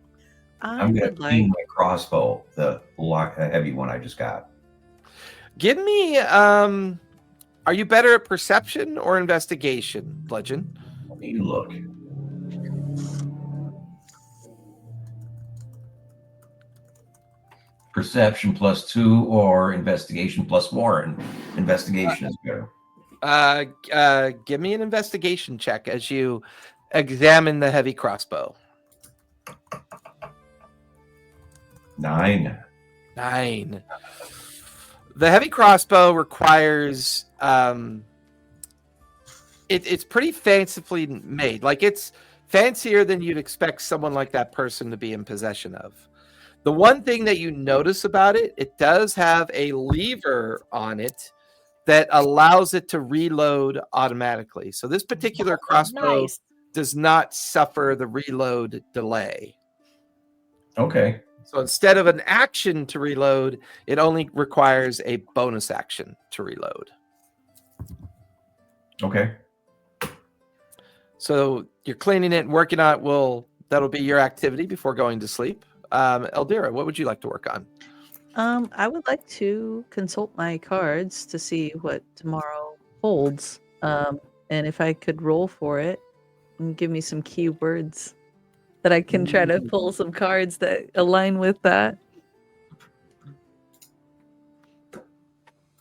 I'm going to clean my crossbow, the heavy one I just got. Give me, are you better at perception or investigation, Bludgeon? Let me look. Perception +2 or investigation +4, and investigation is better. Give me an investigation check as you examine the heavy crossbow. 9. 9. The heavy crossbow requires it's pretty fancifully made. Like, it's fancier than you'd expect someone like that person to be in possession of. The one thing that you notice about it, it does have a lever on it that allows it to reload automatically. So this particular crossbow does not suffer the reload delay. Okay. So instead of an action to reload, it only requires a bonus action to reload. Okay. So you're cleaning it and working on it. That'll be your activity before going to sleep. Eldira, what would you like to work on? I would like to consult my cards to see what tomorrow holds. And if I could roll for it and give me some keywords that I can try to pull some cards that align with that.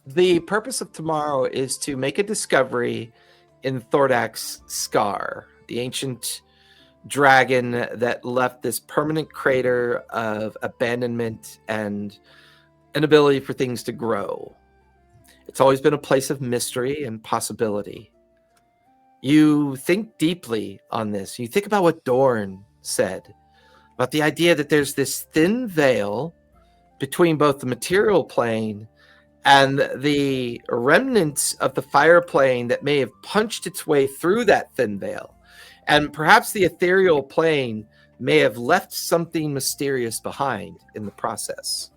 The purpose of tomorrow is to make a discovery in Thordaks' scar, the ancient dragon that left this permanent crater of abandonment and an ability for things to grow. It's always been a place of mystery and possibility. You think deeply on this. You think about what Dorn said about the idea that there's this thin veil between both the material plane and the remnants of the fire plane that may have punched its way through that thin veil. And perhaps the ethereal plane may have left something mysterious behind in the process.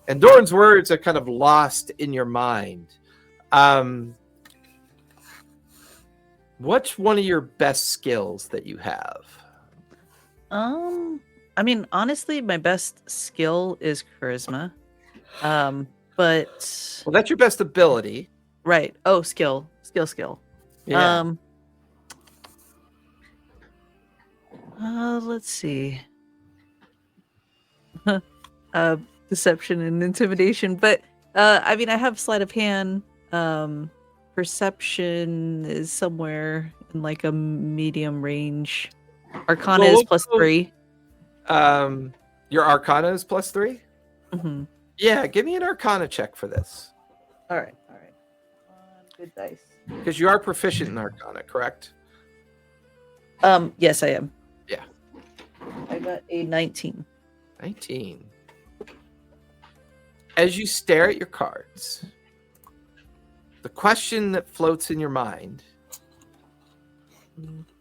And Dorn's words are kind of lost in your mind. What's one of your best skills that you have? I mean, honestly, my best skill is charisma. But Well, that's your best ability. right. Oh, skill. Yeah. Let's see. Deception and intimidation, but I mean, I have sleight of hand. Perception is somewhere in like a medium range. Arcana is +3. Your Arcana is +3? Mm-hmm. Yeah, give me an Arcana check for this. All right. Good dice. Because you are proficient in Arcana, correct? Yes, I am. Yeah. I got a 19. 19. As you stare at your cards, the question that floats in your mind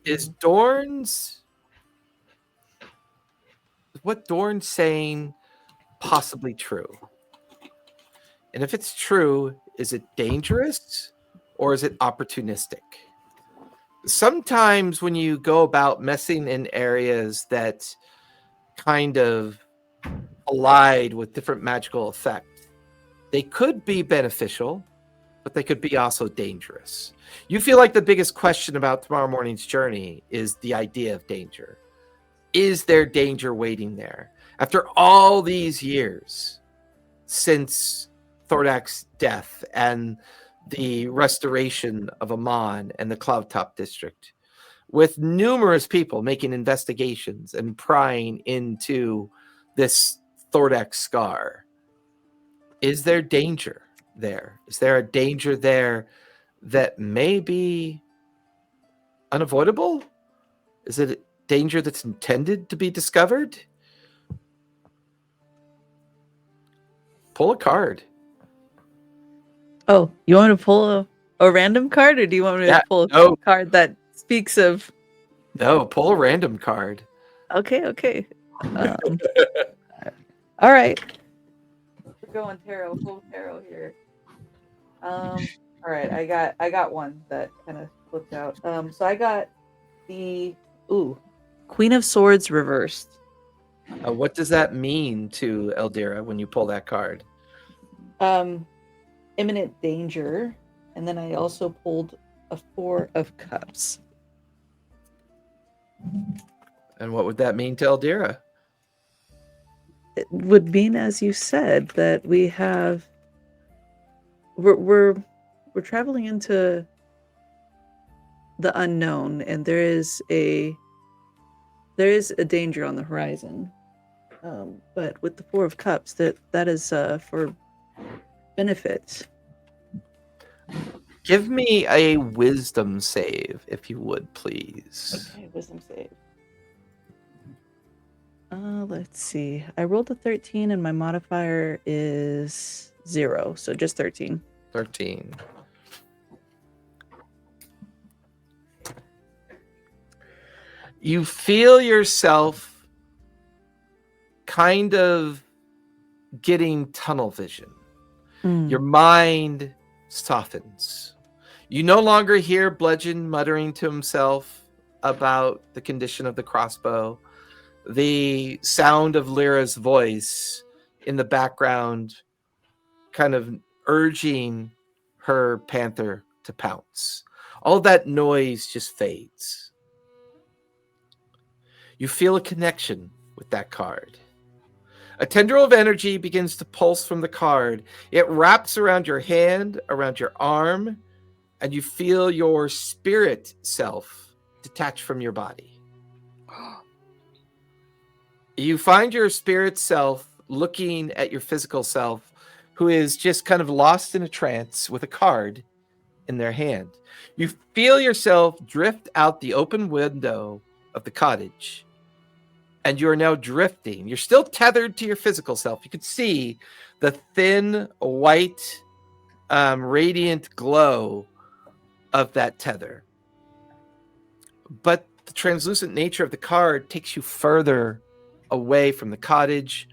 is what Dorn's saying possibly true? And if it's true, is it dangerous or is it opportunistic? Sometimes when you go about messing in areas that kind of allied with different magical effects, they could be beneficial, but they could be also dangerous. You feel like the biggest question about tomorrow morning's journey is the idea of danger. Is there danger waiting there? After all these years since Thordaks' death and the restoration of Emon and the Cloudtop district, with numerous people making investigations and prying into this Thordaks scar. Is there danger there? Is there a danger there that may be unavoidable? Is it a danger that's intended to be discovered? Pull a card. Oh, you want me to pull a random card, or do you want me to pull a card that speaks of? No, pull a random card. Okay. All right. We're going tarot, full tarot here. All right, I got one that kind of flipped out. So I got the Queen of Swords reversed. What does that mean to Eldira when you pull that card? Imminent danger, and then I also pulled a 4 of Cups. And what would that mean to Eldira? It would mean, as you said, that we're traveling into the unknown, and there is a danger on the horizon. But with the 4 of Cups, that is for benefit. Give me a wisdom save, if you would, please. Okay, wisdom save. Let's see. I rolled a 13 and my modifier is 0, so just 13. 13. You feel yourself kind of getting tunnel vision. Your mind softens. You no longer hear Bludgeon muttering to himself about the condition of the crossbow. The sound of Lyra's voice in the background kind of urging her panther to pounce. All that noise just fades. You feel a connection with that card. A tendril of energy begins to pulse from the card. It wraps around your hand, around your arm, and you feel your spirit self detach from your body. You find your spirit self looking at your physical self, who is just kind of lost in a trance with a card in their hand. You feel yourself drift out the open window of the cottage, and you are now drifting. You're still tethered to your physical self. You can see the thin, white, radiant glow of that tether. But the translucent nature of the card takes you further away from the cottage,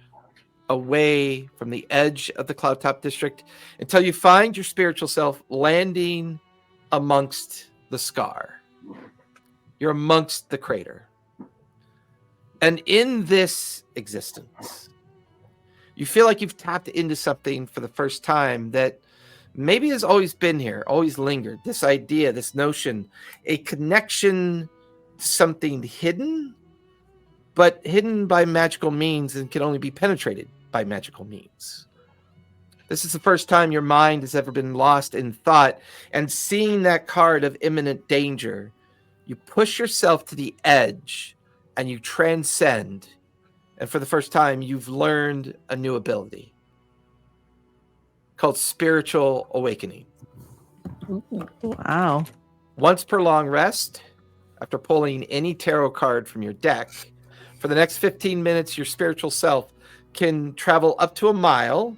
away from the edge of the Cloudtop District, until you find your spiritual self landing amongst the scar. You're amongst the crater. And in this existence, you feel like you've tapped into something for the first time that maybe has always been here, always lingered. This idea, this notion, a connection to something hidden, but hidden by magical means and can only be penetrated by magical means. This is the first time your mind has ever been lost in thought, and seeing that card of imminent danger, you push yourself to the edge and you transcend. And for the first time, you've learned a new ability called Spiritual Awakening. Wow. Once per long rest, after pulling any tarot card from your deck, for the next 15 minutes, your spiritual self can travel up to a mile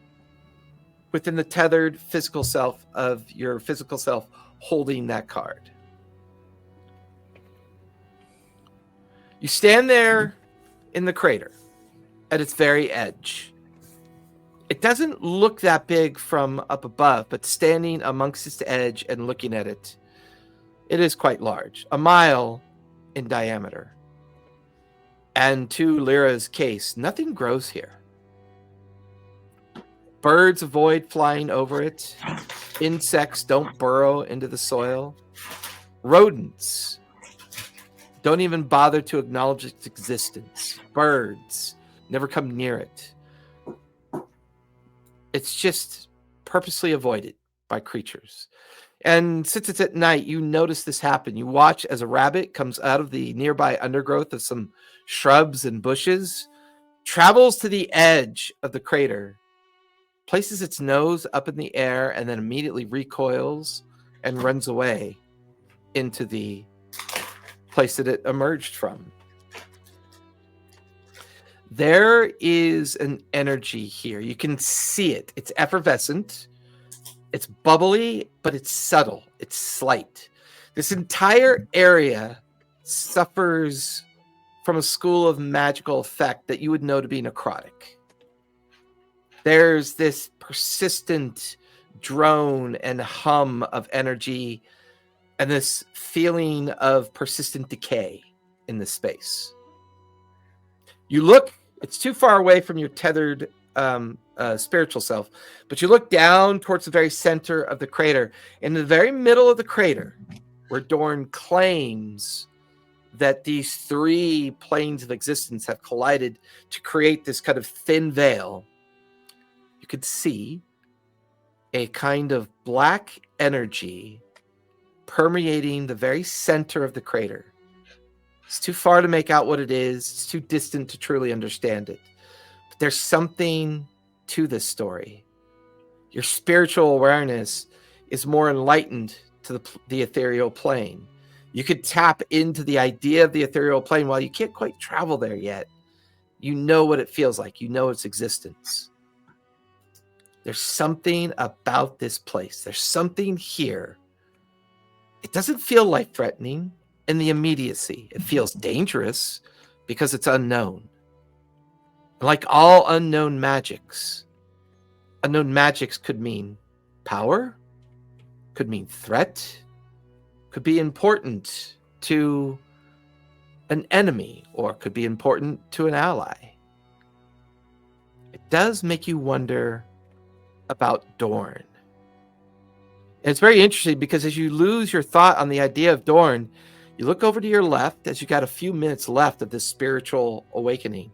within the tethered physical self of your physical self holding that card. You stand there in the crater at its very edge. It doesn't look that big from up above, but standing amongst its edge and looking at it, it is quite large, a mile in diameter. And to Lyra's case, nothing grows here. Birds avoid flying over it. Insects don't burrow into the soil. Rodents don't even bother to acknowledge its existence. Birds never come near it. It's just purposely avoided by creatures. And since it's at night, you notice this happen. You watch as a rabbit comes out of the nearby undergrowth of some shrubs and bushes, travels to the edge of the crater, places its nose up in the air, and then immediately recoils and runs away into the place that it emerged from. There is an energy here. You can see it. It's effervescent. It's bubbly, but it's subtle. It's slight. This entire area suffers from a school of magical effect that you would know to be necrotic. There's this persistent drone and hum of energy and this feeling of persistent decay in this space. You look, it's too far away from your tethered spiritual self, but you look down towards the very center of the crater. In the very middle of the crater, where Dorn claims that these three planes of existence have collided to create this kind of thin veil, you could see a kind of black energy permeating the very center of the crater. It's too far to make out what it is. It's too distant to truly understand it. But there's something to this story. Your spiritual awareness is more enlightened to the ethereal plane. You could tap into the idea of the ethereal plane while you can't quite travel there yet. You know what it feels like. You know its existence. There's something about this place. There's something here. It doesn't feel life-threatening in the immediacy. It feels dangerous because it's unknown. Like all unknown magics could mean power, could mean threat, could be important to an enemy, or could be important to an ally. It does make you wonder about Dorn. And it's very interesting because as you lose your thought on the idea of Dorn, you look over to your left as you got a few minutes left of this spiritual awakening.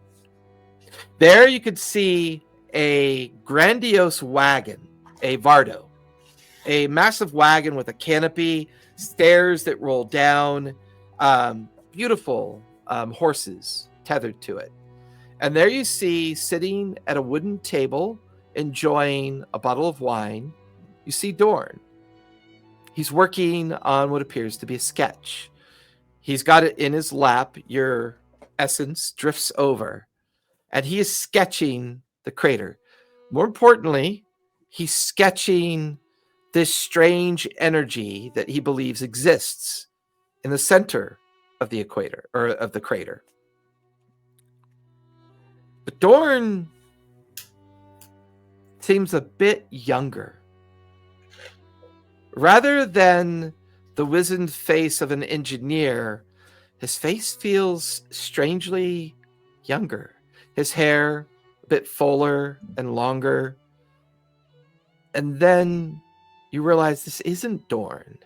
There you could see a grandiose wagon, a Vardo, a massive wagon with a canopy, stairs that roll down, beautiful horses tethered to it. And there you see, sitting at a wooden table, enjoying a bottle of wine, you see Dorn. He's working on what appears to be a sketch. He's got it in his lap. Your essence drifts over, and he is sketching the crater. More importantly, he's sketching this strange energy that he believes exists in the center of the equator, or of the crater. But Dorn seems a bit younger. Rather than the wizened face of an engineer, his face feels strangely younger. His hair a bit fuller and longer. And then you realize this isn't Dorn,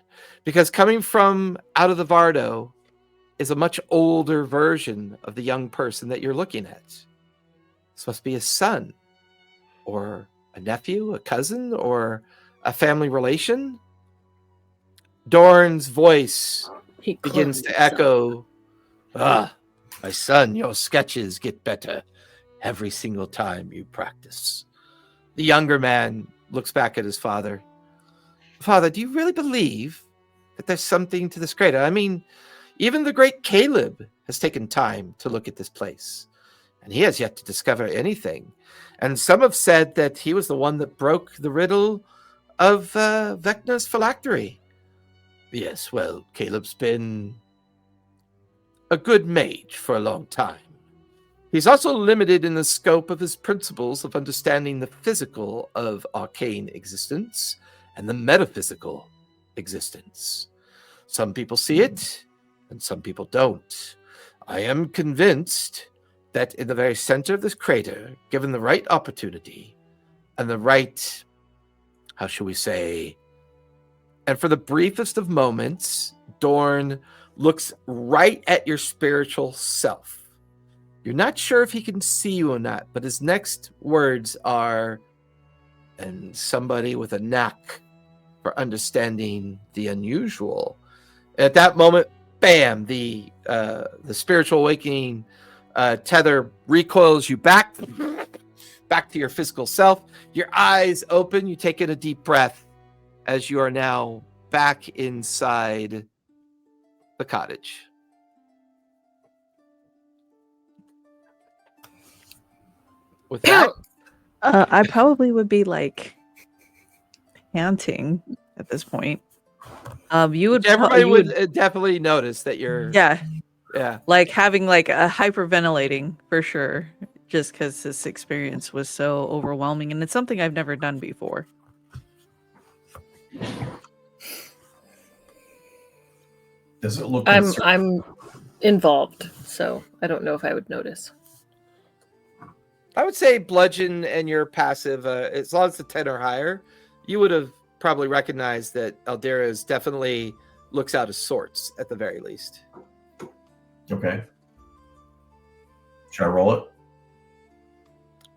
because coming from out of the Vardo is a much older version of the young person that you're looking at. This must be a son, or a nephew, a cousin, or a family relation. Dorn's voice begins to echo. Ah, my son, your sketches get better every single time you practice. The younger man looks back at his father. Father, do you really believe that there's something to this crater? I mean, even the great Caleb has taken time to look at this place, and he has yet to discover anything. And some have said that he was the one that broke the riddle of Vecna's phylactery. Yes, well, Caleb's been a good mage for a long time. He's also limited in the scope of his principles of understanding the physical of arcane existence and the metaphysical existence. Some people see it, and some people don't. I am convinced that in the very center of this crater, given the right opportunity and the right, how shall we say, and for the briefest of moments, Dorn looks right at your spiritual self. You're not sure if he can see you or not, but his next words are, and somebody with a knack for understanding the unusual. At that moment, bam! The spiritual awakening tether recoils you back to your physical self. Your eyes open. You take in a deep breath as you are now back inside the cottage. With that, I probably would be like panting at this point. You would everybody you would definitely notice that you're yeah, yeah. like having like a hyperventilating for sure, just because this experience was so overwhelming, and it's something I've never done before. Does it look? I'm involved, so I don't know if I would notice. I would say bludgeon and your passive, as long as the 10 or higher, you would have probably recognized that Aldera's definitely looks out of sorts at the very least. Okay. Should I roll it?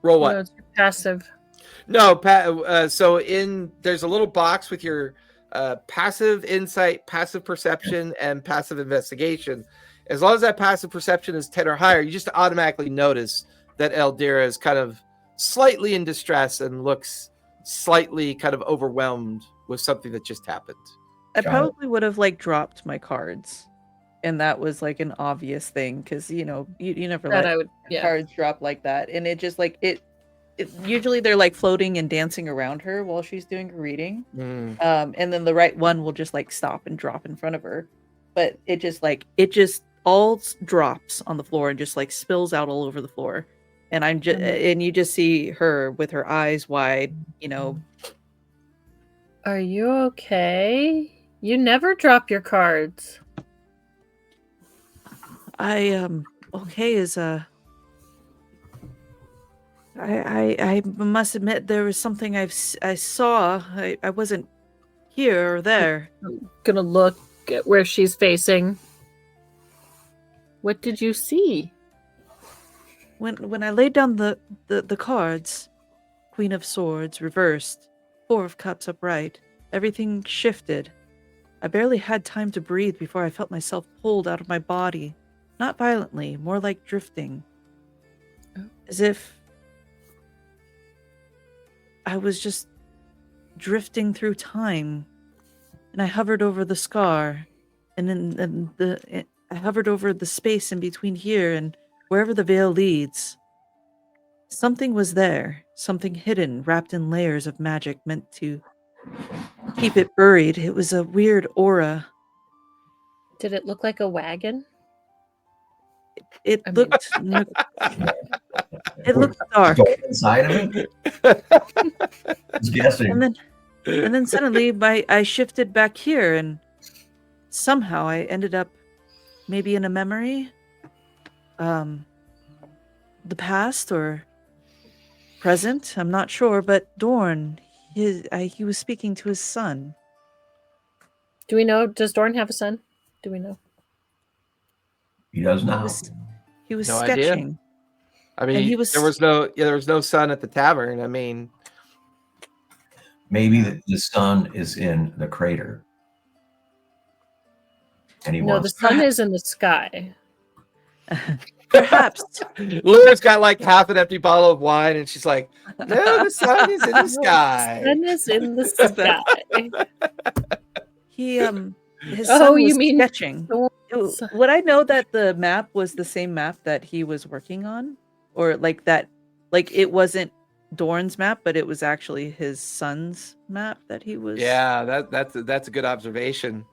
Roll what? No, it's passive. No, so there's a little box with your passive insight, passive perception, and passive investigation. As long as that passive perception is 10 or higher, you just automatically notice that Aldera is kind of slightly in distress and looks slightly kind of overwhelmed with something that just happened. I Got it. probably would have like dropped my cards, and that was like an obvious thing because you never That let I would, yeah. cards drop like that, and it just like it usually they're like floating and dancing around her while she's doing her reading. And then the right one will just like stop and drop in front of her, but it just all drops on the floor and just like spills out all over the floor. And and you just see her with her eyes wide, Are you okay? You never drop your cards. Okay is I must admit there was something I saw. I wasn't here or there. I'm gonna look at where she's facing. What did you see? When I laid down the cards, Queen of Swords reversed, Four of Cups upright, everything shifted. I barely had time to breathe before I felt myself pulled out of my body. Not violently, more like drifting. As if I was just drifting through time. And I hovered over the scar, and I hovered over the space in between here and wherever the veil leads. Something was there, something hidden, wrapped in layers of magic meant to keep it buried. It was a weird aura. Did it look like a wagon? It I mean- looked it looked dark. Go inside of it? Just guessing. And then suddenly I shifted back here, and somehow I ended up maybe in a memory. The past or present, I'm not sure, but Dorn, he was speaking to his son. Do we know? Does Dorn have a son? Do we know? He does now. He was No idea. sketching. I mean, And he was- there was no sun at the tavern. I mean, Maybe the sun is in the crater. And he No, the wants sun is in the sky. Perhaps. Laura's got like half an empty bottle of wine, and she's like, "No, the sun is in the sky." Sun is in the sky. He his Oh, son you was mean- sketching. Would I know that the map was the same map that he was working on, or like that? Like it wasn't Dorn's map, but it was actually his son's map that he was. Yeah, that's a good observation.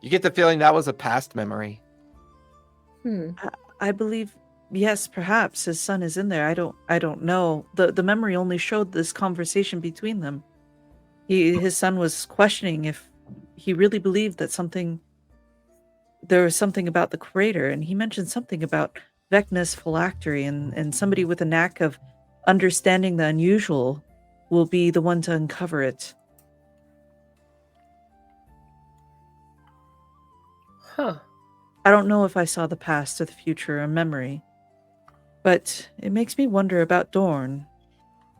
You get the feeling that was a past memory. I believe. Yes, perhaps his son is in there. I don't know. The memory only showed this conversation between them. His son was questioning if he really believed that there was something about the crater, and he mentioned something about Vecna's phylactery and somebody with a knack of understanding the unusual will be the one to uncover it. Huh. I don't know if I saw the past or the future or memory, but it makes me wonder about Dorn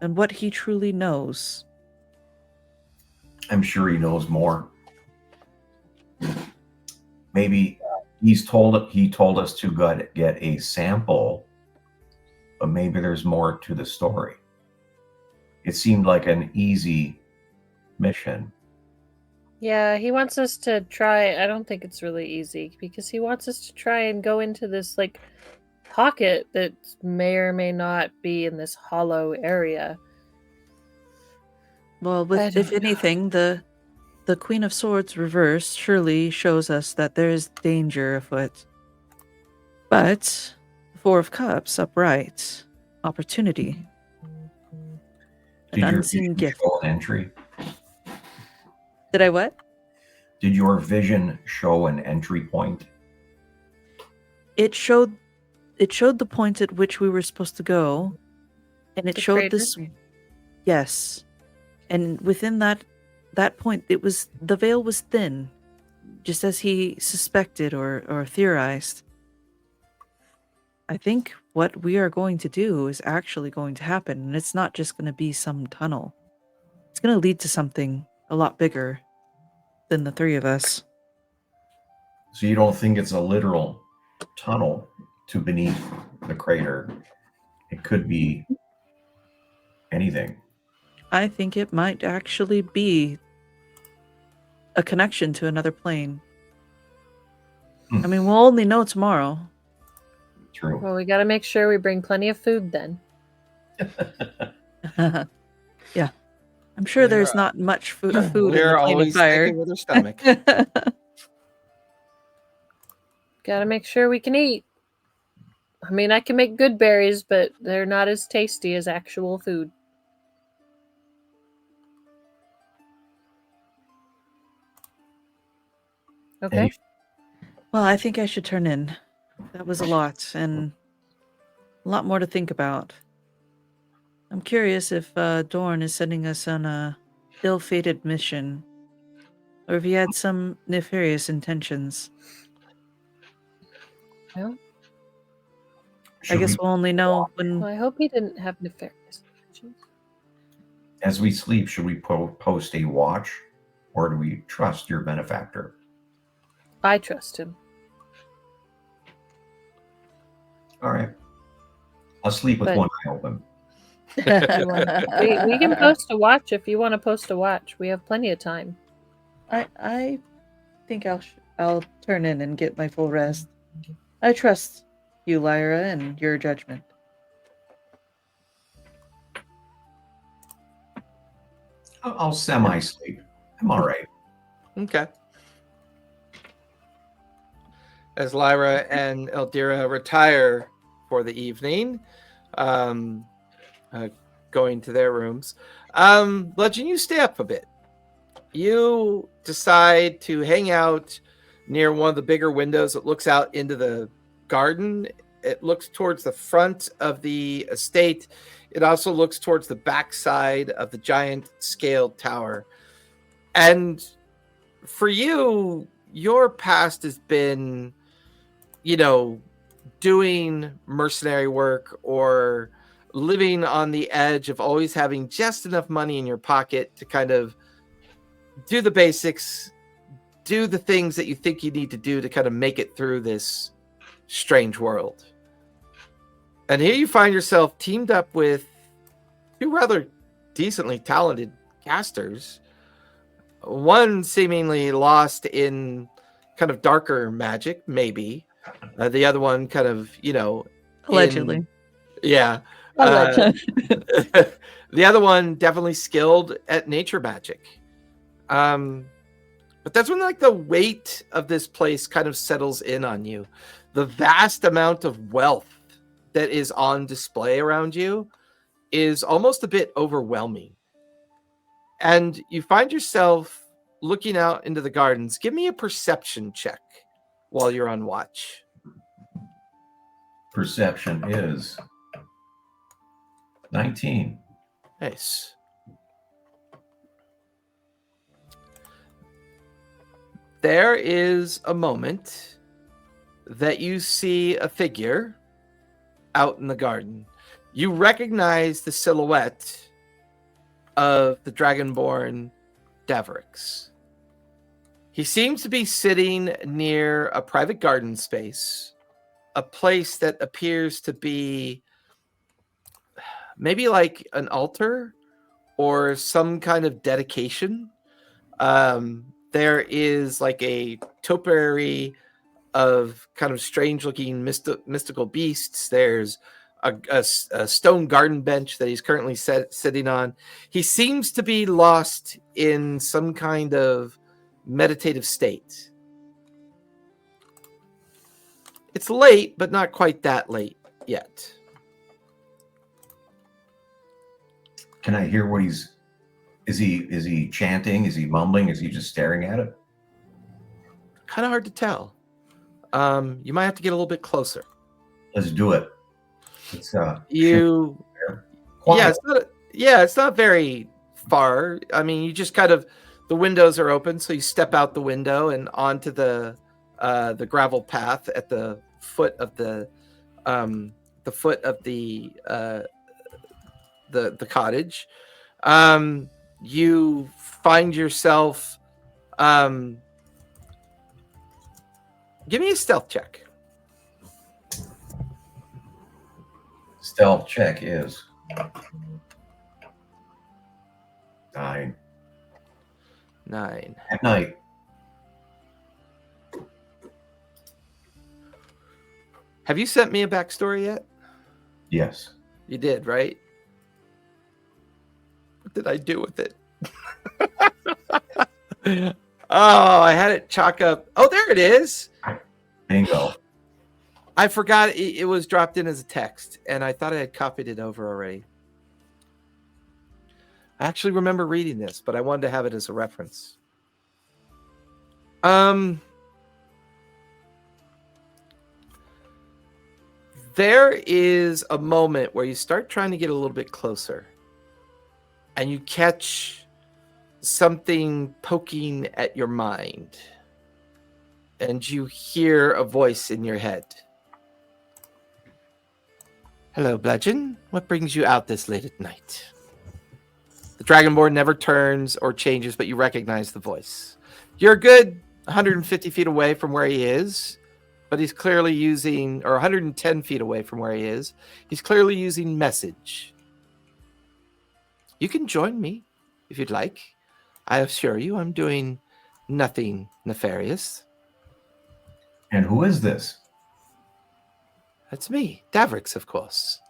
and what he truly knows. I'm sure he knows more. Maybe he told us to get a sample, but maybe there's more to the story. It seemed like an easy mission. Yeah, he wants us to try. I don't think it's really easy because he wants us to try and go into this like pocket that may or may not be in this hollow area. Well, I if don't know. anything, the Queen of Swords reversed surely shows us that there is danger afoot. But the Four of Cups upright, opportunity, an Did your unseen vision gift. show an entry? Did I what? Did your vision show an entry point? It showed the point at which we were supposed to go, and it The showed crater? this. Yes, and within that point, the veil was thin, just as he suspected or theorized. I think what we are going to do is actually going to happen, and it's not just going to be some tunnel. It's going to lead to something a lot bigger than the three of us. So you don't think it's a literal tunnel to beneath the crater? It could be anything. I think it might actually be a connection to another plane. I mean, we'll only know tomorrow. True. Well, we got to make sure we bring plenty of food then. Yeah. I'm sure there's not much food in We're the plane of always fire. thinking with our stomach. Got to make sure we can eat. I mean, I can make good berries, but they're not as tasty as actual food. Okay. Any- Well, I think I should turn in. That was a lot, and a lot more to think about. I'm curious if Dorn is sending us on a ill-fated mission, or if he had some nefarious intentions. Well, I guess we'll only know when. I hope he didn't have nefarious intentions. As we sleep, should we post a watch, or do we trust your benefactor? I trust him. All right. I'll sleep with But- one eye open. We can post a watch if you want to post a watch. We have plenty of time. I think I'll turn in and get my full rest. I trust you, Lyra, and your judgment. I'll semi-sleep. I'm all right. Okay. As Lyra and Eldira retire for the evening, going to their rooms, Legend, you stay up a bit. You decide to hang out near one of the bigger windows that looks out into the garden. It looks towards the front of the estate. It also looks towards the backside of the giant scaled tower. And for you, your past has been, doing mercenary work or living on the edge of always having just enough money in your pocket to kind of do the basics, do the things that you think you need to do to kind of make it through this strange world. And here you find yourself teamed up with two rather decently talented casters. One seemingly lost in kind of darker magic, maybe. The other one kind of, Allegedly. Yeah. Allegedly. The other one definitely skilled at nature magic. But that's when the weight of this place kind of settles in on you. The vast amount of wealth that is on display around you is almost a bit overwhelming. And you find yourself looking out into the gardens. Give me a perception check while you're on watch. Perception is 19. Nice. There is a moment that you see a figure out in the garden. You recognize the silhouette of the dragonborn Dravorak. He seems to be sitting near a private garden space, a place that appears to be maybe like an altar or some kind of dedication. There is like a topiary of kind of strange looking mystical beasts. There's a stone garden bench that he's currently sitting on. He seems to be lost in some kind of meditative state. It's late, but not quite that late yet. Can I hear what he's... Is he chanting? Is he mumbling? Is he just staring at it? Kind of hard to tell. You might have to get a little bit closer. Let's do it. It's it's not very far. I mean, you just kind of, the windows are open, so you step out the window and onto the gravel path at the foot of the cottage. You find yourself. Give me a stealth check. Stealth check is 9. 9. At night. Have you sent me a backstory yet? Yes. You did, right? What did I do with it? Oh, I had it chalk up. Oh, there it is. Bingo. I forgot it was dropped in as a text, and I thought I had copied it over already. I actually remember reading this, but I wanted to have it as a reference. There is a moment where you start trying to get a little bit closer, and you catch something poking at your mind, and you hear a voice in your head. Hello, Bludgeon. What brings you out this late at night? The dragonborn never turns or changes, but you recognize the voice. You're a good 150 feet away from where he is, but he's clearly using, or 110 feet away from where he is, he's clearly using message. You can join me if you'd like. I assure you I'm doing nothing nefarious. And who is this? That's me, Dravorak, of course.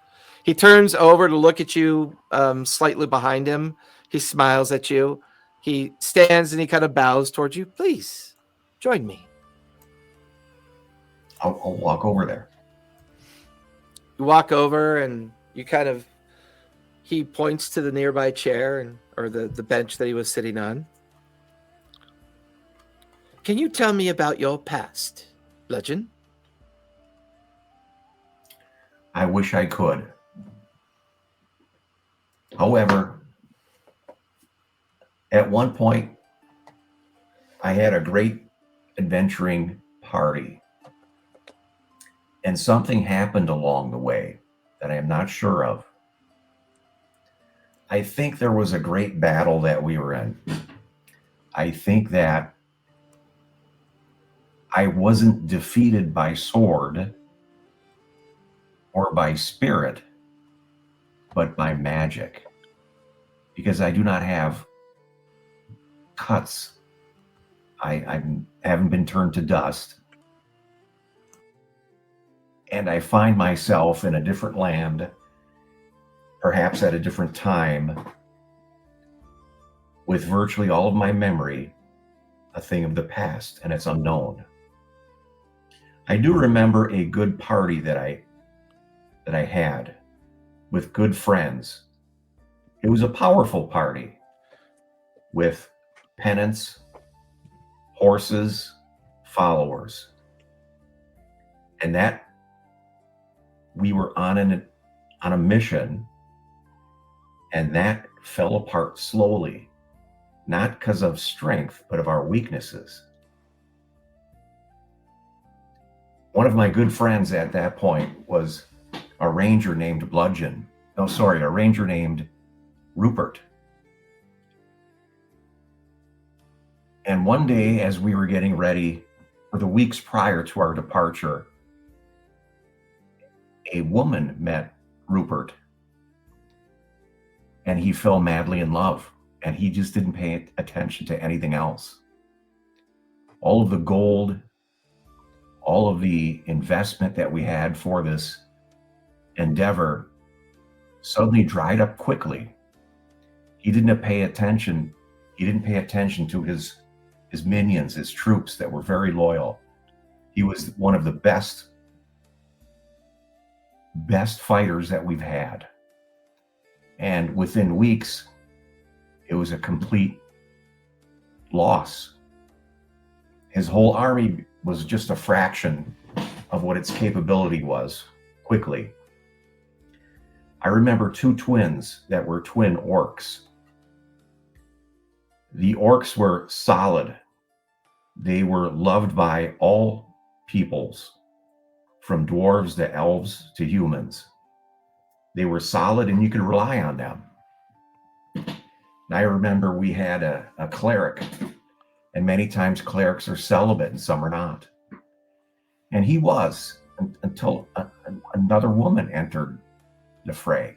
He turns over to look at you slightly behind him. He smiles at you. He stands and he kind of bows towards you. Please, join me. I'll walk over there. You walk over and you kind of, he points to the nearby chair or the bench that he was sitting on. Can you tell me about your past, Bludgeon? I wish I could. However, at one point, I had a great adventuring party. And something happened along the way that I am not sure of. I think there was a great battle that we were in. I think that I wasn't defeated by sword or by spirit, but by magic. Because I do not have cuts. I haven't been turned to dust. And I find myself in a different land, perhaps at a different time, with virtually all of my memory a thing of the past, and it's unknown. I do remember a good party that I had with good friends. It was a powerful party with penance, horses, followers, and that we were on a mission, and that fell apart slowly, not because of strength, but of our weaknesses. One of my good friends at that point was a ranger named a ranger named Rupert. And one day, as we were getting ready for the weeks prior to our departure, a woman met Rupert, and he fell madly in love, and he just didn't pay attention to anything else. All of the gold, all of the investment that we had for this endeavor suddenly dried up quickly. He didn't pay attention. He didn't pay attention to his minions, his troops that were very loyal. He was one of the best fighters that we've had. And within weeks, it was a complete loss. His whole army was just a fraction of what its capability was quickly. I remember 2 twins that were twin orcs. The orcs were solid. They were loved by all peoples, from dwarves to elves to humans. They were solid and you could rely on them. And I remember we had a cleric, and many times clerics are celibate and some are not. And he was, until another woman entered the fray.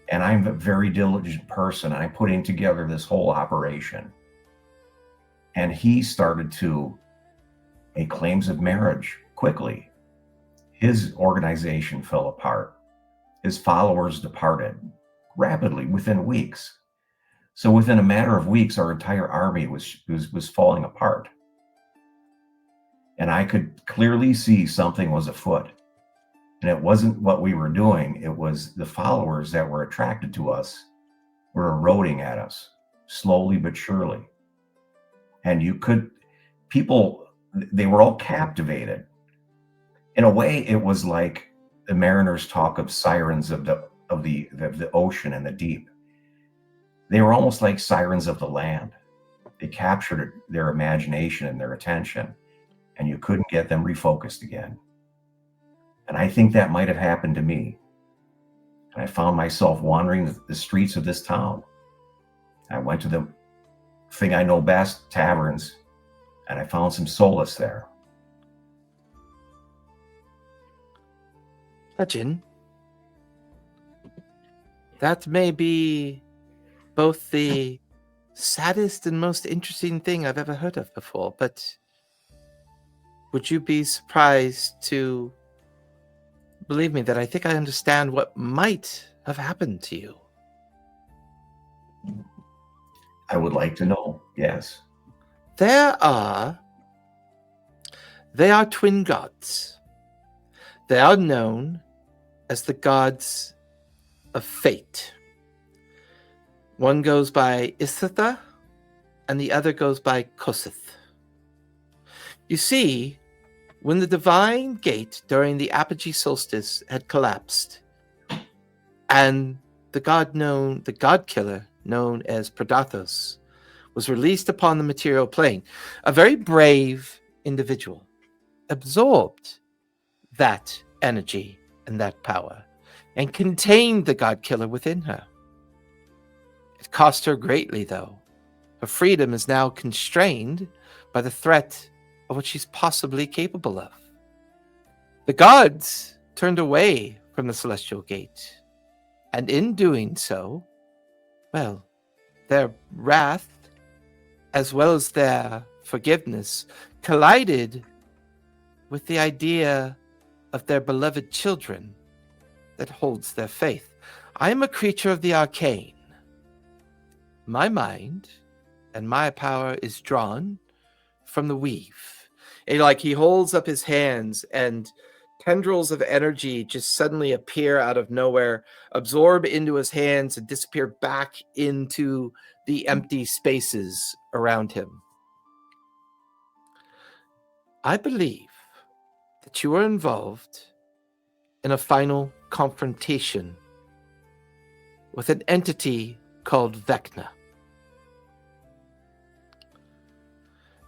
And I'm a very diligent person. I'm putting together this whole operation. And he started to make claims of marriage quickly. His organization fell apart. His followers departed rapidly within weeks. So within a matter of weeks, our entire army was falling apart. And I could clearly see something was afoot. And it wasn't what we were doing. It was the followers that were attracted to us were eroding at us slowly but surely. And they were all captivated. In a way, it was like the mariners talk of sirens of the ocean and the deep. They were almost like sirens of the land. They captured their imagination and their attention, and you couldn't get them refocused again. And I think that might have happened to me. And I found myself wandering the streets of this town. I went to the thing I know best, taverns, and I found some solace there. Legend. That may be both the saddest and most interesting thing I've ever heard of before, but would you be surprised to believe me that I think I understand what might have happened to you? I would like to know, yes. They are twin gods. They are known as the gods of fate. One goes by Ithitha, and the other goes by Kosith. You see, when the divine gate during the apogee solstice had collapsed, and the god killer known as Predathos was released upon the material plane, a very brave individual absorbed that energy and that power and contained the god killer within her. It cost her greatly, though. Her freedom is now constrained by the threat of what she's possibly capable of. The gods turned away from the celestial gate, and in doing so, well, their wrath, as well as their forgiveness, collided with the idea of their beloved children that holds their faith. I am a creature of the arcane. My mind and my power is drawn from the weave. And he holds up his hands, and tendrils of energy just suddenly appear out of nowhere, absorb into his hands, and disappear back into the empty spaces around him. I believe that you are involved in a final confrontation with an entity called Vecna.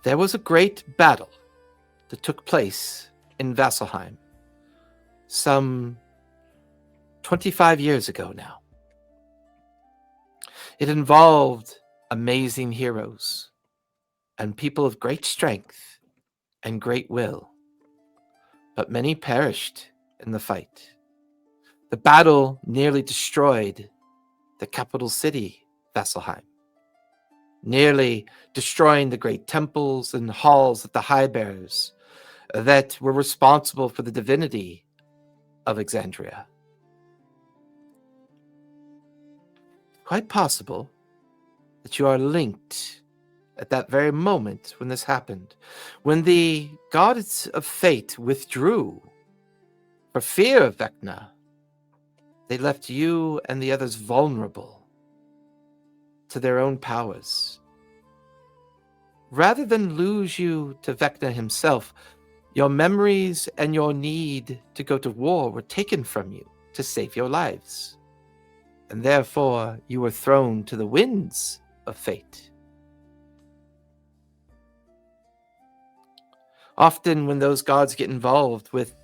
There was a great battle that took place in Vasselheim some 25 years ago now. It involved amazing heroes, and people of great strength and great will, but many perished in the fight. The battle nearly destroyed the capital city, Vasselheim, nearly destroying the great temples and halls of the High Bears that were responsible for the divinity of Exandria. Quite possible that you are linked at that very moment when this happened, when the gods of fate withdrew for fear of Vecna. They left you and the others vulnerable to their own powers. Rather than lose you to Vecna himself, your memories and your need to go to war were taken from you to save your lives. And therefore, you were thrown to the winds of fate. Often, when those gods get involved with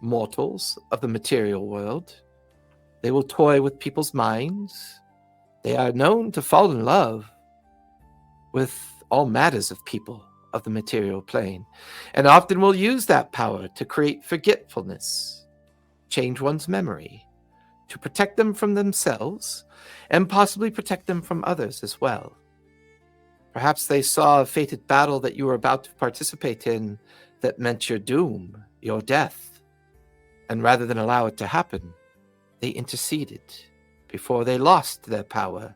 mortals of the material world, they will toy with people's minds. They are known to fall in love with all matters of people of the material plane, and often will use that power to create forgetfulness, change one's memory, to protect them from themselves, and possibly protect them from others as well. Perhaps they saw a fated battle that you were about to participate in that meant your doom, your death, and rather than allow it to happen, they interceded before they lost their power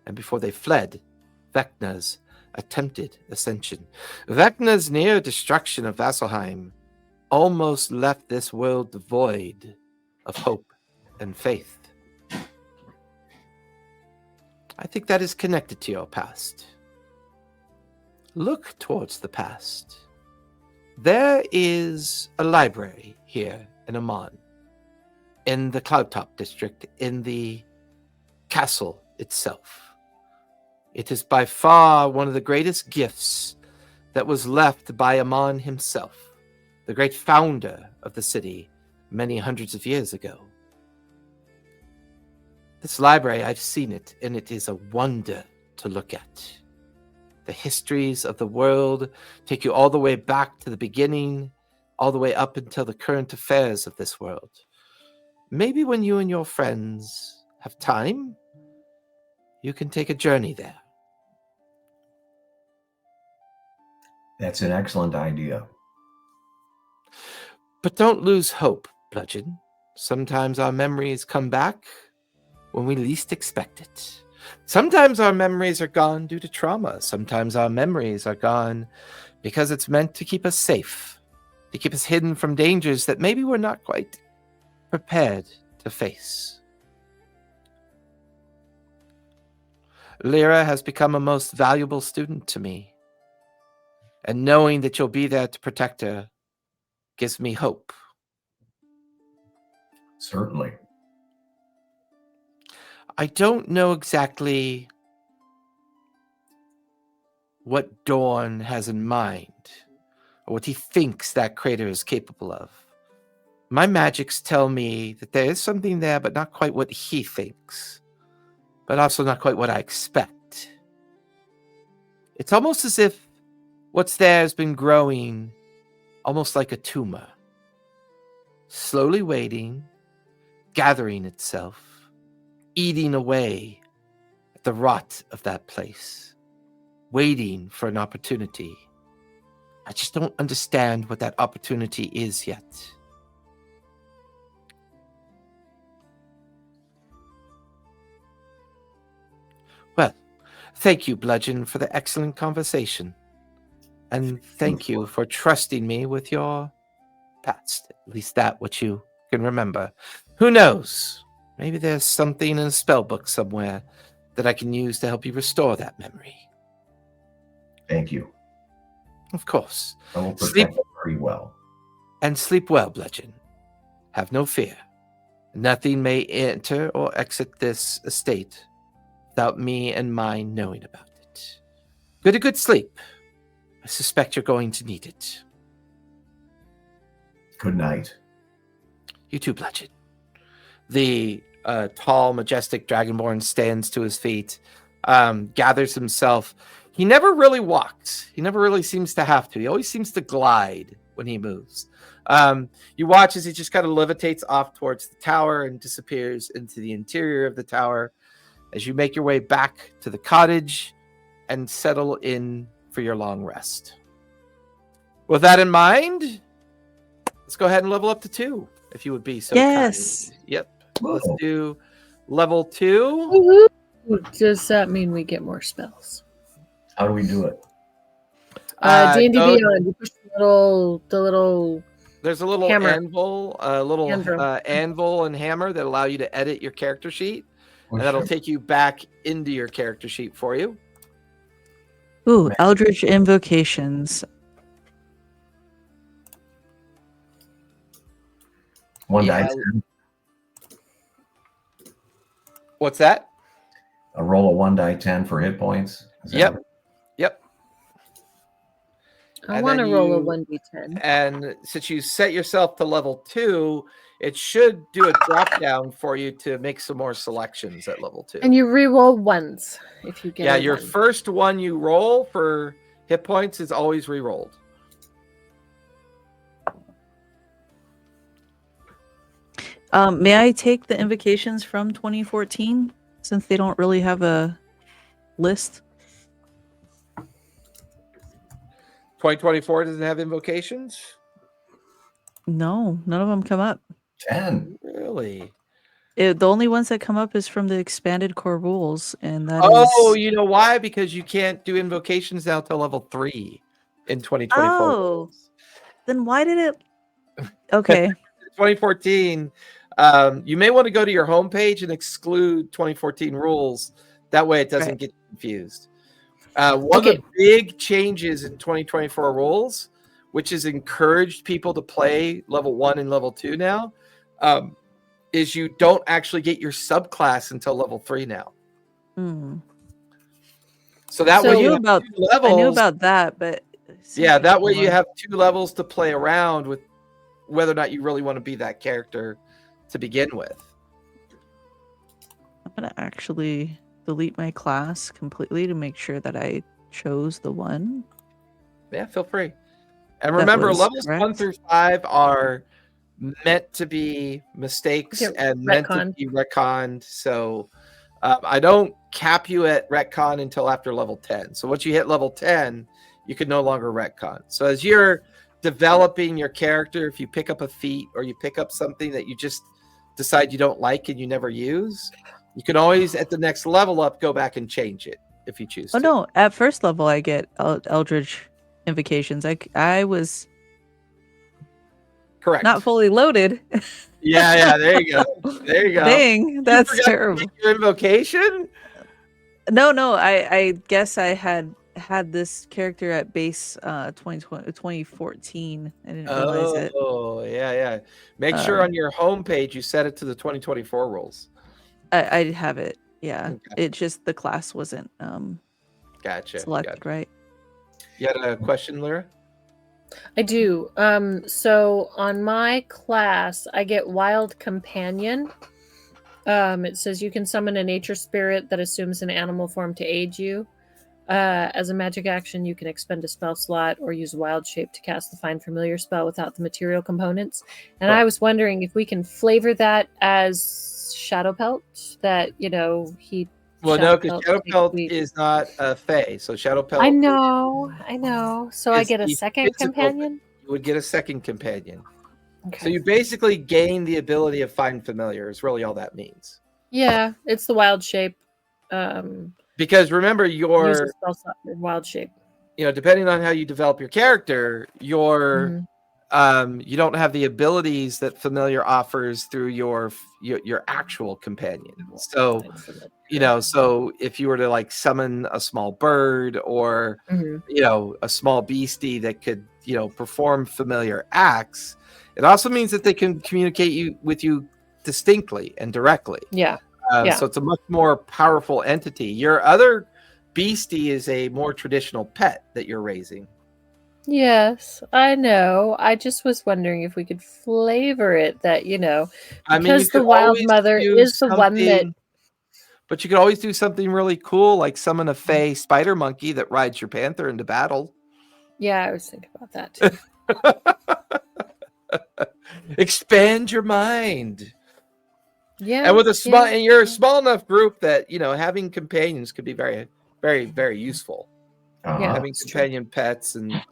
and before they fled Vecna's attempted ascension. Vecna's near destruction of Vasselheim almost left this world devoid of hope and faith. I think that is connected to your past. Look towards the past. There is a library here in Emon, in the Cloudtop district, in the castle itself. It is by far one of the greatest gifts that was left by Emon himself, the great founder of the city many hundreds of years ago. This library, I've seen it, and it is a wonder to look at. The histories of the world take you all the way back to the beginning, all the way up until the current affairs of this world. Maybe when you and your friends have time, you can take a journey there. That's an excellent idea. But don't lose hope, Bludgeon. Sometimes our memories come back when we least expect it. Sometimes our memories are gone due to trauma. Sometimes our memories are gone because it's meant to keep us safe, to keep us hidden from dangers that maybe we're not quite prepared to face. Lyra has become a most valuable student to me, and knowing that you'll be there to protect her gives me hope. Certainly. I don't know exactly what Dorn has in mind, or what he thinks that crater is capable of. My magics tell me that there is something there, but not quite what he thinks, but also not quite what I expect. It's almost as if what's there has been growing almost like a tumor, slowly waiting, gathering itself, eating away at the rot of that place, waiting for an opportunity. I just don't understand what that opportunity is yet. Well, thank you, Bludgeon, for the excellent conversation. And thank you for trusting me with your past, at least that which you can remember. Who knows? Maybe there's something in a spell book somewhere that I can use to help you restore that memory. Thank you. Of course. I will Sleep protect it very well. and sleep well, Bludgeon. Have no fear. Nothing may enter or exit this estate without me and mine knowing about it. Get a good sleep. I suspect you're going to need it. Good night. You too, Bludgeon. The tall, majestic dragonborn stands to his feet, gathers himself. He never really walks. He never really seems to have to. He always seems to glide when he moves. You watch as he just kind of levitates off towards the tower and disappears into the interior of the tower as you make your way back to the cottage and settle in for your long rest. With that in mind, let's go ahead and level up to 2, if you would be so Yes. kind. Yep. Whoa. Let's do level 2. Woohoo! Does that mean we get more spells? How do we do it? D&D go- Beyond. You push the little. There's a little Hammer. anvil, Anvil. anvil and hammer that allow you to edit your character sheet, and that'll take you back into your character sheet for you. Ooh, Eldritch Invocations. 1 Yeah. die 10. What's that? A roll of 1 die 10 for hit points. Is that Yep. what- Yep. I And want to then roll a you- 1d10. And since you set yourself to level 2, it should do a drop down for you to make some more selections at level 2. And you re-roll ones if you get Yeah, a your one. first one you roll for hit points is always re-rolled. May I take the invocations from 2014 since they don't really have a list? 2024 doesn't have invocations? No, none of them come up. 10. Really? The only ones that come up is from the expanded core rules, and that Oh, is- you know why? Because you can't do invocations now till level 3 in 2024. Oh. Then why did it? Okay, 2014, you may want to go to your homepage and exclude 2014 rules. That way it doesn't Right. get confused. One of the big changes in 2024 rules, which has encouraged people to play level 1 and level 2 now, is you don't actually get your subclass until level 3 now. Hmm. So that So- way I you knew have about 2 levels. I knew about that, but Yeah, that way you have 2 levels to play around with whether or not you really want to be that character to begin with. I'm gonna actually delete my class completely to make sure that I chose the one. Yeah, feel free. And That remember, was levels 1 correct. through 5 are meant to be mistakes Get and meant to retconned. be retconned. So I don't cap you at retcon until after level 10. So once you hit level 10, you can no longer retcon. So as you're developing your character, if you pick up a feat or you pick up something that you just decide you don't like and you never use, you can always at the next level up go back and change it if you choose Oh to. no! At first level, I get Eldritch Invocations. I was Correct. not fully loaded. Yeah, there you go. There you go. Dang, that's forgot to terrible. make your invocation? No, I guess I had this character at base 2014. I didn't realize it. Oh, yeah. Make sure on your homepage you set it to the 2024 rules. I have it. Yeah, Okay. it just the class wasn't Gotcha. selected right. You had a question, Lyra? I do. So on my class, I get Wild Companion. It says you can summon a nature spirit that assumes an animal form to aid you. As a magic action, you can expend a spell slot or use Wild Shape to cast the Find Familiar spell without the material components. And Right. I was wondering if we can flavor that as Shadow Pelt, that, he... Well, no, because Shadowpelt Shadow takes Pelt weeks. is not a Fae. So Shadow Pelt, I know. So I It's get a the second physical companion? you would get a second companion. So Okay. you basically gain the ability of Find Familiar, is really all that means. Yeah, it's the Wild Shape. Because remember, Use your a spell slot for Wild Shape. depending on how you develop your character, Mhm. you don't have the abilities that Familiar offers through your actual companion. So so if you were to like summon a small bird or Mhm. a small beastie that could perform familiar acts, it also means that they can communicate with you distinctly and directly. Yeah. Yeah. So it's a much more powerful entity. Your other beastie is a more traditional pet that you're raising. Yes, I know. I just was wondering if we could flavor it that, I mean, you because the could Wild always Mother do is the one that. something- But you could always do something really cool, like summon a fey spider monkey that rides your panther into battle. Yeah, I was thinking about that too. Expand your mind. Yeah. And with a small, yeah. and you're a small enough group that having companions could be very, very, very useful. Yeah. Having that's true. companion pets, and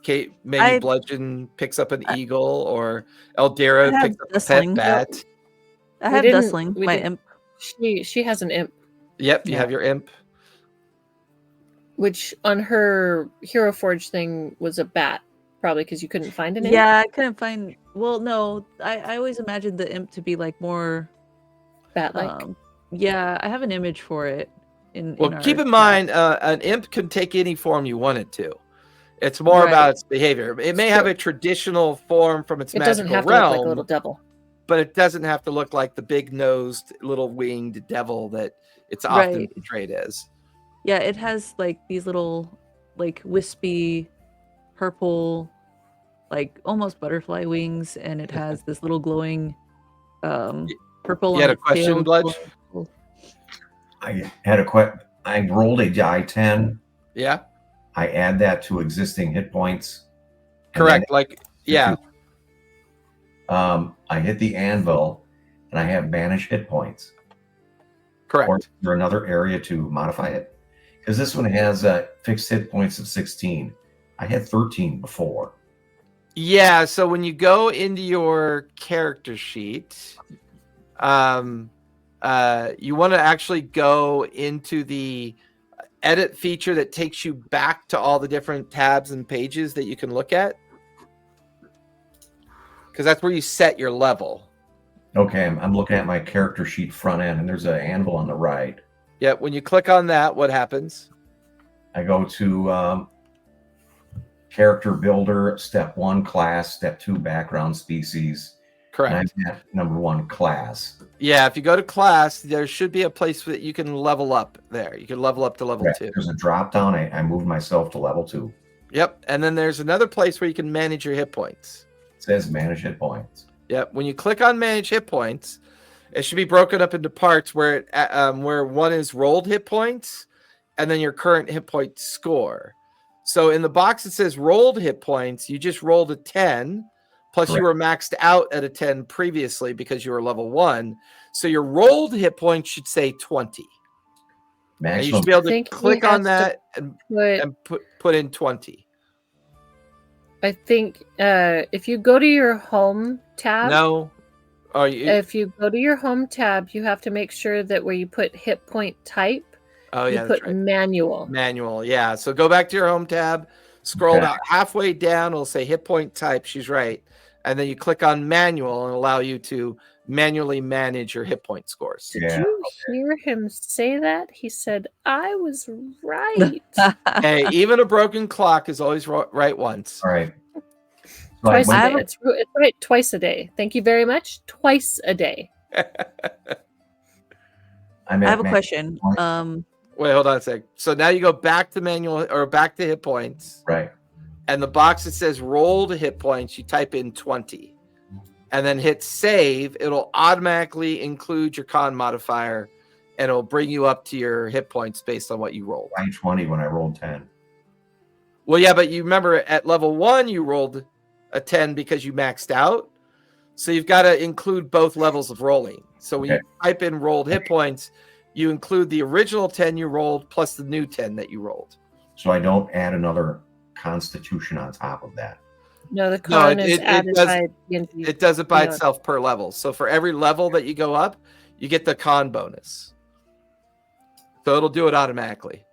Kate, maybe Bludgeon picks up an eagle, or Eldera I picks up a pet Dustling. bat. I We have didn't- Dustling, we my didn't- imp. She has an imp, Yep, you Yeah. have your imp. which on her Hero Forge thing was a bat, probably because you couldn't find an imp. Yeah, I couldn't find. Well, no, I always imagined the imp to be like more Bat-like. Yeah, I have an image for it. Well, keep in mind, an imp can take any form you want it to. It's more about Right. its behavior. It may have a traditional form from its It doesn't magical have to realm, look like a little devil. but it doesn't have to look like the big-nosed, little winged devil that it's often Right. portrayed as. Yeah, it has like these little, like wispy, purple, like almost butterfly wings, and it has this little glowing, purple. You had on a question, tail. Bludge? I had a I rolled a die 10. Yeah, I add that to existing hit points. and correct. then, Like, yeah, I hit the anvil, and I have banish hit points. correct. Or is there another area to modify it? Because this one has fixed hit points of 16. I had 13 before. Yeah, so when you go into your character sheet, you want to actually go into the edit feature that takes you back to all the different tabs and pages that you can look at, because that's where you set your level. Okay, I'm looking at my character sheet front end, and there's an anvil on the right. Yeah, when you click on that, what happens? I go to character builder, step 1 class, step 2 background species. Correct. And I'm at number 1 class. Yeah, if you go to class, there should be a place that you can level up there. You can level up to level 2. There's a drop down. I moved myself to level 2. Yep, and then there's another place where you can manage your hit points. It says manage hit points. Yep, when you click on manage hit points, it should be broken up into parts where where one is rolled hit points and then your current hit point score. So in the box it says rolled hit points, you just rolled a 10, plus Correct. you were maxed out at a 10 previously because you were level 1. So your rolled hit points should say 20. And you Maximum. should be able to think he click on has to that and put in 20. I think if you go to your home tab, No. Oh, you, if you go to your home tab, you have to make sure that where you put hit point type, oh you yeah, that's put right. manual. Manual, yeah. So go back to your home tab, scroll Okay. about halfway down, it'll say hit point type. She's right. And then you click on manual and allow you to manually manage your hit point scores. Did Yeah, you hear him say that? He said, I was right. Hey, even a broken clock is always right once. All right. So Twice I a went- day. It's right twice a day. Thank you very much. Twice a day. I'm I at have a man- question. Wait, hold on a sec. So now you go back to manual or back to hit points, Right. and the box that says rolled hit points, you type in 20 and then hit save. It'll automatically include your con modifier and it'll bring you up to your hit points based on what you rolled. I 20 when I rolled 10. Well, yeah, but you remember at level 1 you rolled a 10 because you maxed out. So you've got to include both levels of rolling. So when you type in rolled hit points, you include the original 10 you rolled plus the new 10 that you rolled. So I don't add another constitution on top of that. No, the con is it added does- by D&D. It does it by Yeah. itself per level. So for every level that you go up, you get the con bonus. So it'll do it automatically.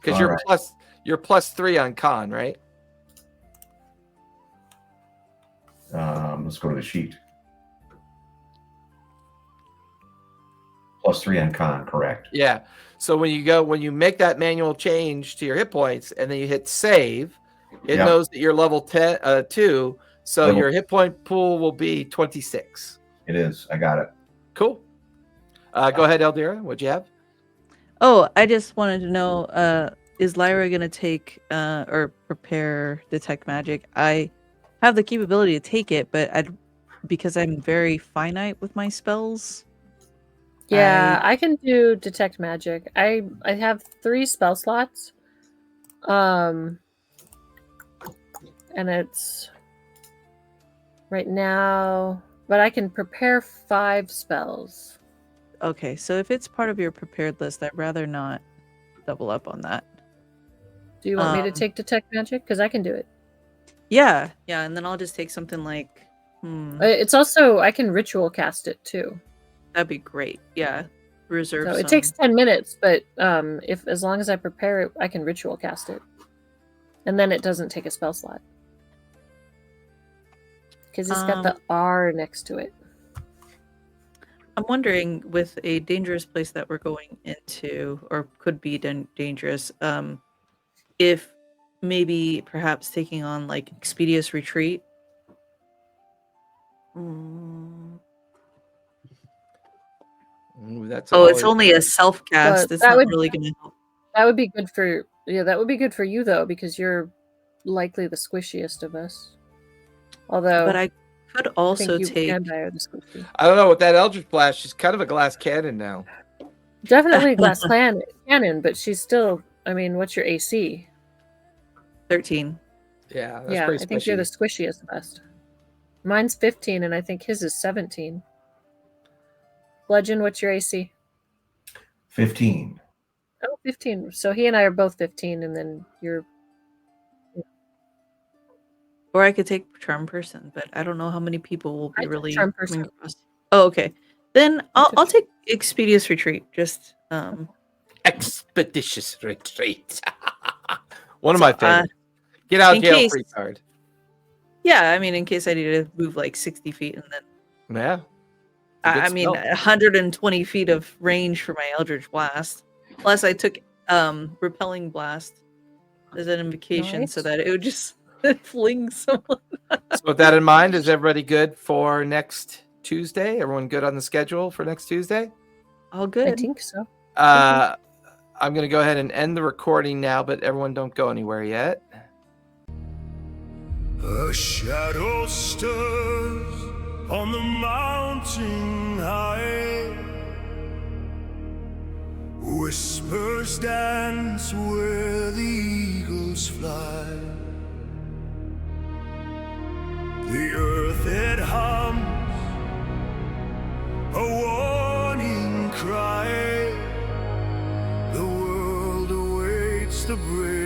Because All right. you're plus 3 on con, right? Let's go to the sheet. +3 on con, correct. Yeah. So when you make that manual change to your hit points and then you hit save, it Yeah. knows that you're level 2, so Level- your hit point pool will be 26. It is. I got it. Cool. Go ahead, Eldera. What'd you have? Oh, I just wanted to know, is Lyra going to take or prepare Detect Magic? I have the capability to take it, but I'd because I'm very finite with my spells. Yeah, I can do detect magic. I have 3 spell slots. And it's right now, but I can prepare 5 spells. Okay, so if it's part of your prepared list, I'd rather not double up on that. Do you want me to take detect magic? Because I can do it. Yeah, and then I'll just take something like. It's also I can ritual cast it too. That'd be great. Yeah, reserve. So some. it takes 10 minutes, but if as long as I prepare it, I can ritual cast it, and then it doesn't take a spell slot because it's got the R next to it. I'm wondering, with a dangerous place that we're going into, or could be dangerous, if maybe perhaps taking on like Expedious Retreat. Ooh, that's it's only a self cast. But It's that not would- really going to help. That would be good for that would be good for you though, because you're likely the squishiest of us. Although, But I could I also think you take. and I are the squishy. I don't know with that Eldritch Blast. She's kind of a glass cannon now. Definitely a glass cannon, but she's still. I mean, what's your AC? 13. Yeah, that's Yeah, pretty I think you're the squishy. squishiest of us. Mine's 15, and I think his is 17. Bludgeon, what's your AC? 15. Oh, 15. So he and I are both 15, and then you're. Or I could take Charm Person, but I don't know how many people will I be took really Charm coming Person. across. Oh, okay. Then I'll took- take Expedious Retreat. Just Expeditious Retreat. One of my So, favorites. Get out in jail case- free card. yeah, I mean, in case I need to move like 60 feet, and then Yeah. a good I mean, spell. 120 feet of range for my Eldritch Blast. Plus, I took Repelling Blast as an invocation so Nice. that it would just fling someone. So with that in mind, is everybody good for next Tuesday? Everyone good on the schedule for next Tuesday? All I good. think so. I'm going to go ahead and end the recording now, but everyone don't go anywhere yet. A shadow stirs on the mountain high. Whispers dance where the eagles fly. The earth it hums, a warning cry. The world awaits the brave.